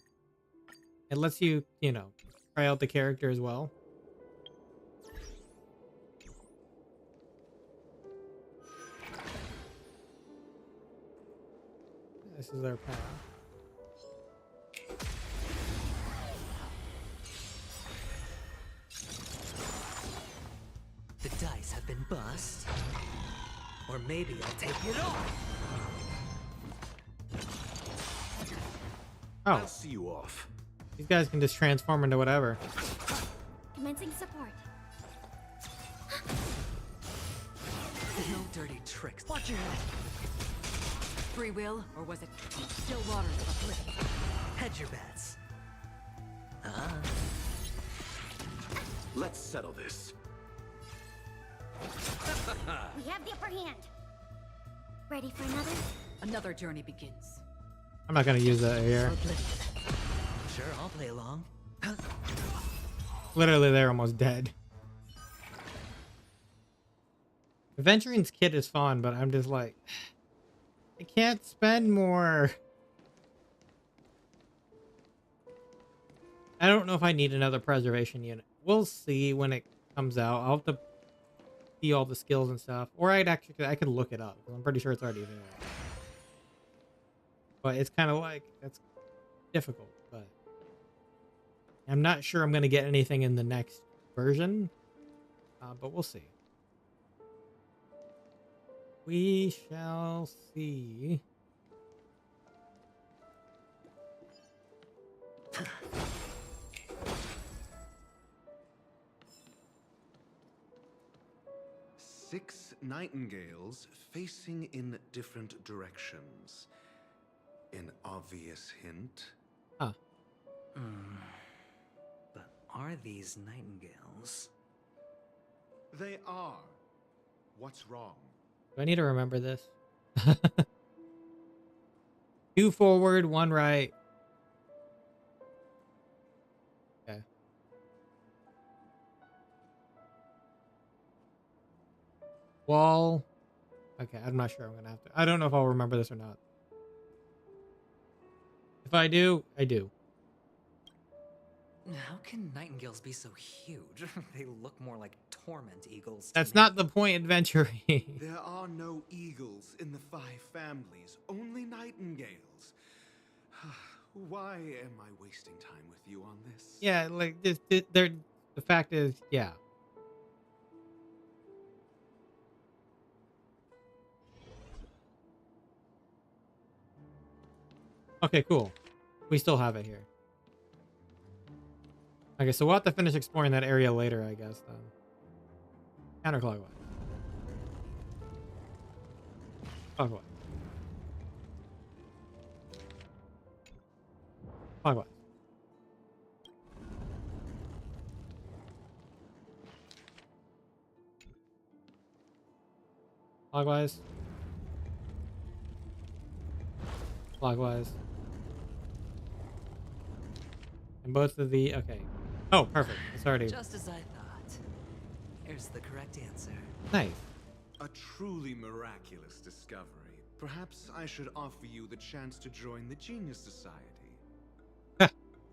It lets you, you know, try out the character as well. This is our path. The dice have been bust. Or maybe I'll take it off. Oh. I'll see you off. These guys can just transform into whatever. Commencing support. No dirty tricks. Watch your head. Free will, or was it still waters of oblivion? Hedge your bets. Let's settle this. We have the upper hand. Ready for another? Another journey begins. I'm not gonna use that here. Sure, I'll play along. Literally, they're almost dead. Aventuring's kit is fun, but I'm just like, I can't spend more. I don't know if I need another preservation unit. We'll see when it comes out. I'll have to see all the skills and stuff, or I could look it up. I'm pretty sure it's already there. But it's kind of like that's difficult. But I'm not sure I'm going to get anything in the next version, but we'll see. We shall see. Six nightingales facing in different directions. An obvious hint. Huh. But are these nightingales? They are. What's wrong? Do I need to remember this? 2 forward, 1 right. Okay. Wall. Okay, I'm not sure. I'm gonna have to. I don't know if I'll remember this or not. If I do, I do. How can nightingales be so huge? They look more like torment eagles. That's not the point, adventuring. There are no eagles in the 5 families, only nightingales. Why am I wasting time with you on this? Yeah, like the fact is, yeah. Okay, cool. We still have it here. Okay, so we'll have to finish exploring that area later, I guess, then. Counterclockwise. Clockwise. Clockwise. Clockwise. Clockwise. And both of the... Okay. Oh, perfect. It's already... Just as I thought. Here's the correct answer. Nice. A truly miraculous discovery. Perhaps I should offer you the chance to join the Genius Society.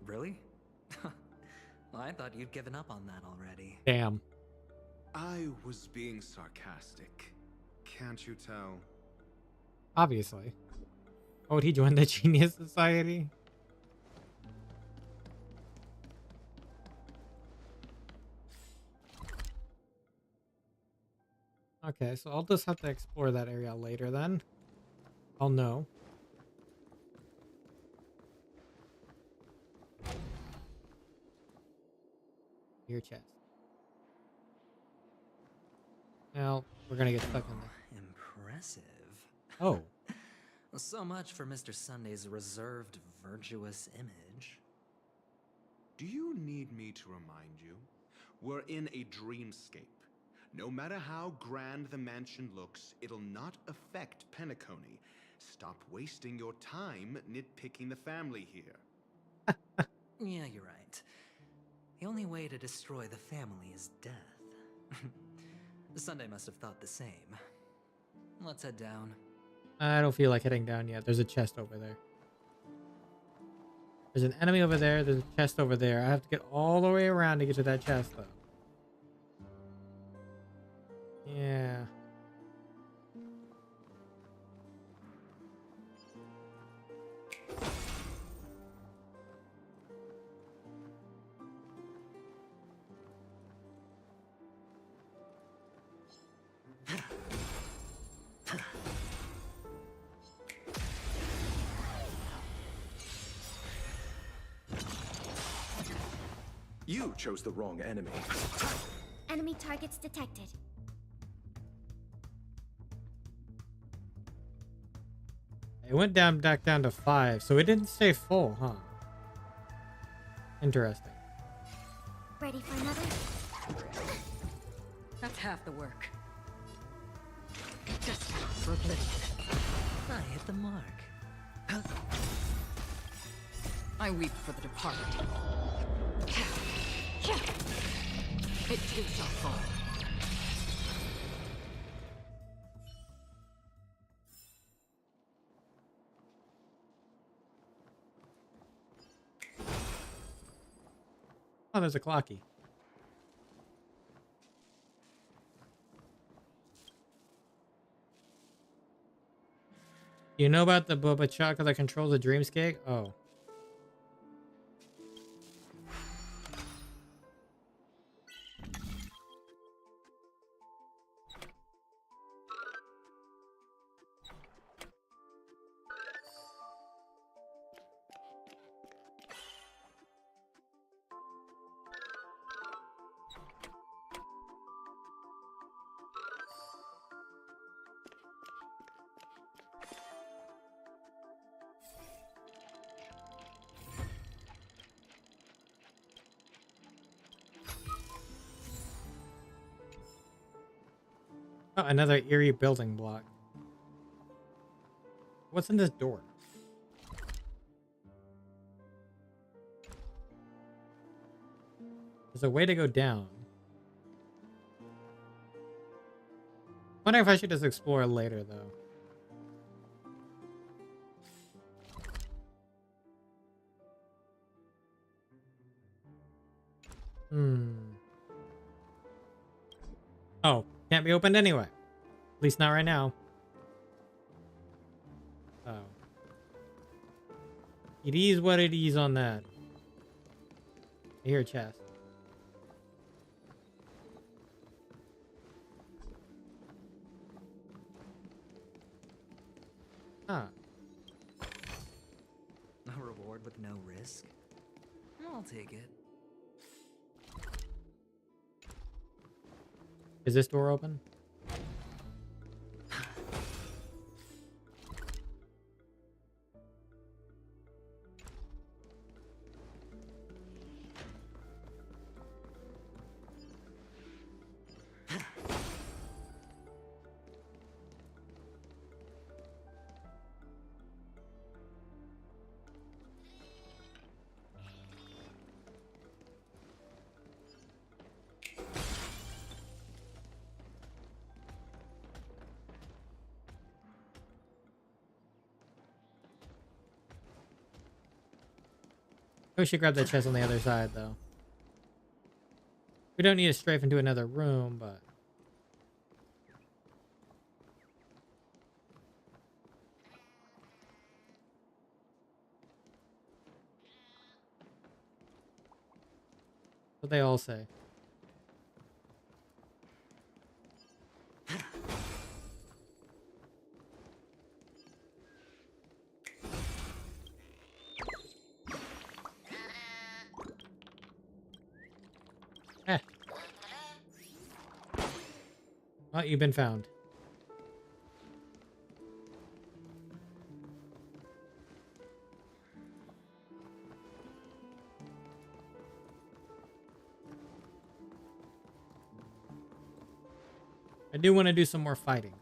Really? Well, I thought you'd given up on that already. Damn. I was being sarcastic. Can't you tell? Obviously. Oh, would he join the Genius Society? Okay, so I'll just have to explore that area later then. I'll know. Your chest. Now, we're gonna get stuck in there. Impressive. Oh. So much for Mr. Sunday's reserved, virtuous image. Do you need me to remind you? We're in a dreamscape. No matter how grand the mansion looks, it'll not affect Penacony. Stop wasting your time nitpicking the family here. Yeah, you're right. The only way to destroy the family is death. Sunday must have thought the same. Let's head down. I don't feel like heading down yet. There's a chest over there. There's an enemy over there. There's a chest over there. I have to get all the way around to get to that chest, though. Yeah. You chose the wrong enemy. Enemy targets detected. It went back down to 5, so it didn't stay full, huh? Interesting. Ready for another? That's half the work. Just for oblivion. I hit the mark. I weep for the departed. It too shall fall. Oh, there's a clocky. You know about the Boba Chaka that controls the dreamscape? Oh. Oh, another eerie building block. What's in this door? There's a way to go down. Wondering if I should just explore later, though. Oh, can't be opened anyway. At least not right now. Oh. It is what it is on that. Here, chest. Huh. A reward with no risk? I'll take it. Is this door open? We should grab that chest on the other side, though. We don't need to strafe into another room, but... what they all say. Oh, you've been found. I do want to do some more fighting.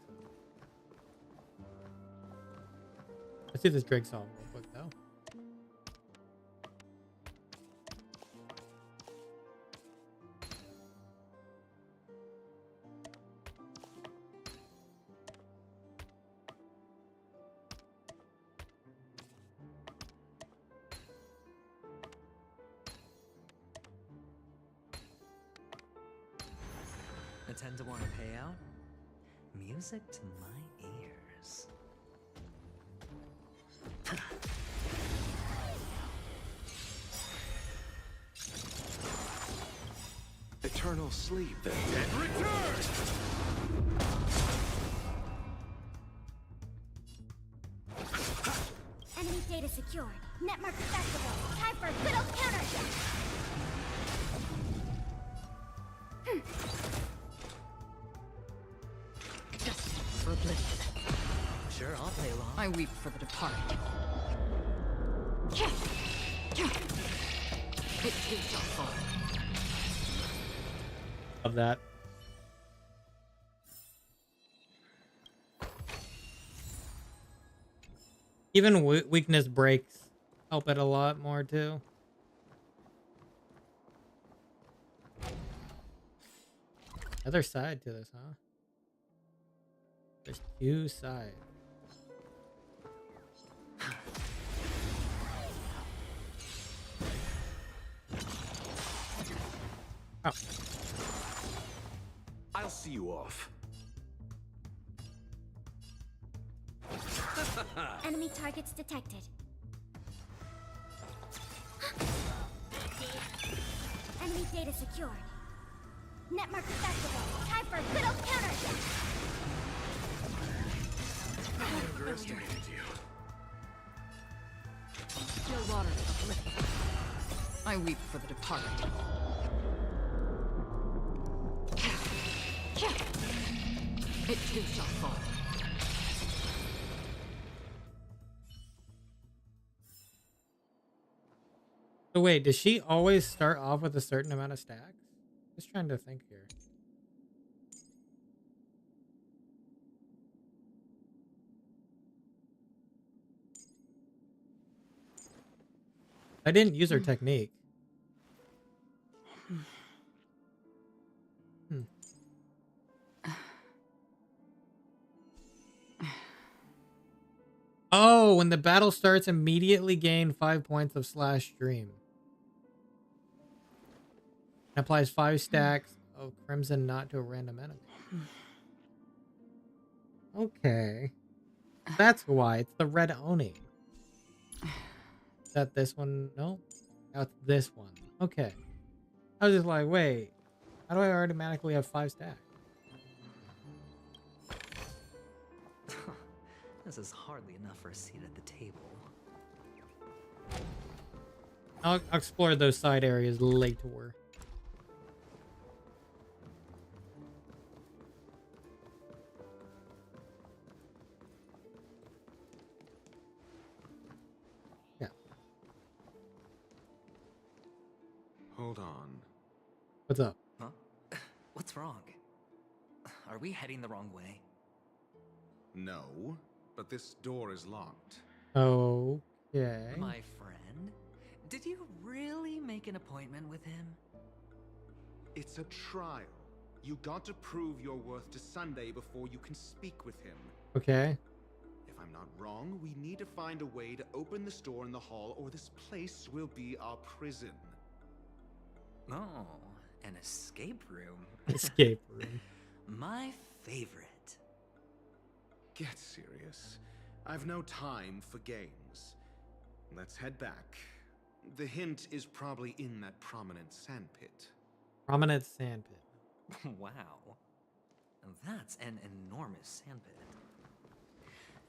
Let's do this Drake song real quick, though. A 10-to-1 payout? Music to my ears. Eternal sleep. The dead return! Enemy data secured. Netmark accessible. Time for a little counterattack. For oblivion. Sure, I'll play along. I weep for the departed. It too shall fall. Of that. Even weakness breaks help it a lot more too. Other side to this, huh? There's two sides. Oh. I'll see you off. Enemy targets detected. Enemy data secured. Netmark accessible. Time for a little counterattack. I underestimated you. Still water uplifted. I weep for the departed. It too shall fall. So wait, does she always start off with a certain amount of stacks? Just trying to think here. I didn't use her technique. Oh, when the battle starts, immediately gain 5 points of slash stream. Applies 5 stacks of crimson knot to a random enemy. Okay. That's why. It's the red Oni. Is that this one? No? That's this one. Okay. I was just like, wait. How do I automatically have 5 stacks? This is hardly enough for a seat at the table. I'll explore those side areas later. Yeah. Hold on. What's up? Huh? What's wrong? Are we heading the wrong way? No, but this door is locked. Okay. My friend? Did you really make an appointment with him? It's a trial. You got to prove your worth to Sunday before you can speak with him. Okay. If I'm not wrong, we need to find a way to open this door in the hall, or this place will be our prison. Oh, an escape room. Escape room. My favorite. Get serious. I've no time for games. Let's head back. The hint is probably in that prominent sandpit. Prominent sandpit. Wow. That's an enormous sandpit.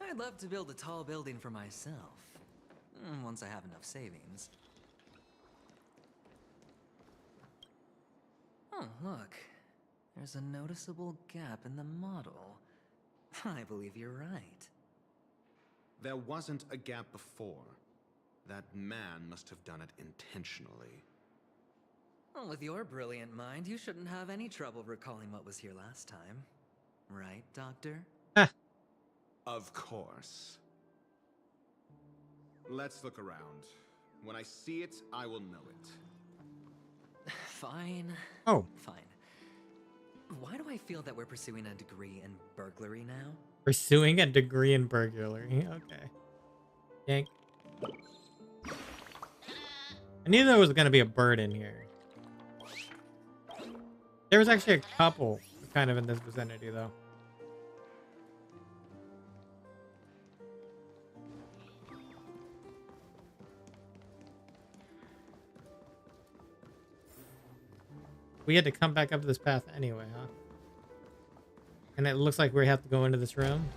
I'd love to build a tall building for myself. Once I have enough savings. Oh, look. There's a noticeable gap in the model. I believe you're right. There wasn't a gap before. That man must have done it intentionally. Well, with your brilliant mind, you shouldn't have any trouble recalling what was here last time. Right, Doctor? Of course. Let's look around. When I see it, I will know it. Fine. Oh. Fine. Why do I feel that we're pursuing a degree in burglary now? Pursuing a degree in burglary. Okay. Yank. I knew there was going to be a bird in here. There was actually a couple kind of in this vicinity, though. We had to come back up this path anyway, huh? And it looks like we have to go into this room.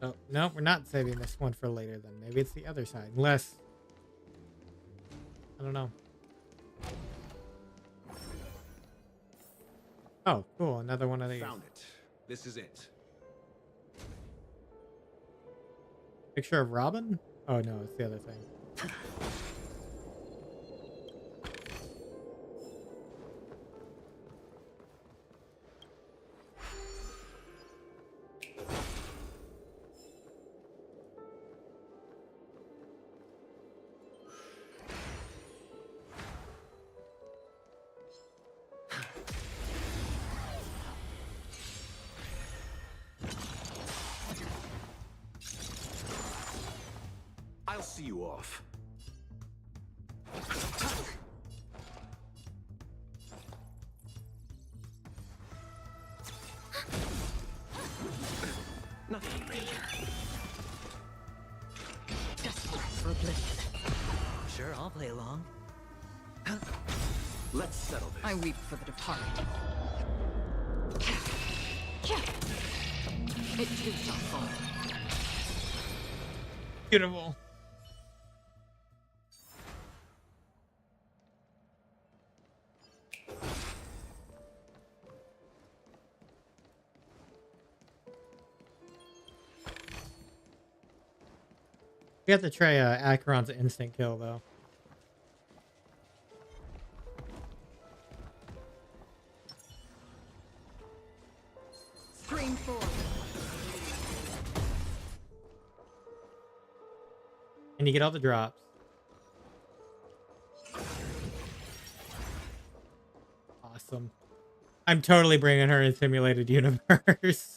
Oh, no, we're not saving this one for later then. Maybe it's the other side. Unless... I don't know. Oh, cool. Another one of these. Found it. This is it. Picture of Robin? Oh, no, it's the other thing. I'll see you off. Nothing major. Desperate for oblivion. Sure, I'll play along. Let's settle this. I weep for the departed. It too shall fall. Beautiful. We have to try Acheron's instant kill, though. Scream forward. And you get all the drops. Awesome. I'm totally bringing her in Simulated Universe.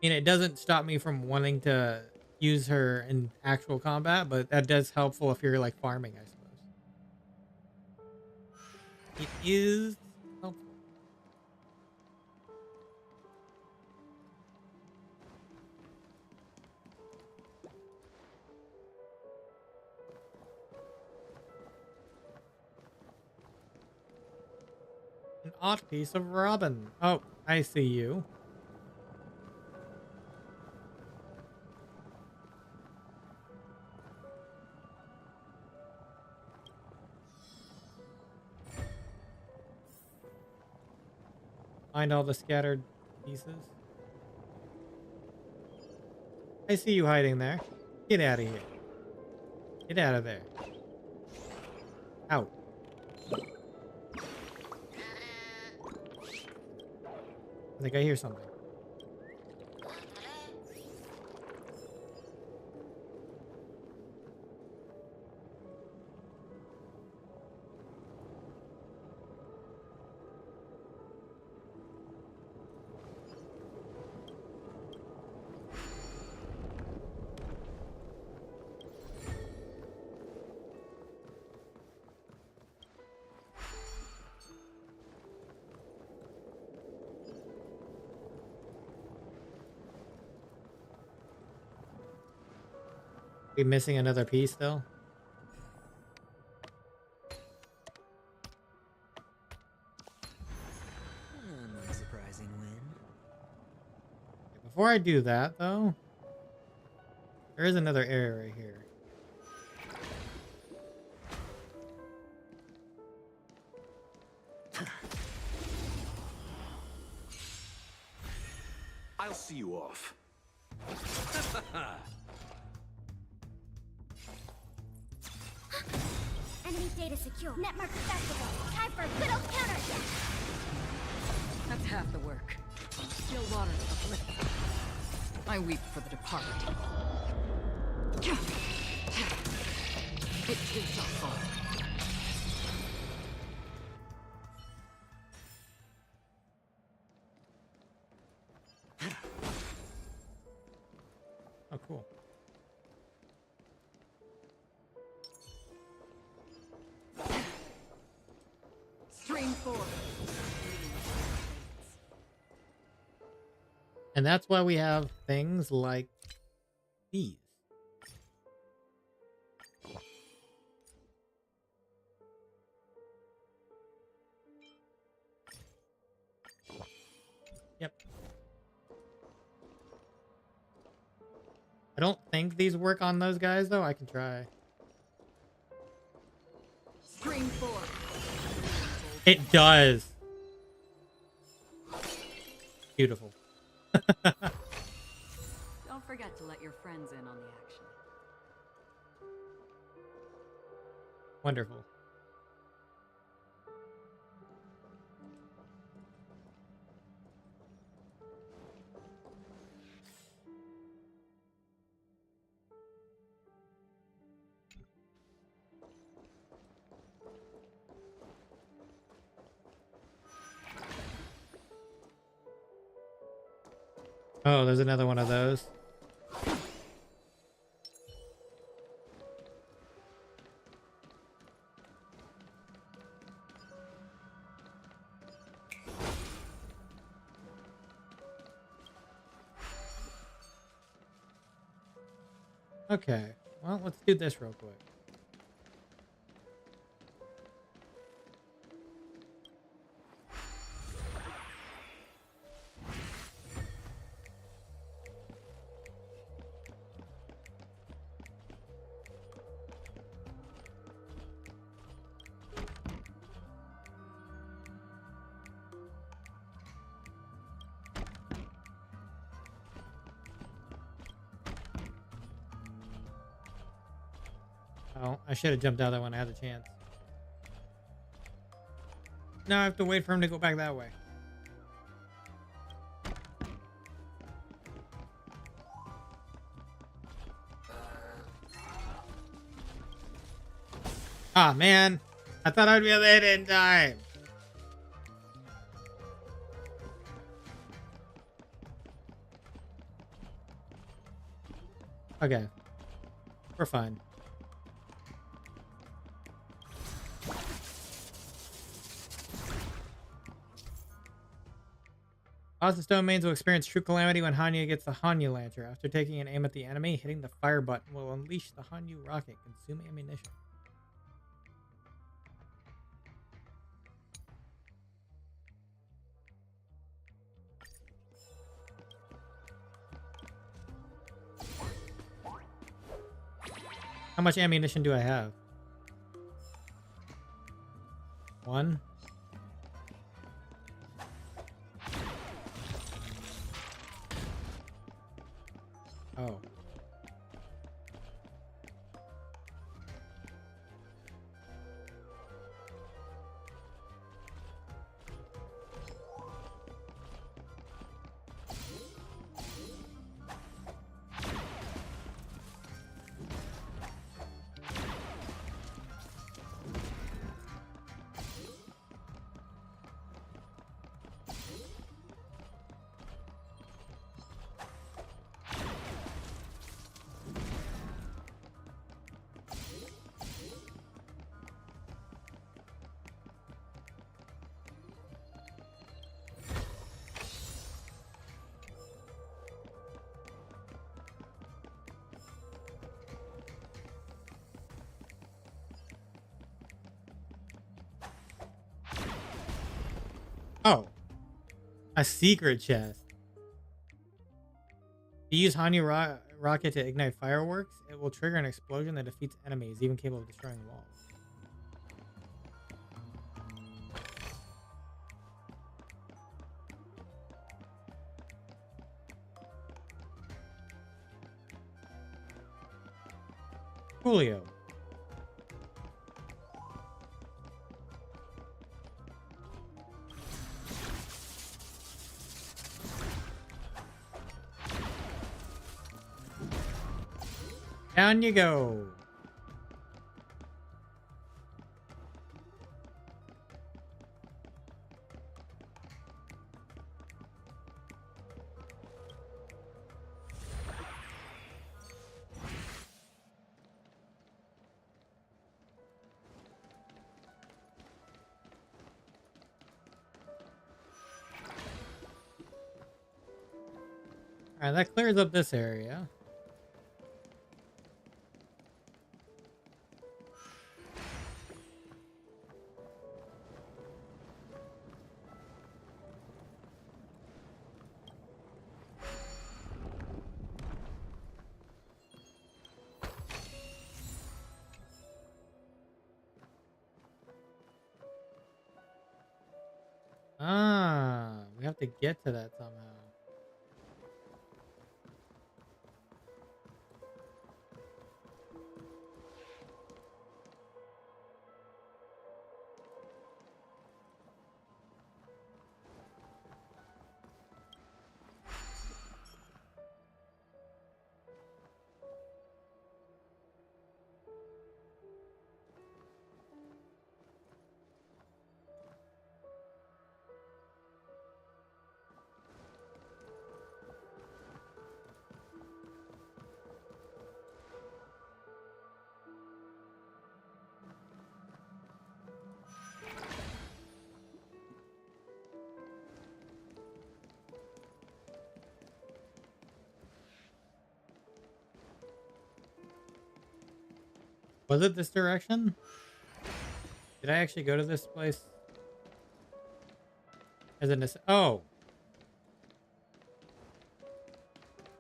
mean, it doesn't stop me from wanting to use her in actual combat, but that does helpful if you're like farming, I suppose. It is helpful. An odd piece of robin. Oh, I see you. Find all the scattered pieces. I see you hiding there. Get out of here. Get out of there. Out. I think I hear something. We missing another piece though? A surprising win. Before I do that though, there is another area right here. I'll see you off. Enemy data secure. Netmark accessible. Time for a good old counterattack. That's half the work. Still water to the flip. I weep for the departed. It too shall fall. Oh, cool. Stream 4. And that's why we have things like these. Yep. I don't think these work on those guys though. I can try. Stream 4. It does. Beautiful. Don't forget to let your friends in on the action. Wonderful. Oh, there's another one of those. Okay, well, let's do this real quick. Oh, I should have jumped out that when I had the chance. Now I have to wait for him to go back that way. Ah, man. I thought I'd be able to hit it in time. Okay. We're fine. Lost Stone Mains will experience true calamity when Hanyu gets the Hanyu Lancer. After taking an aim at the enemy, hitting the fire button will unleash the Hanyu rocket. Consume ammunition. How much ammunition do I have? 1. Oh. Oh. A secret chest. If you use Hanyu rocket to ignite fireworks, it will trigger an explosion that defeats enemies, even capable of destroying walls. Julio. Down you go. All right, that clears up this area. Ah, we have to get to that somehow. Was it this direction? Did I actually go to this place? As in this? Oh.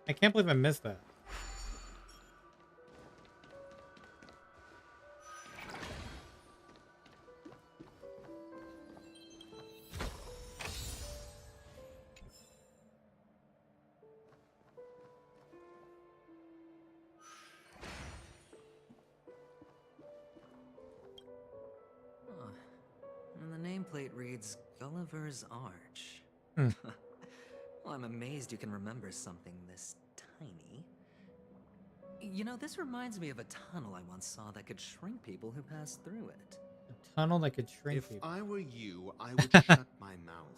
I can't believe I missed that. And the nameplate reads Gulliver's Arch. Hmm. Well, I'm amazed you can remember something this tiny. You know, this reminds me of a tunnel I once saw that could shrink people who passed through it. A tunnel that could shrink If people. I were you, I would shut my mouth.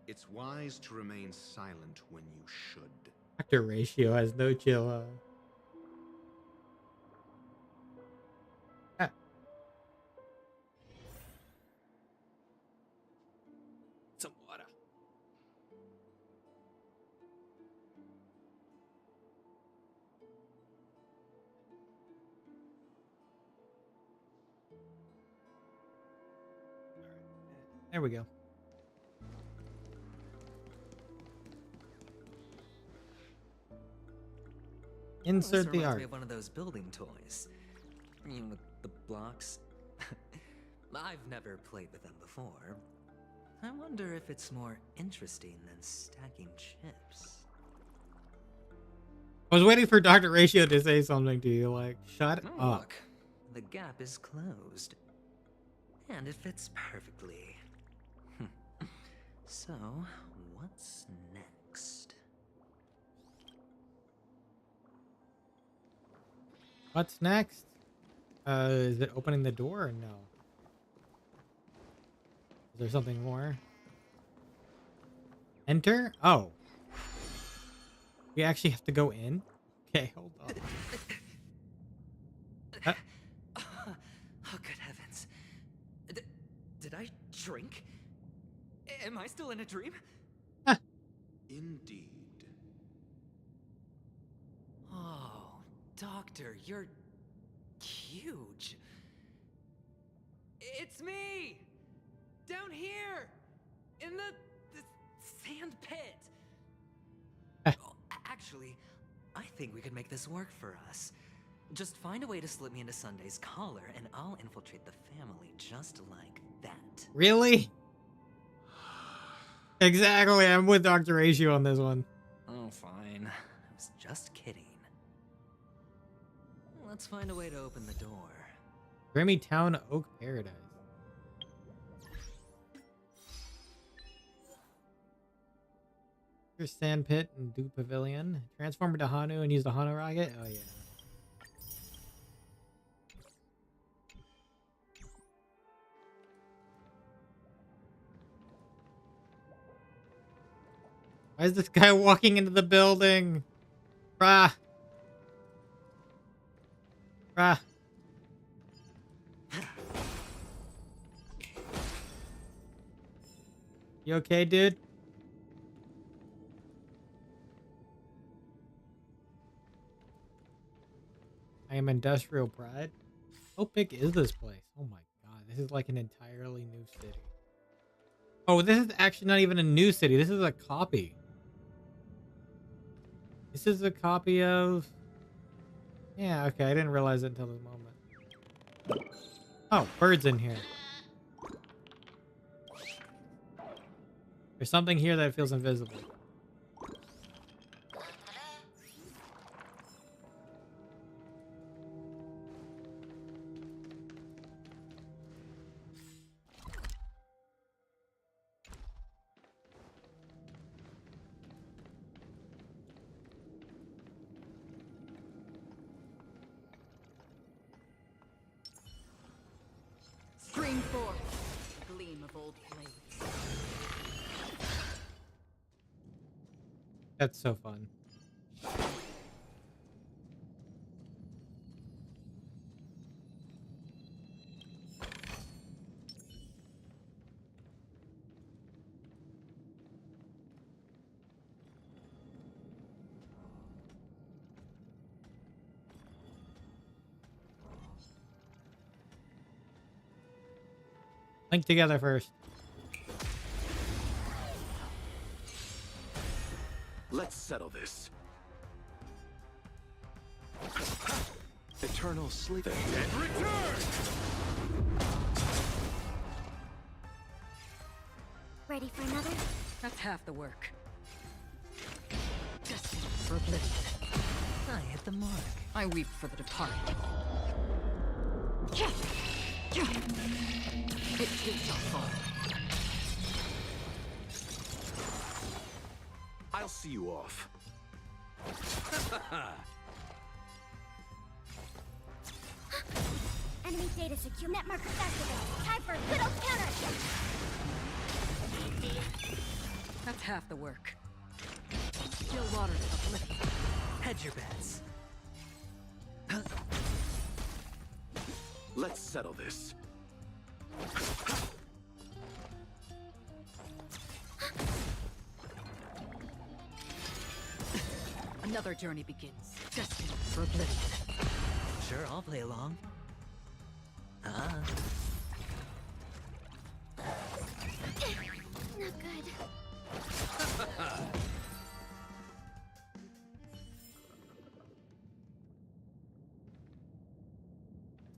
It's wise to remain silent when you should. Factor ratio has no chill. There we go. Insert this the reminds art. me of one of those building toys. You know, with the blocks. I've never played with them before. I wonder if it's more interesting than stacking chips. I was waiting for Dr. Ratio to say something to you, like, shut Oh, up. look, the gap is closed. And it fits perfectly. So, what's next? What's next? Is it opening the door or no? Is there something more? Enter? Oh. We actually have to go in? Okay, hold on. Oh, good heavens. Did I drink? Am I still in a dream? Indeed. Oh, Doctor, you're huge. It's me! Down here! In the sand pit! Oh, actually, I think we could make this work for us. Just find a way to slip me into Sunday's collar, and I'll infiltrate the family just like that. Really? Exactly, I'm with Dr. Ratio on this one. Oh, fine. I was just kidding. Let's find a way to open the door. Grimmy Town Oak Paradise. Here's Sand Pit and Dew Pavilion. Transform into Hanu and use the Hanu rocket? Oh, yeah. Why is this guy walking into the building? Brah. Brah. You okay, dude? I am Industrial Pride. How big is this place? Oh my god, this is like an entirely new city. Oh, this is actually not even a new city. This is a copy. This is a copy of... Yeah, okay, I didn't realize it until this moment. Oh, birds in here. There's something here that feels invisible. Spring forth, a gleam of old blades. That's so fun. Link together first. Let's settle this. Eternal sleep and return! Ready for another? That's half the work. Destined for oblivion. I hit the mark. I weep for the departed. It too shall fall. I'll see you off. Enemy data secure. Net markers activated. Time for a little counter. That's half the work. Still waters of oblivion. Hedge your bets. Let's settle this. Another journey begins. Destined for oblivion. Sure, I'll play along. Not good.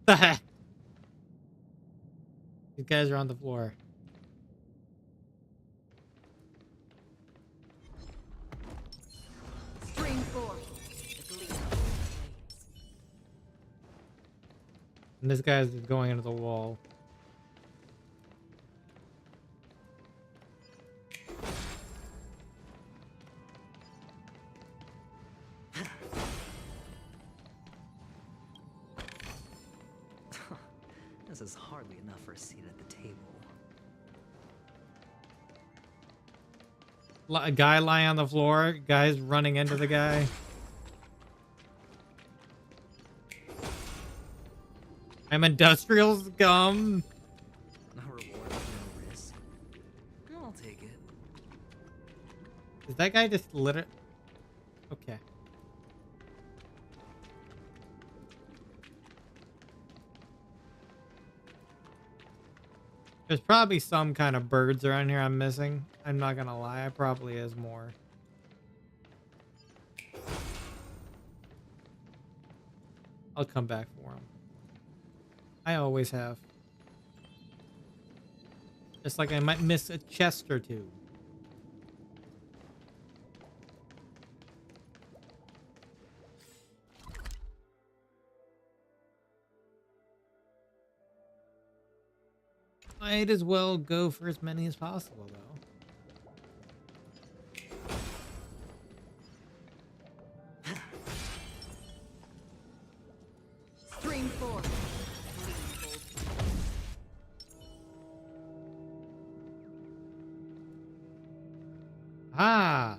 The heck? These guys are on the floor. Stream 4. And this guy's going into the wall. This is hardly enough for a seat at the table. A guy lying on the floor. Guys running into the guy. I'm industrial scum. No reward, no risk. I'll take it. Is that guy just literally... Okay. There's probably some kind of birds around here I'm missing. I'm not gonna lie, it probably is more. I'll come back for him. I always have. Just like I might miss a chest or two. Might as well go for as many as possible, though. Stream 4. Ah!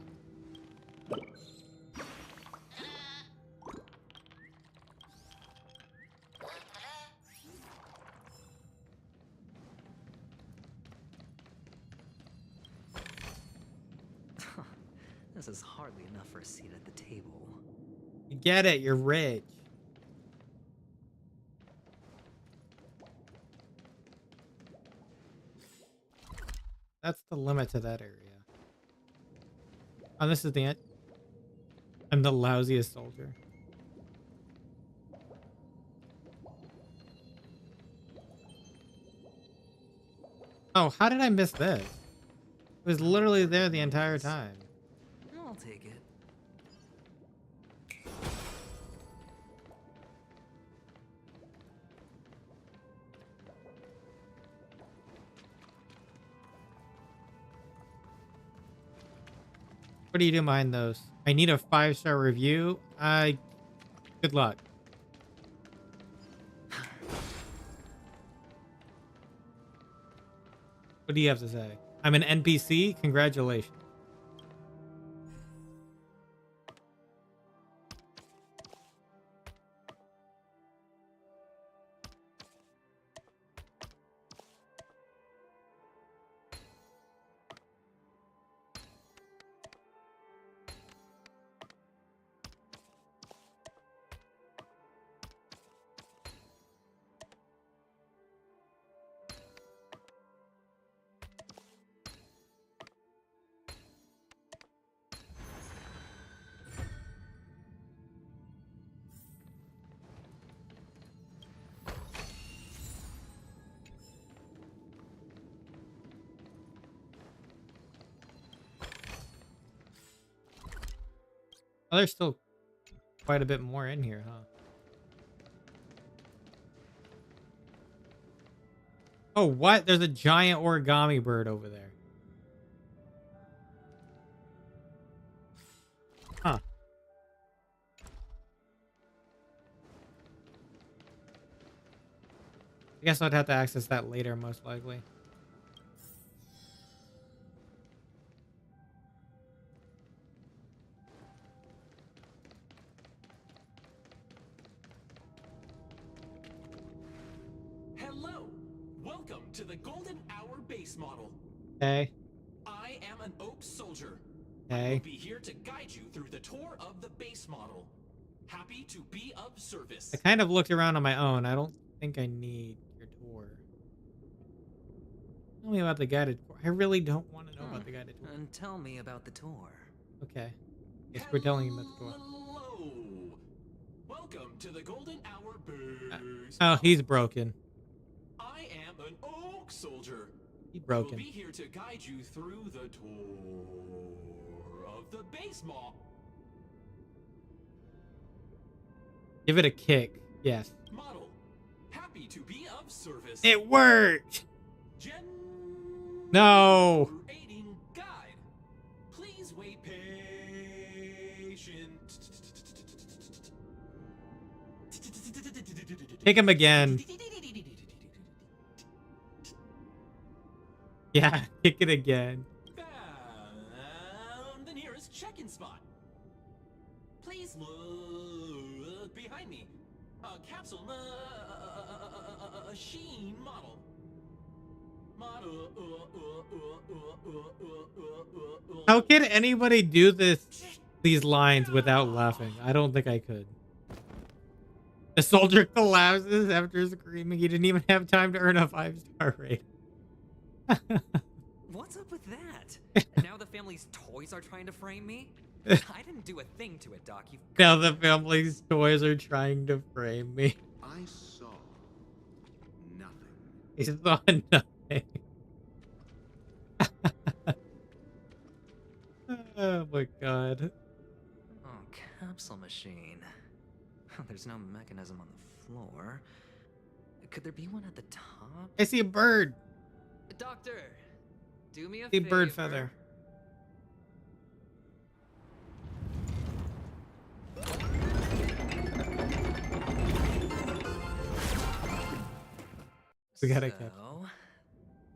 This is hardly enough for a seat at the table. You get it, you're rich. That's the limit to that area. Oh, this is the end. I'm the lousiest soldier. Oh, how did I miss this? It was literally there the entire time. I'll take it. What do you do behind those? I need a 5-star review. Good luck. What do you have to say? I'm an NPC? Congratulations. Oh, there's still quite a bit more in here, huh? Oh, what? There's a giant origami bird over there. Huh. I guess I'd have to access that later, most likely. Hello! Welcome to the Golden Hour base model. Okay. I am an Oak Soldier. I Okay. will be here to guide you through the tour of the base model. Happy to be of service. I kind of looked around on my own. I don't think I need your tour. Tell me about the guided tour. I really don't want to know about the guided tour. And tell me about the tour. Okay. Guess we're telling him about the tour. Hello. Welcome to the Golden Hour Burst. Oh, he's broken. I am an oak soldier. He's broken. I will be here to guide you through the tour of the base mall. Give it a kick. Yes. Model, happy to be of service. It worked. No. Generating guide. Please wait patient. Kick him again. Yeah, kick it again. Found the nearest check-in spot. Please look behind me. A capsule machine model. How can anybody do these lines without laughing? I don't think I could. The soldier collapses after screaming. He didn't even have time to earn a 5-star rating. What's up with that? And now the family's toys are trying to frame me? I didn't do a thing to it, Doc. Now the family's toys are trying to frame me. I saw nothing. He saw nothing. Oh my god. Oh, capsule machine. There's no mechanism on the floor. Could there be one at the top? I see a bird. Doctor, do me a See a favor. bird feather. We gotta catch. So,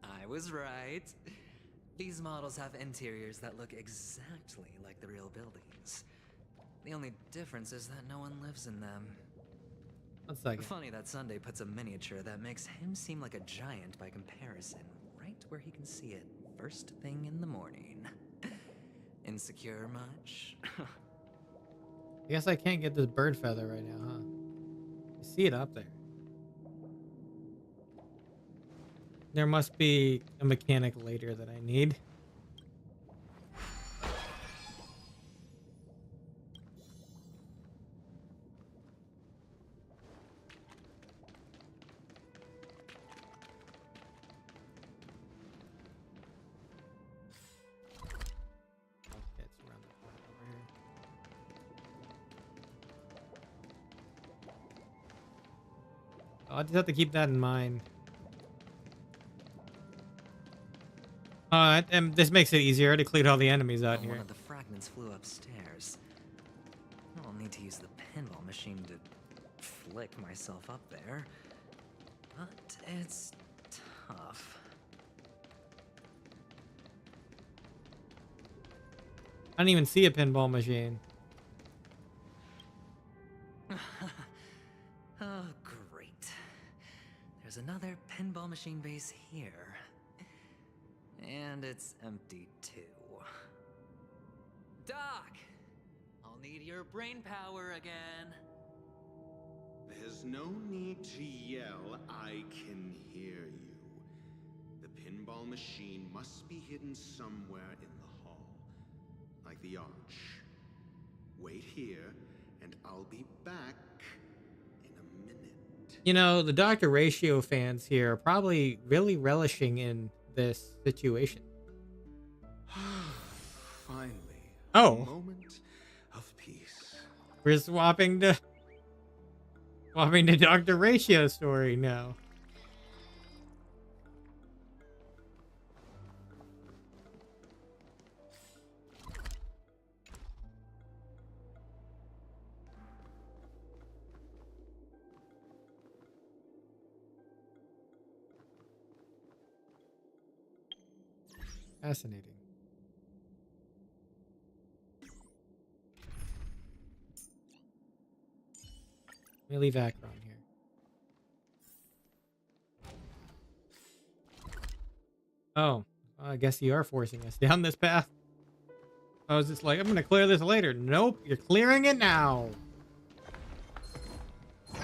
I was right. These models have interiors that look exactly like the real buildings. The only difference is that no one lives in them. 1 second. Funny that Sunday puts a miniature that makes him seem like a giant by comparison, right where he can see it first thing in the morning. Insecure much? I guess I can't get this bird feather right now, huh? I see it up there. There must be a mechanic later that I need. I'll just have to keep that in mind. And this makes it easier. I already cleared all the enemies out here. One of the fragments flew upstairs. I'll need to use the pinball machine to flick myself up there. But it's tough. I don't even see a pinball machine. Oh, great. There's another pinball machine base here. And it's empty too. Doc! I'll need your brain power again. There's no need to yell. I can hear you. The pinball machine must be hidden somewhere in the hall. Like the arch. Wait here, and I'll be back in a minute. You know, the Dr. Ratio fans here are probably really relishing in this situation. Finally, a moment of peace. We're swapping to Dr. Ratio story now. Fascinating. Let me leave Acheron here. Oh, I guess you are forcing us down this path. I was just like, I'm gonna clear this later. Nope, you're clearing it now.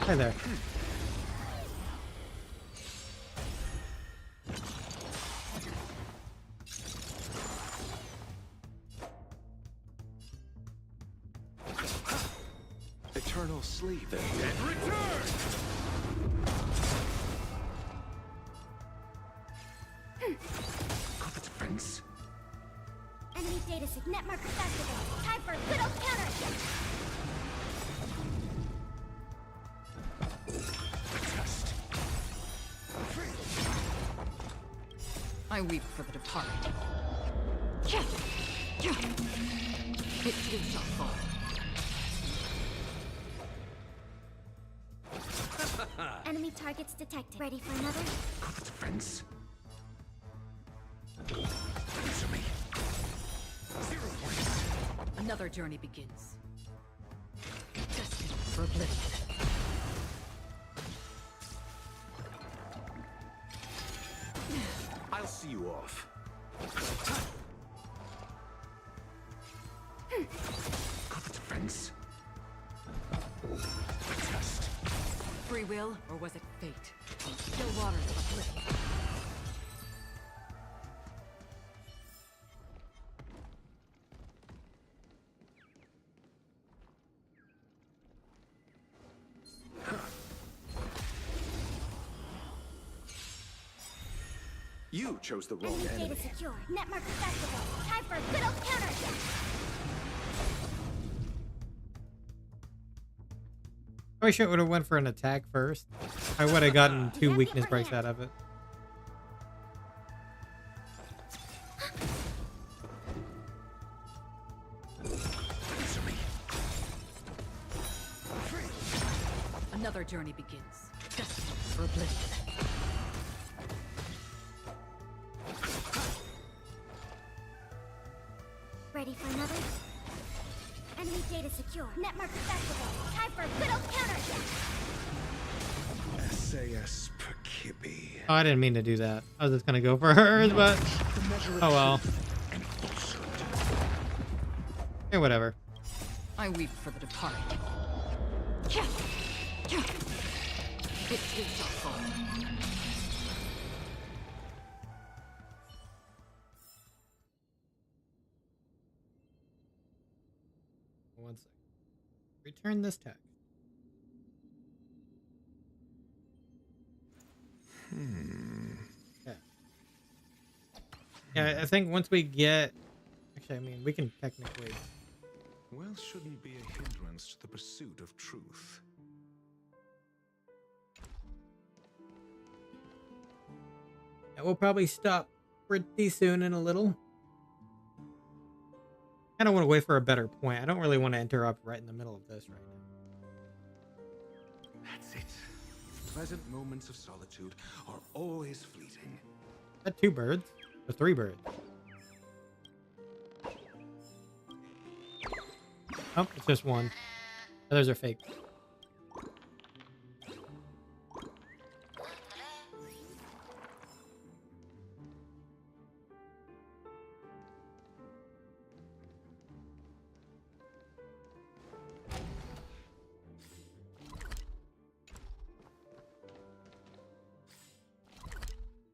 Hi there. eternal sleep. The dead return! Got the defense. Enemy data sig net marker activated. Time for a good old counter. I weep for the departed. It too shall fall. Enemy targets detected. Ready for another? Got the defense. Another journey begins. Destined for oblivion. I'll see you off. Got the defense. Free will, or was it fate? Still waters of oblivion. You chose the wrong Enemy enemy. data secure. Net marker activated. Time for a good old counter. I wish it would have went for an attack first. I would have gotten 2 weakness breaks out of it. Another journey begins. Destined for oblivion. Ready for another? Enemy data secure. Net marker activated. Time for a good old counter. SAS Perkibi. Oh, I didn't mean to do that. I was just gonna go for hers, but oh well. Hey, whatever. I weep for the departed. It too shall fall. One second. Return this text. Okay. Yeah, I think once we get... Actually, I mean, we can technically... Wealth shouldn't be a hindrance to the pursuit of truth. Yeah, we'll probably stop pretty soon in a little. I don't want to wait for a better point. I don't really want to interrupt right in the middle of this right now. That's it. Pleasant moments of solitude are always fleeting. Is that 2 birds? Or 3 birds? Oh, it's just 1. Others are fake.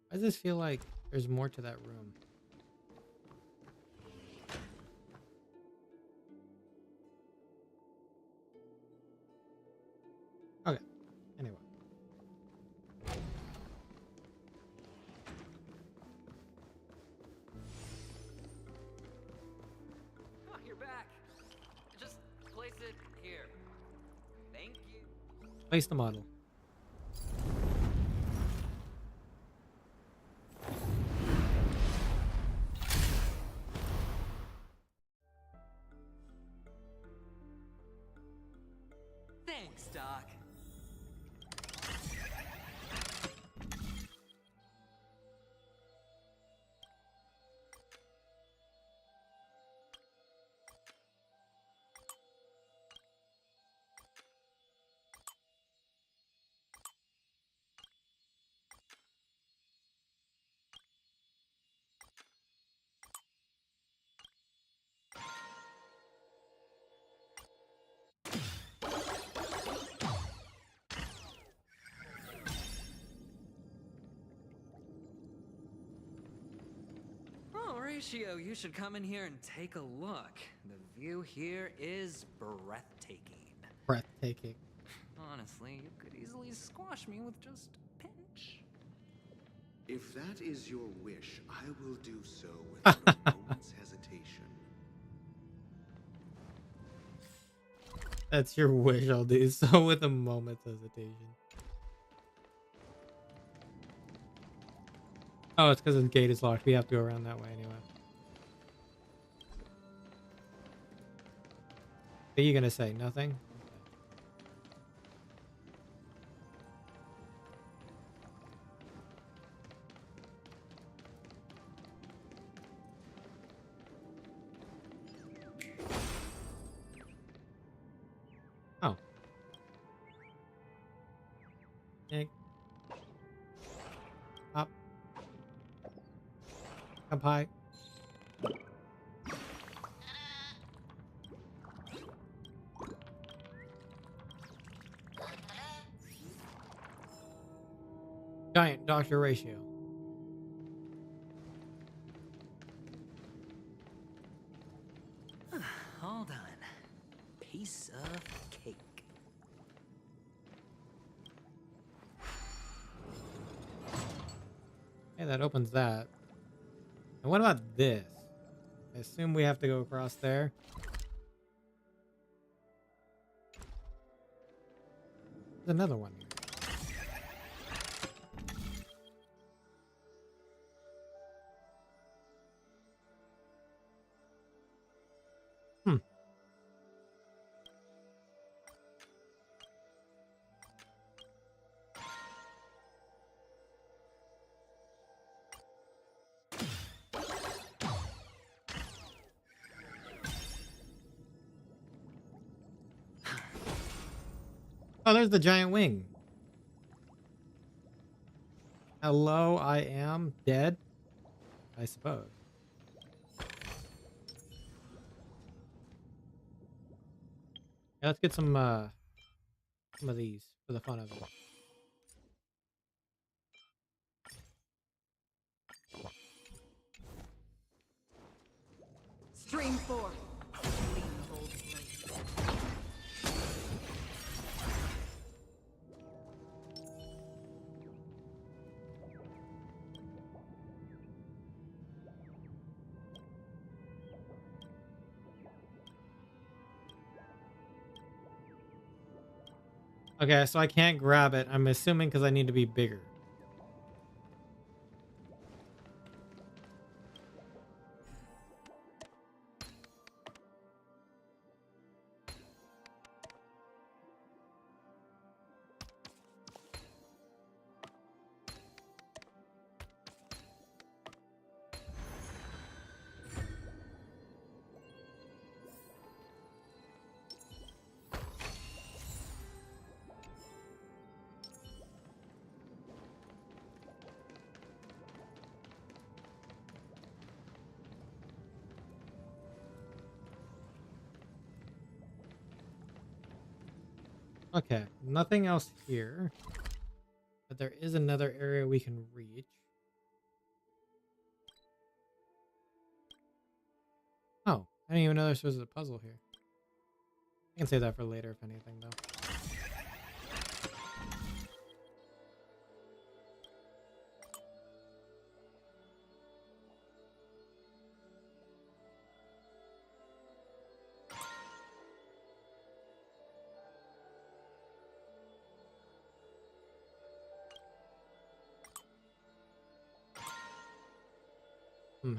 Why does this feel like there's more to that room? Okay, anyway. Oh, you're back. Just place it here. Thank you. Place the model. Thanks, Doc. Horatio, you should come in here and take a look. The view here is breathtaking. breathtaking. Honestly, you could easily squash me with just a pinch. If that is your wish, I will do so without a moment's hesitation. That's your wish, I'll do so with a moment's hesitation. Oh, it's because the gate is locked. We have to go around that way anyway. Are you gonna say nothing? Oh. Nick. Up. Up high. Giant doctor ratio. All done. Piece of cake. Hey, that opens that. And what about this? I assume we have to go across there. There's another one here. Oh, there's the giant wing. Hello, I am dead, I suppose. Yeah, let's get some of these for the fun of it. Stream 4. Okay, so I can't grab it. I'm assuming because I need to be bigger. Okay, nothing else here. But there is another area we can reach. Oh, I didn't even know there was a puzzle here. I can save that for later if anything, though.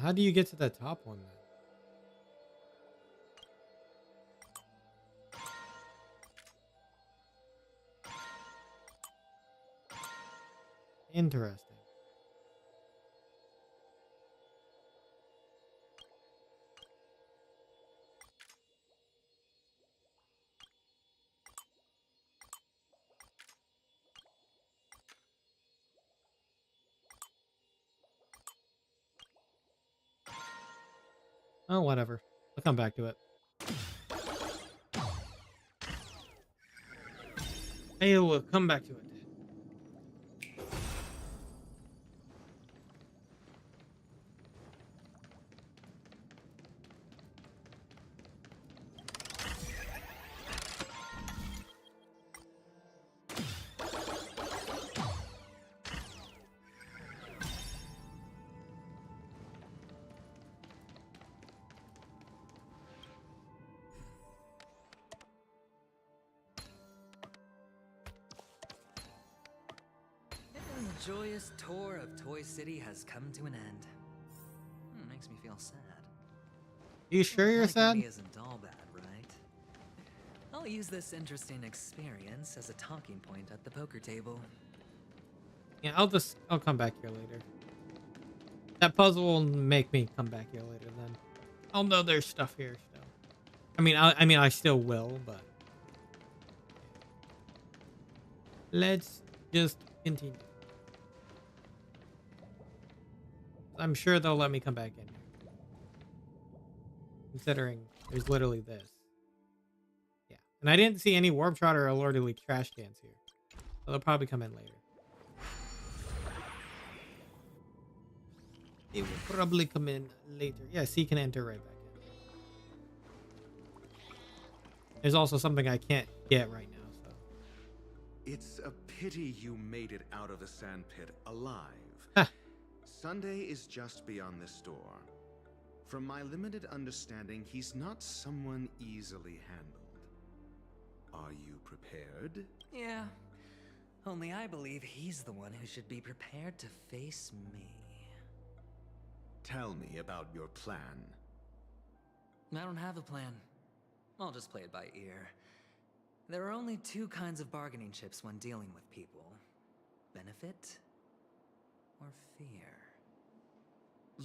How do you get to the top one then? Interesting. Oh, whatever. I'll come back to it. I will come back to it. joyous tour of Toy City has come to an end. Makes me feel sad. You sure you're sad? Money isn't all bad, right? I'll use this interesting experience as a talking point at the poker table. Yeah, I'll come back here later. That puzzle will make me come back here later then. I'll know there's stuff here still. I mean I still will, but let's just continue. I'm sure they'll let me come back in here. Considering there's literally this. Yeah. And I didn't see any warp shot or Lord Elite trash cans here. So they'll probably come in later. They will probably come in later. Yeah, so you can enter right back in. There's also something I can't get right now, so. It's a pity you made it out of the sandpit alive. Sunday is just beyond this door. From my limited understanding, he's not someone easily handled. Are you prepared? Yeah. Only I believe he's the one who should be prepared to face me. Tell me about your plan. I don't have a plan. I'll just play it by ear. There are only two kinds of bargaining chips when dealing with people. Benefit or fear.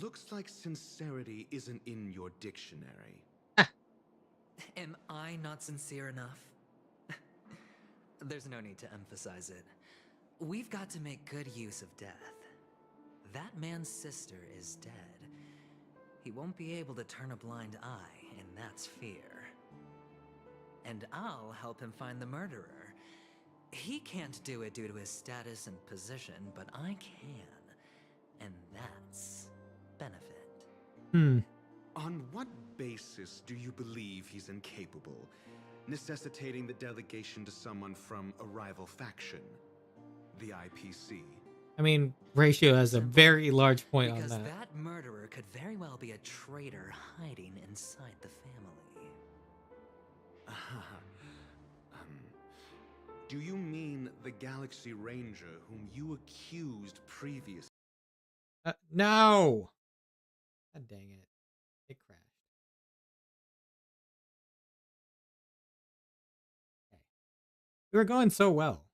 Looks like sincerity isn't in your dictionary. Am I not sincere enough? There's no need to emphasize it. We've got to make good use of death. That man's sister is dead. He won't be able to turn a blind eye, and that's fear. And I'll help him find the murderer. He can't do it due to his status and position, but I can. And that's benefit. On what basis do you believe he's incapable, necessitating the delegation to someone from a rival faction? The IPC. I mean, Ratio has a very large point on because that. That murderer could very well be a traitor hiding inside the family. Do you mean the Galaxy Ranger whom you accused previously? No! God dang it. It crashed. Okay. We were going so well.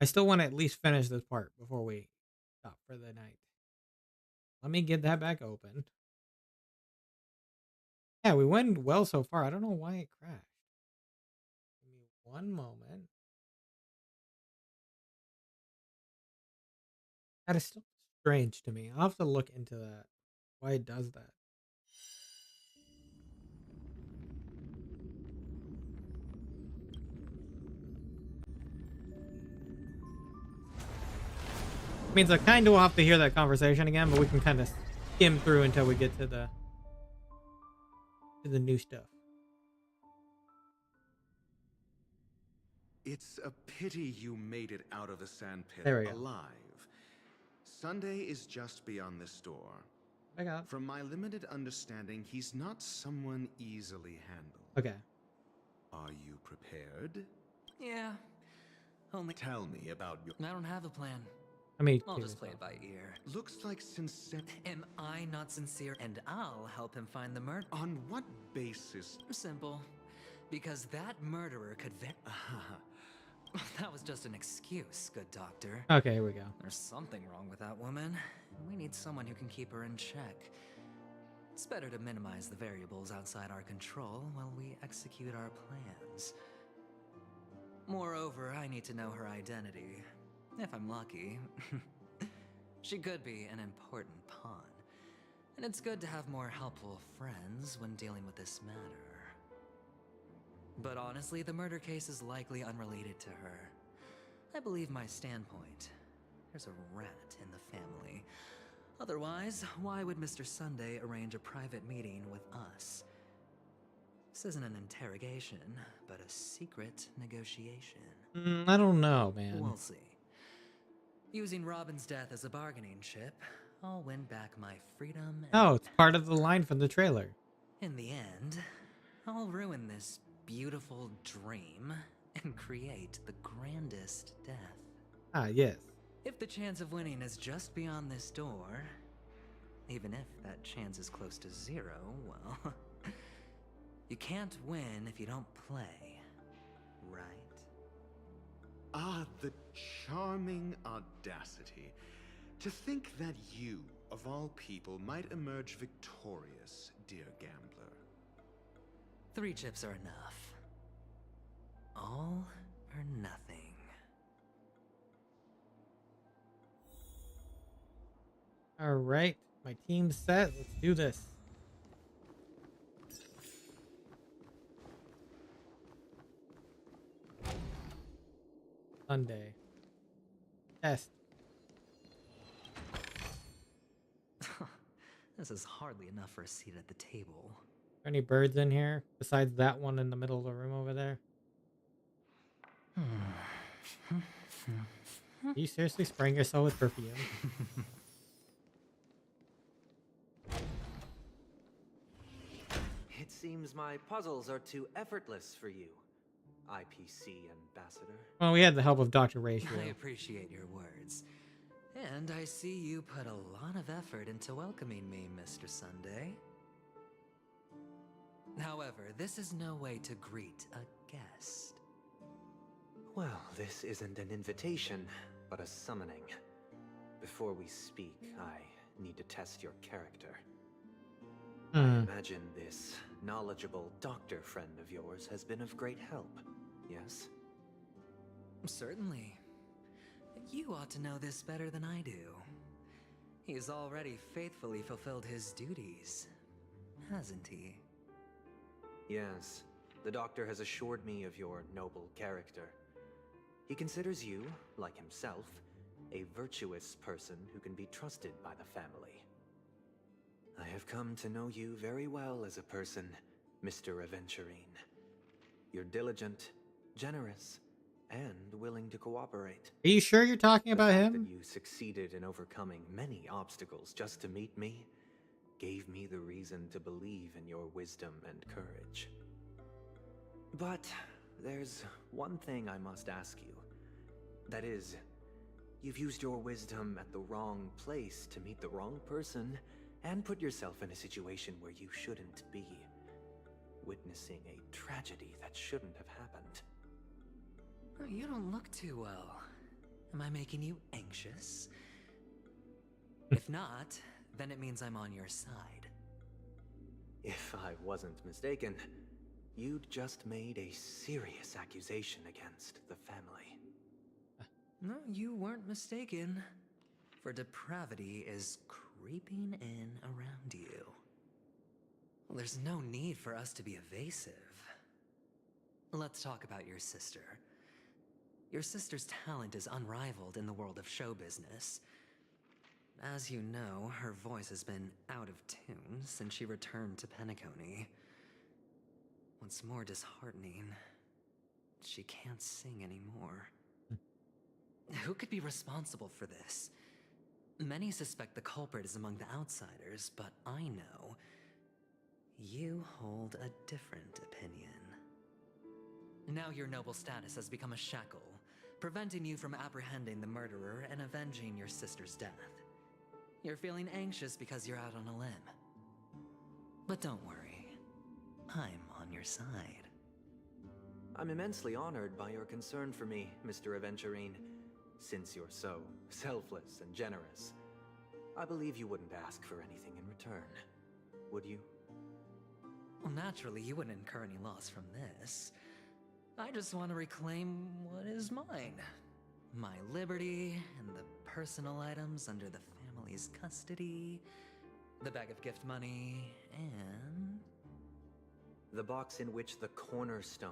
I still want to at least finish this part before we stop for the night. Let me get that back open. Yeah, we went well so far. I don't know why it crashed. Give me one moment. That is still strange to me. I'll have to look into that. Why it does that. Means I kind of will have to hear that conversation again, but we can kind of skim through until we get to the new stuff. It's a pity you made it out of the sandpit alive. Sunday is just beyond this door. I got. From my limited understanding, he's not someone easily handled. Okay. Are you prepared? Yeah. Only tell me about your. I don't have a plan. I'll just play it by ear. Looks like sincere. Am I not sincere? And I'll help him find the murderer. On what basis? Simple. Because that murderer could That was just an excuse, good doctor. Okay, here we go. There's something wrong with that woman. We need someone who can keep her in check. It's better to minimize the variables outside our control while we execute our plans. Moreover, I need to know her identity. If I'm lucky. She could be an important pawn. And it's good to have more helpful friends when dealing with this matter. But honestly, the murder case is likely unrelated to her. I believe my standpoint. There's a rat in the family. Otherwise, why would Mr. Sunday arrange a private meeting with us? This isn't an interrogation, but a secret negotiation. I don't know, man. We'll see. Using Robin's death as a bargaining chip, I'll win back my freedom. Oh, it's part of the line from the trailer. In the end, I'll ruin this beautiful dream and create the grandest death. Ah, yes. If the chance of winning is just beyond this door, even if that chance is close to 0, well, you can't win if you don't play, right? Ah, the charming audacity. To think that you, of all people, might emerge victorious, dear gambler. 3 chips are enough. All or nothing. All right, my team's set. Let's do this. Sunday. Test. This is hardly enough for a seat at the table. Are any birds in here besides that one in the middle of the room over there? Are you seriously spraying yourself with perfume? It seems my puzzles are too effortless for you, IPC Ambassador. Well, we had the help of Dr. Ratio. I appreciate your words. And I see you put a lot of effort into welcoming me, Mr. Sunday. However, this is no way to greet a guest. Well, this isn't an invitation, but a summoning. Before we speak, I need to test your character. I imagine this knowledgeable doctor friend of yours has been of great help, yes? Certainly. You ought to know this better than I do. He's already faithfully fulfilled his duties, hasn't he? Yes, the doctor has assured me of your noble character. He considers you, like himself, a virtuous person who can be trusted by the family. I have come to know you very well as a person, Mr. Aventurine. You're diligent, generous, and willing to cooperate. Are you sure you're talking about him? That you succeeded in overcoming many obstacles just to meet me gave me the reason to believe in your wisdom and courage. But there's one thing I must ask you. That is, you've used your wisdom at the wrong place to meet the wrong person and put yourself in a situation where you shouldn't be, witnessing a tragedy that shouldn't have happened. You don't look too well. Am I making you anxious? If not, then it means I'm on your side. If I wasn't mistaken, you'd just made a serious accusation against the family. No, you weren't mistaken. For depravity is creeping in around you. Well, there's no need for us to be evasive. Let's talk about your sister. Your sister's talent is unrivaled in the world of show business. As you know, her voice has been out of tune since she returned to Penacony. What's more disheartening, she can't sing anymore. Who could be responsible for this? Many suspect the culprit is among the outsiders, but I know you hold a different opinion. Now your noble status has become a shackle, preventing you from apprehending the murderer and avenging your sister's death. You're feeling anxious because you're out on a limb. But don't worry, I'm on your side. I'm immensely honored by your concern for me, Mr. Aventurine. Since you're so selfless and generous, I believe you wouldn't ask for anything in return, would you? Well, naturally, you wouldn't incur any loss from this. I just want to reclaim what is mine. My liberty and the personal items under the family's custody, the bag of gift money, and... the box in which the cornerstone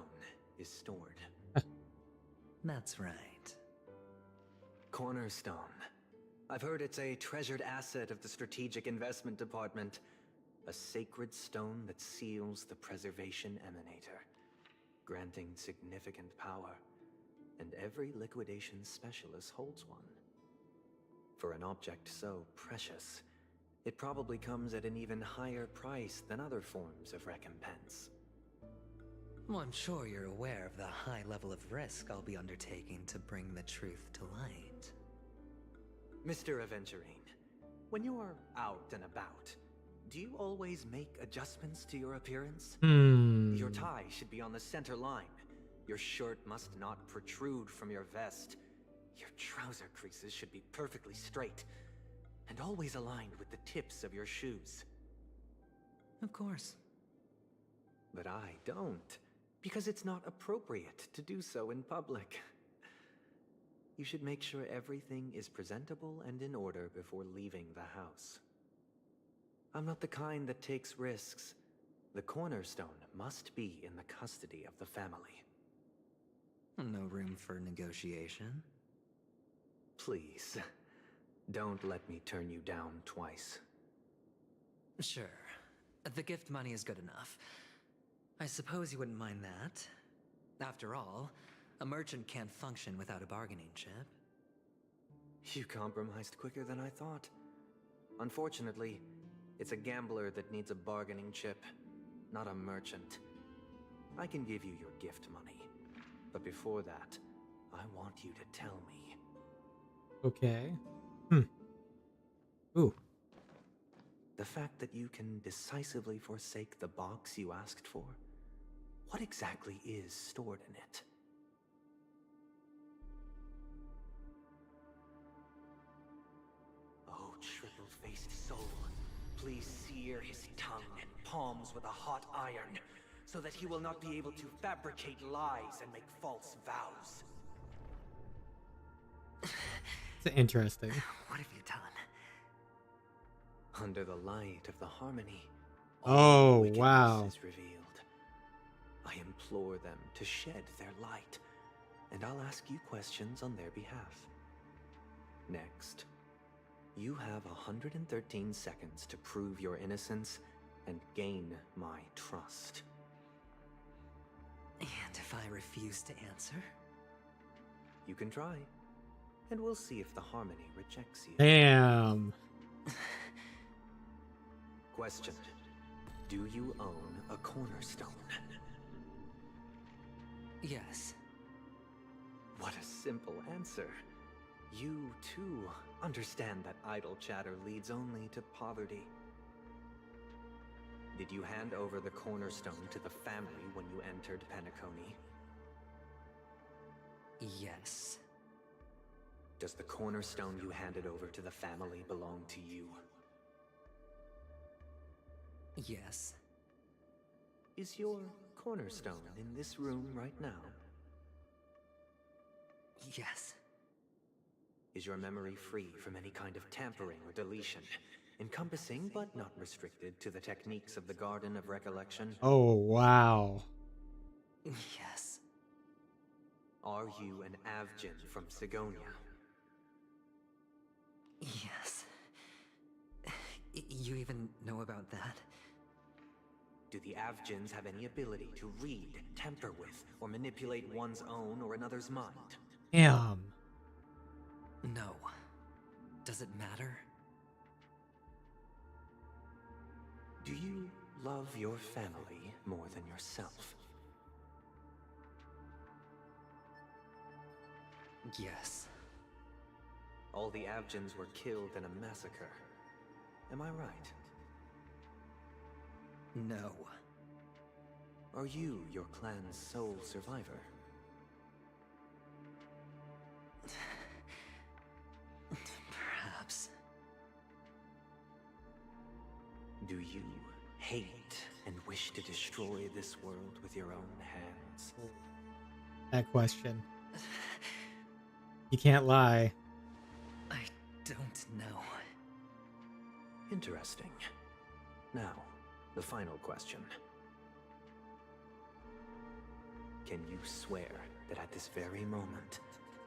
is stored. That's right. Cornerstone. I've heard it's a treasured asset of the Strategic Investment Department. A sacred stone that seals the Preservation Emanator, granting significant power, and every liquidation specialist holds one. For an object so precious, it probably comes at an even higher price than other forms of recompense. Well, I'm sure you're aware of the high level of risk I'll be undertaking to bring the truth to light. Mr. Aventurine, when you are out and about, do you always make adjustments to your appearance? Your tie should be on the center line. Your shirt must not protrude from your vest. Your trouser creases should be perfectly straight and always aligned with the tips of your shoes. Of course. But I don't, because it's not appropriate to do so in public. You should make sure everything is presentable and in order before leaving the house. I'm not the kind that takes risks. The cornerstone must be in the custody of the family. No room for negotiation? Please, don't let me turn you down twice. Sure. The gift money is good enough. I suppose you wouldn't mind that. After all, a merchant can't function without a bargaining chip. You compromised quicker than I thought. Unfortunately, it's a gambler that needs a bargaining chip, not a merchant. I can give you your gift money, but before that, I want you to tell me. Okay. Ooh. The fact that you can decisively forsake the box you asked for, what exactly is stored in it? Oh, triple-faced soul, please sear his tongue and palms with a hot iron, so that he will not be able to fabricate lies and make false vows. It's interesting. What have you done? Under the light of the harmony, Oh, wickedness wow. is revealed. I implore them to shed their light, and I'll ask you questions on their behalf. Next, you have 113 seconds to prove your innocence and gain my trust. And if I refuse to answer? You can try, and we'll see if the harmony rejects you. Damn. Question. Do you own a cornerstone? Yes. What a simple answer. You, too, understand that idle chatter leads only to poverty. Did you hand over the cornerstone to the family when you entered Penacony? Yes. Does the cornerstone you handed over to the family belong to you? Yes. Is your cornerstone in this room right now? Yes. Is your memory free from any kind of tampering or deletion, encompassing but not restricted to the techniques of the Garden of Recollection? Oh, wow. Yes. Are you an Avgin from Sigonia? Yes. You even know about that? Do the Avgins have any ability to read, tamper with, or manipulate one's own or another's mind? Damn. No. Does it matter? Do you love your family more than yourself? Yes. All the Avgins were killed in a massacre. Am I right? No. Are you your clan's sole survivor? Perhaps. Do you hate and wish to destroy this world with your own hands? That question. You can't lie. I don't know. Interesting. Now, the final question. Can you swear that at this very moment,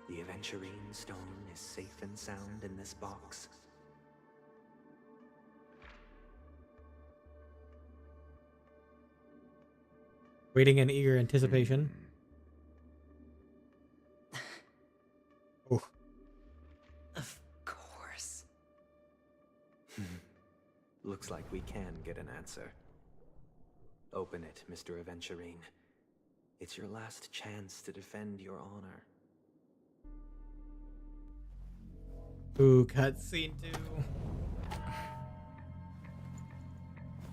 the Aventurine Stone is safe and sound in this box? Waiting in eager anticipation. Oh. Of course. Looks like we can get an answer. Open it, Mr. Aventurine. It's your last chance to defend your honor. Ooh, cutscene 2.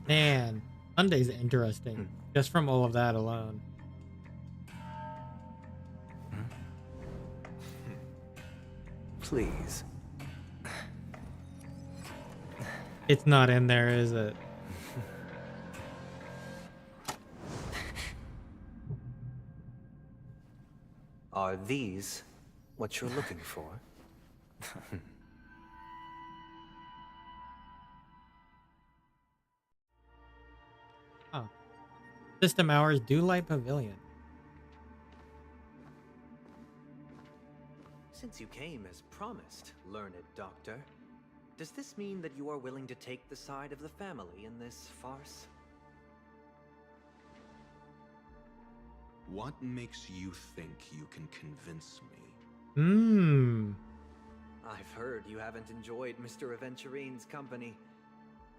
Man, Sunday's interesting. Just from all of that alone. Please. It's not in there, is it? Are these what you're looking for? Oh. System hours, Dewlight Pavilion. Since you came as promised, learned doctor, does this mean that you are willing to take the side of the family in this farce? What makes you think you can convince me? I've heard you haven't enjoyed Mr. Aventurine's company.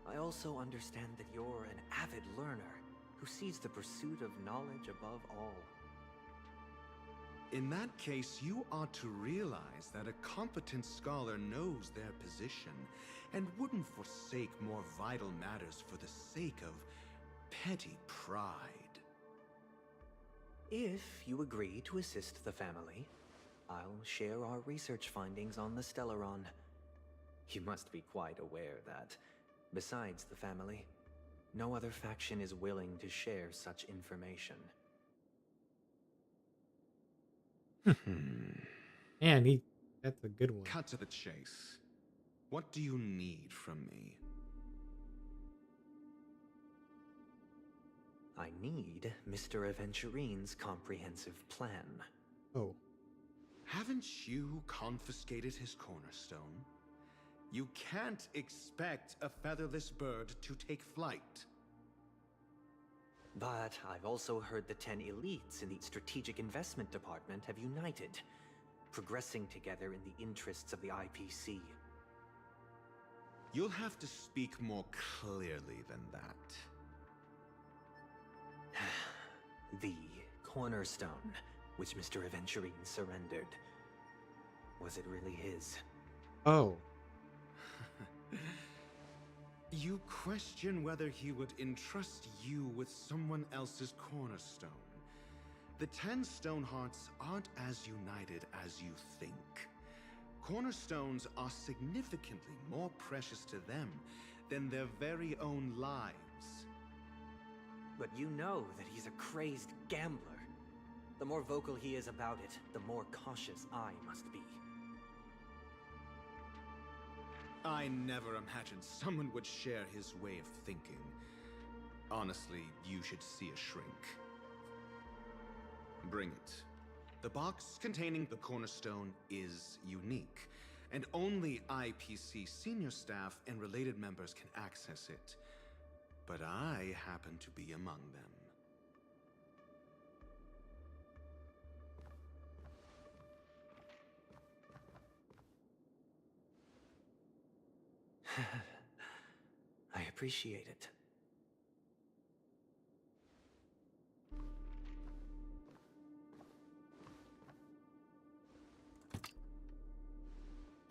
I also understand that you're an avid learner who sees the pursuit of knowledge above all. In that case, you ought to realize that a competent scholar knows their position and wouldn't forsake more vital matters for the sake of petty pride. If you agree to assist the family, I'll share our research findings on the Stellaron. You must be quite aware that, besides the family, no other faction is willing to share such information. Man, that's a good one. Cut to the chase. What do you need from me? I need Mr. Aventurine's comprehensive plan. Oh. Haven't you confiscated his cornerstone? You can't expect a featherless bird to take flight. But I've also heard the 10 elites in the Strategic Investment Department have united, progressing together in the interests of the IPC. You'll have to speak more clearly than that. The cornerstone, which Mr. Aventurine surrendered. Was it really his? Oh. You question whether he would entrust you with someone else's cornerstone. The 10 Stonehearts aren't as united as you think. Cornerstones are significantly more precious to them than their very own lives. But you know that he's a crazed gambler. The more vocal he is about it, the more cautious I must be. I never imagined someone would share his way of thinking. Honestly, you should see a shrink. Bring it. The box containing the cornerstone is unique, and only IPC senior staff and related members can access it. But I happen to be among them. I appreciate it.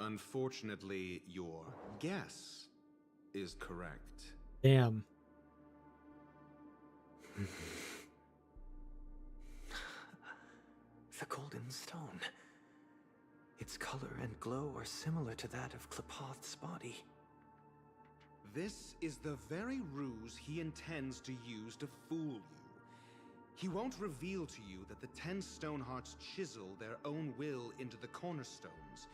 Unfortunately, your guess is correct. Damn. The golden stone. Its color and glow are similar to that of Klepoth's body. This is the very ruse he intends to use to fool you. He won't reveal to you that the 10 Stonehearts chisel their own will into the cornerstones,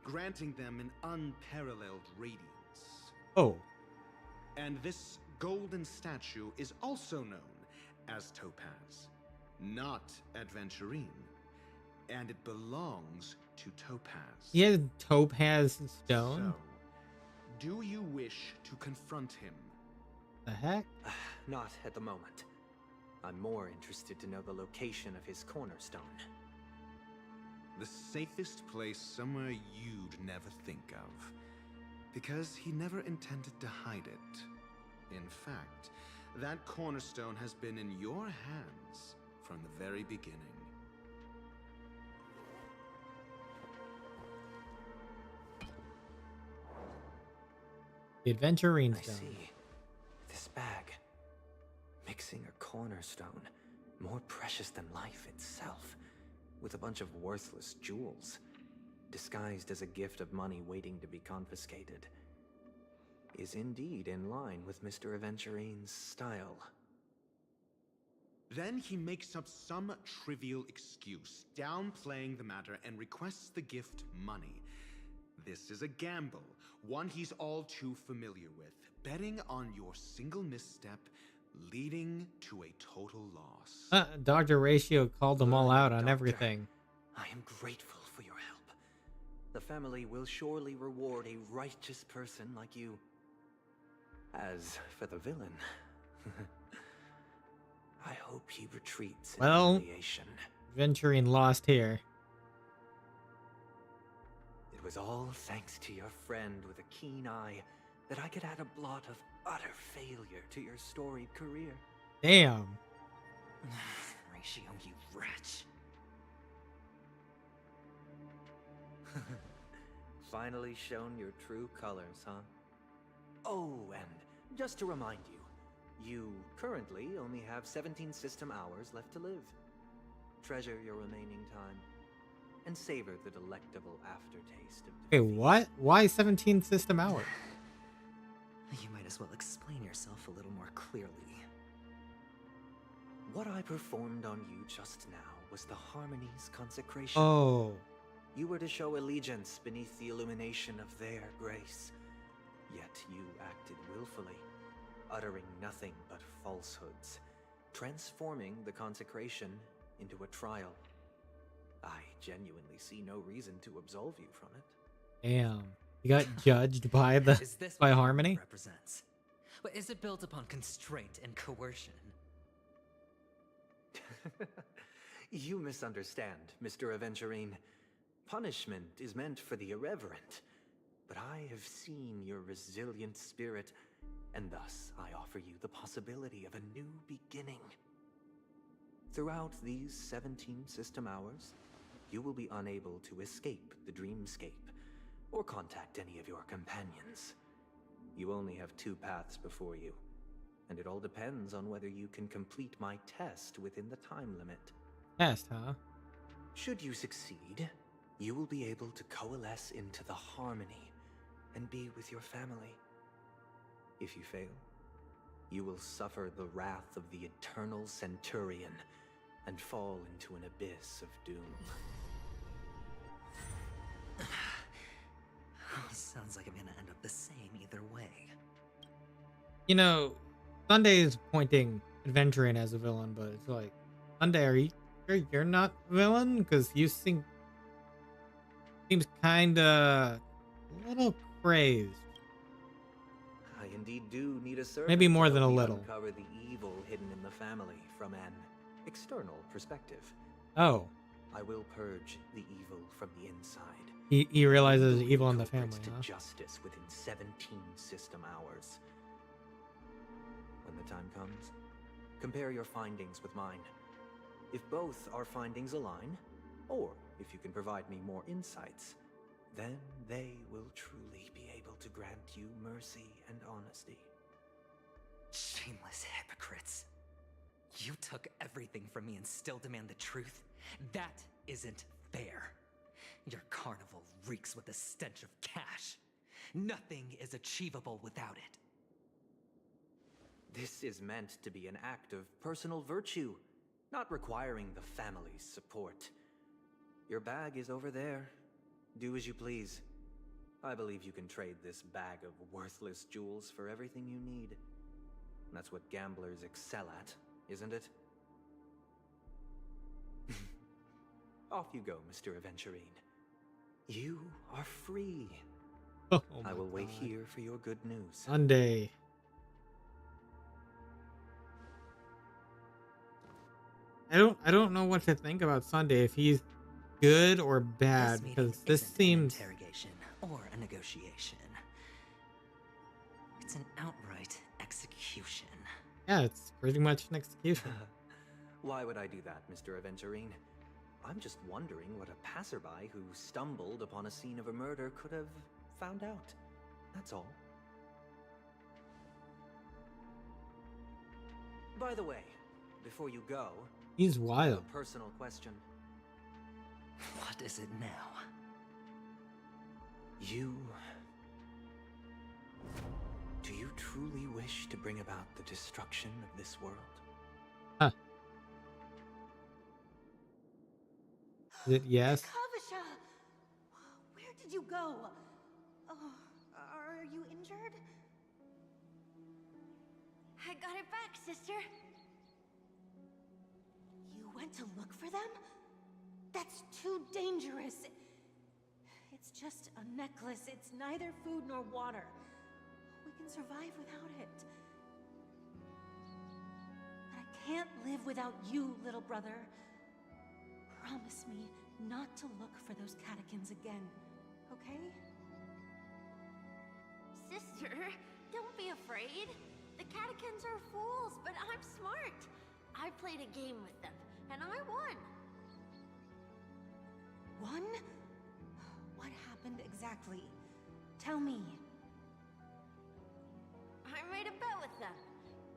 granting them an unparalleled radiance. Oh. And this golden statue is also known as Topaz, not Adventurine. And it belongs to Topaz. He has Topaz stone? So, do you wish to confront him? The heck? Not at the moment. I'm more interested to know the location of his cornerstone. The safest place somewhere you'd never think of. Because he never intended to hide it. In fact, that cornerstone has been in your hands from the very beginning. The Adventurine I Stone. see. This bag. Mixing a cornerstone. More precious than life itself. With a bunch of worthless jewels. Disguised as a gift of money waiting to be confiscated. Is indeed in line with Mr. Aventurine's style. Then he makes up some trivial excuse, downplaying the matter, and requests the gift money. This is a gamble, one he's all too familiar with, betting on your single misstep, leading to a total loss. Dr. Ratio called them all out on everything. I am grateful for your help. The family will surely reward a righteous person like you. As for the villain, I hope he retreats in humiliation. Adventurine lost here. It was all thanks to your friend with a keen eye that I could add a blot of utter failure to your storied career. Damn. Ratio, you wretch. Finally shown your true colors, huh? Oh, and just to remind you, you currently only have 17 system hours left to live. Treasure your remaining time, and savor the delectable aftertaste of Wait, what? Why 17 system hours? You might as well explain yourself a little more clearly. What I performed on you just now was the Harmony's consecration. Oh. You were to show allegiance beneath the illumination of their grace. Yet you acted willfully, uttering nothing but falsehoods, transforming the consecration into a trial. I genuinely see no reason to absolve you from it. Damn. You got judged by the Is this by what Harmony? represents? But is it built upon constraint and coercion? You misunderstand, Mr. Aventurine. Punishment is meant for the irreverent. But I have seen your resilient spirit, and thus I offer you the possibility of a new beginning. Throughout these 17 system hours, you will be unable to escape the dreamscape, or contact any of your companions. You only have 2 paths before you, and it all depends on whether you can complete my test within the time limit. Test, huh? Should you succeed, you will be able to coalesce into the Harmony and be with your family. If you fail, you will suffer the wrath of the Eternal Centurion and fall into an abyss of doom. Sounds like I'm gonna end up the same either way. You know, Sunday is pointing Adventurine as a villain, but it's like, Sunday, are you sure you're not a villain? Because you seems kinda a little crazed. I indeed do need a servant Maybe more to than help a me little. uncover the evil hidden in the family from an external perspective. Oh. I will purge the evil from the inside. He realizes there's evil in the Culprits family, to huh? justice within 17 system hours. When the time comes, compare your findings with mine. If both our findings align, or if you can provide me more insights, then they will truly be able to grant you mercy and honesty. Shameless hypocrites. You took everything from me and still demand the truth? That isn't fair. Your carnival reeks with the stench of cash. Nothing is achievable without it. This is meant to be an act of personal virtue, not requiring the family's support. Your bag is over there. Do as you please. I believe you can trade this bag of worthless jewels for everything you need. That's what gamblers excel at, isn't it? Off you go, Mr. Aventurine. You are free. Oh I will wait God. here for your good news. Sunday. I don't know what to think about Sunday, if he's good or bad, because this seems An interrogation or a negotiation. It's an outright execution. yeah, it's pretty much an execution. Why would I do that, Mr. Aventurine? I'm just wondering what a passerby who stumbled upon a scene of a murder could have found out. That's all. By the way, before you go, He's I have wild. a personal question. What is it now? Do you truly wish to bring about the destruction of this world? Huh. Is it yes? Kavisha! Where did you go? Oh, are you injured? I got it back, sister. You went to look for them? That's too dangerous. It's just a necklace. It's neither food nor water. We can survive without it. But I can't live without you, little brother. Promise me not to look for those catechins again, okay? Sister, don't be afraid. The catechins are fools, but I'm smart. I played a game with them, and I won. Won? What happened exactly? Tell me. I made a bet with them.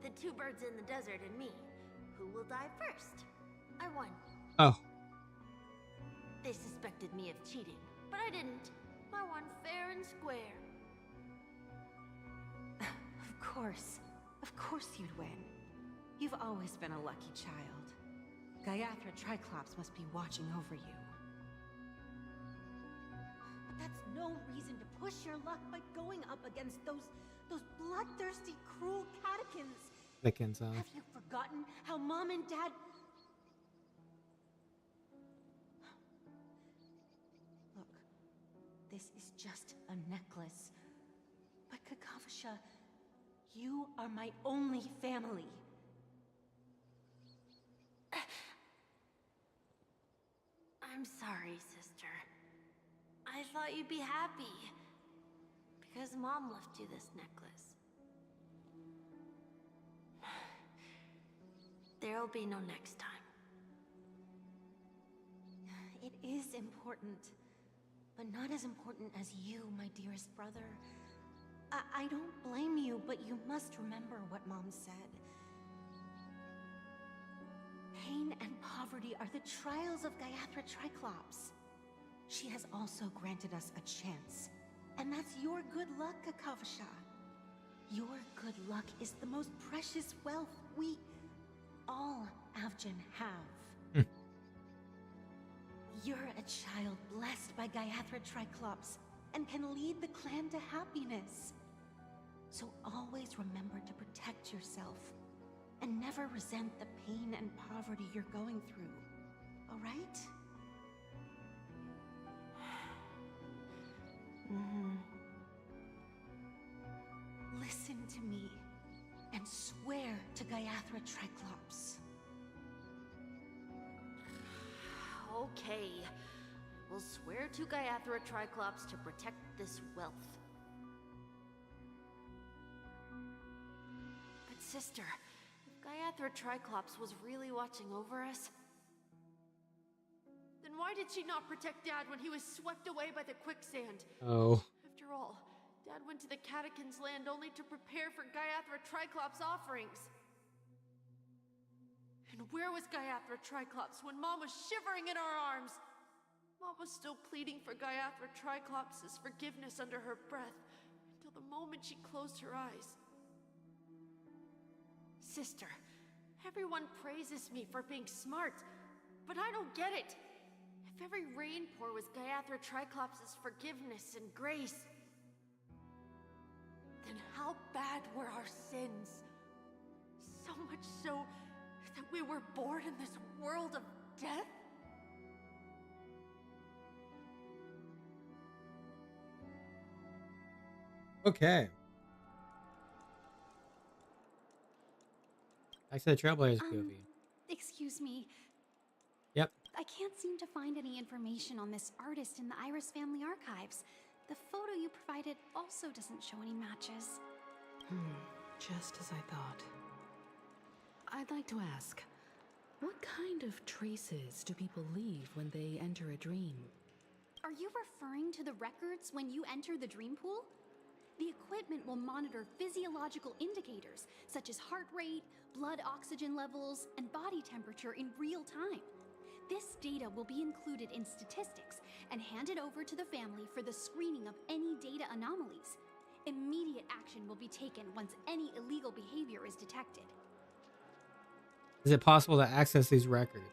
The two birds in the desert and me. Who will die first? I won. Oh. They suspected me of cheating, but I didn't. I won fair and square. Of course you'd win. You've always been a lucky child. Gaiathra Triclops must be watching over you. But that's no reason to push your luck by going up against those bloodthirsty, cruel catechins. Catechins, Have you forgotten how Mom and Dad... Look, this is just a necklace. But Kakavasha, you are my only family. I'm sorry, sister. I thought you'd be happy. Because Mom left you this necklace. There'll be no next time. It is important, but not as important as you, my dearest brother. I don't blame you, but you must remember what Mom said. Pain and poverty are the trials of Gaiathra Triclops. She has also granted us a chance. And that's your good luck, Kakavasha. Your good luck is the most precious wealth we, all Avgin, have. You're a child blessed by Gaiathra Triclops and can lead the clan to happiness. So always remember to protect yourself and never resent the pain and poverty you're going through. All right? Listen to me and swear to Gaiathra Triclops. Okay. We'll swear to Gaiathra Triclops to protect this wealth. But sister, if Gaiathra Triclops was really watching over us, then why did she not protect Dad when he was swept away by the quicksand? Oh. After all, Dad went to the Catechins' land only to prepare for Gaiathra Triclops' offerings. And where was Gaiathra Triclops when Mom was shivering in our arms? Mom was still pleading for Gaiathra Triclops' forgiveness under her breath until the moment she closed her eyes. Sister, everyone praises me for being smart, but I don't get it. If every rain pour was Gaiathra Triclops' forgiveness and grace, then how bad were our sins? So much so that we were born in this world of death? Okay. Back to the Trailblaze movie. Excuse me. Yep. I can't seem to find any information on this artist in the Iris family archives. The photo you provided also doesn't show any matches. Just as I thought. I'd like to ask, what kind of traces do people leave when they enter a dream? Are you referring to the records when you enter the dream pool? The equipment will monitor physiological indicators such as heart rate, blood oxygen levels, and body temperature in real time. This data will be included in statistics and handed over to the family for the screening of any data anomalies. Immediate action will be taken once any illegal behavior is detected. Is it possible to access these records?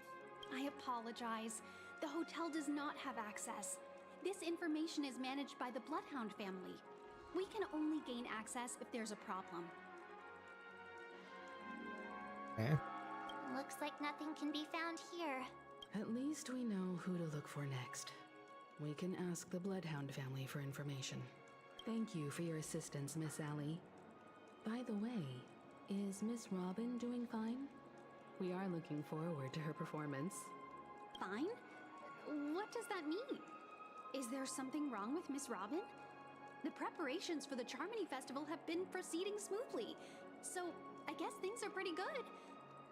I apologize. The hotel does not have access. This information is managed by the Bloodhound family. We can only gain access if there's a problem. Okay. Looks like nothing can be found here. At least we know who to look for next. We can ask the Bloodhound family for information. Thank you for your assistance, Miss Allie. By the way, is Miss Robin doing fine? We are looking forward to her performance. Fine? What does that mean? Is there something wrong with Miss Robin? The preparations for the Charmony Festival have been proceeding smoothly, so I guess things are pretty good.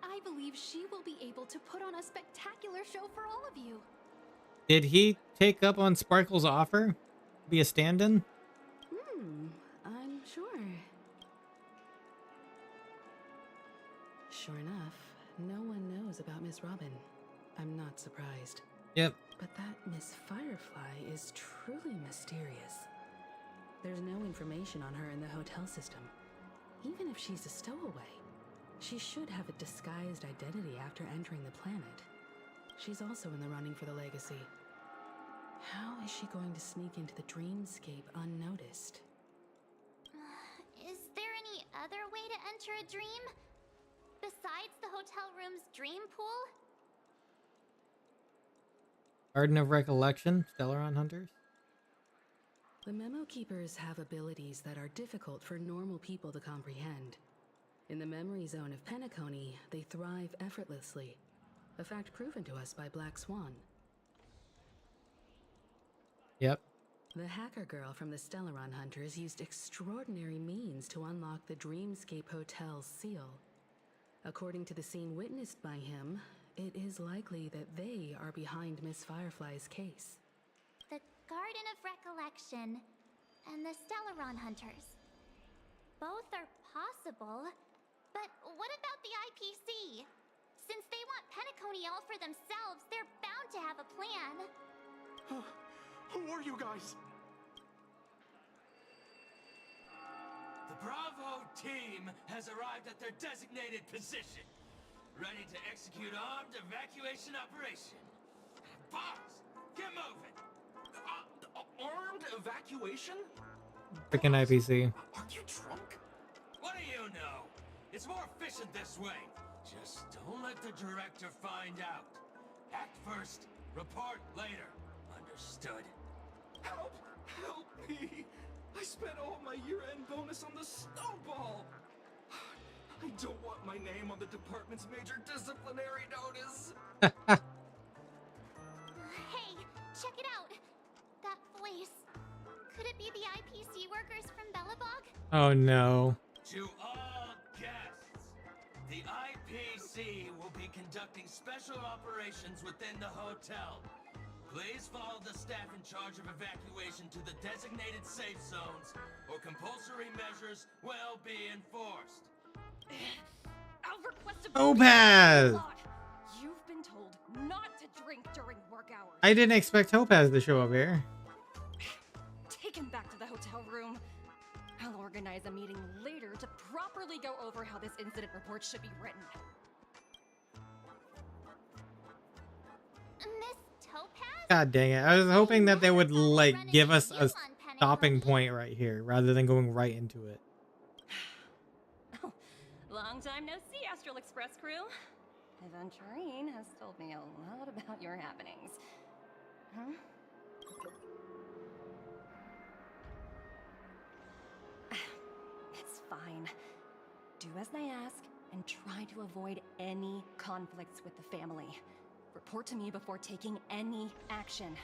I believe she will be able to put on a spectacular show for all of you. Did he take up on Sparkle's offer? Be a stand-in? I'm sure. Sure enough, no one knows about Miss Robin. I'm not surprised. Yep. But that Miss Firefly is truly mysterious. There's no information on her in the hotel system. Even if she's a stowaway, she should have a disguised identity after entering the planet. She's also in the running for the legacy. How is she going to sneak into the dreamscape unnoticed? Is there any other way to enter a dream? Besides the hotel room's dream pool? Garden of Recollection, Stellaron Hunters. The Memo Keepers have abilities that are difficult for normal people to comprehend. In the memory zone of Penacony, they thrive effortlessly, a fact proven to us by Black Swan. Yep. The hacker girl from the Stellaron Hunters used extraordinary means to unlock the Dreamscape Hotel's seal. According to the scene witnessed by him, it is likely that they are behind Miss Firefly's case. The Garden of Recollection and the Stellaron Hunters. Both are possible, but what about the IPC? Since they want Penacony all for themselves, they're bound to have a plan. Who are you guys? The Bravo team has arrived at their designated position, ready to execute armed evacuation operation. Boss, get moving! Armed evacuation? Freaking IPC. Are you drunk? What do you know? It's more efficient this way. Just don't let the director find out. Act first, report later. Understood? Help! Help me! I spent all my year-end bonus on the snowball! I don't want my name on the department's major disciplinary notice! Hey, check it out! That voice. Could it be the IPC workers from Belobog? Oh no. To all guests, the IPC will be conducting special operations within the hotel. Please follow the staff in charge of evacuation to the designated safe zones, or compulsory measures will be enforced. I'll request a Topaz! You've been told not to drink during work hours. I didn't expect Topaz to show up here. Take him back to the hotel room. I'll organize a meeting later to properly go over how this incident report should be written. Miss Topaz? God dang it. I was hoping that they would, like, give us a stopping point right here, rather than going right into it. Long time no see, Astral Express crew. Aventurine has told me a lot about your happenings. Huh? It's fine. Do as they ask and try to avoid any conflicts with the family. Report to me before taking any action.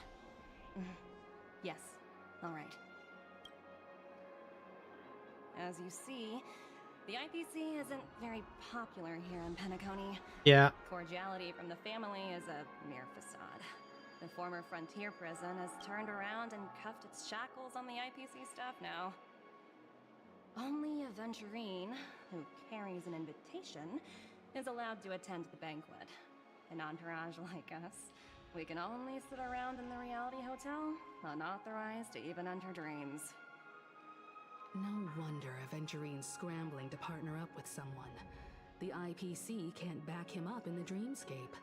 Yes, all right. As you see, the IPC isn't very popular here in Penacony. Yeah. Cordiality from the family is a mere facade. The former frontier prison has turned around and cuffed its shackles on the IPC staff now. Only a Venturine, who carries an invitation, is allowed to attend the banquet. An entourage like us, we can only sit around in the reality hotel, unauthorized to even enter dreams. No wonder Aventurine's scrambling to partner up with someone. The IPC can't back him up in the dreamscape.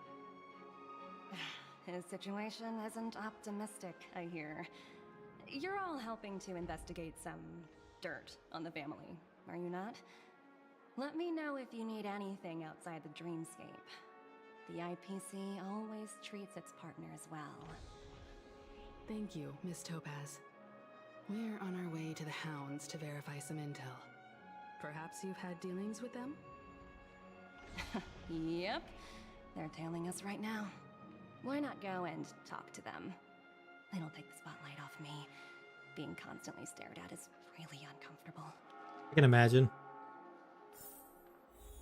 His situation isn't optimistic, I hear. You're all helping to investigate some dirt on the family, are you not? Let me know if you need anything outside the dreamscape. The IPC always treats its partners well. Thank you, Miss Topaz. We're on our way to the Hounds to verify some intel. Perhaps you've had dealings with them? Yep, they're tailing us right now. Why not go and talk to them? It'll take the spotlight off me. Being constantly stared at is really uncomfortable. I can imagine.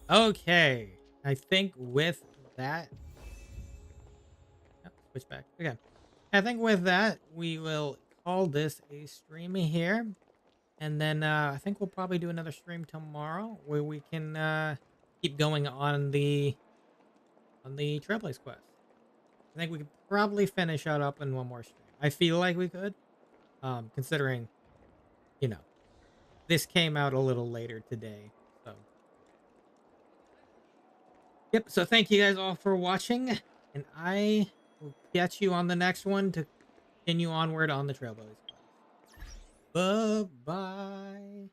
Okay, I think with that... Oh, switch back. Okay. I think with that, we will call this a stream here. And then I think we'll probably do another stream tomorrow where we can keep going on the Trailblaze quest. I think we could probably finish that up in one more stream. I feel like we could, considering, you know, this came out a little later today. So, yep. So thank you guys all for watching, and I will catch you on the next one to continue onward on the Trailblaze quest. Bye-bye.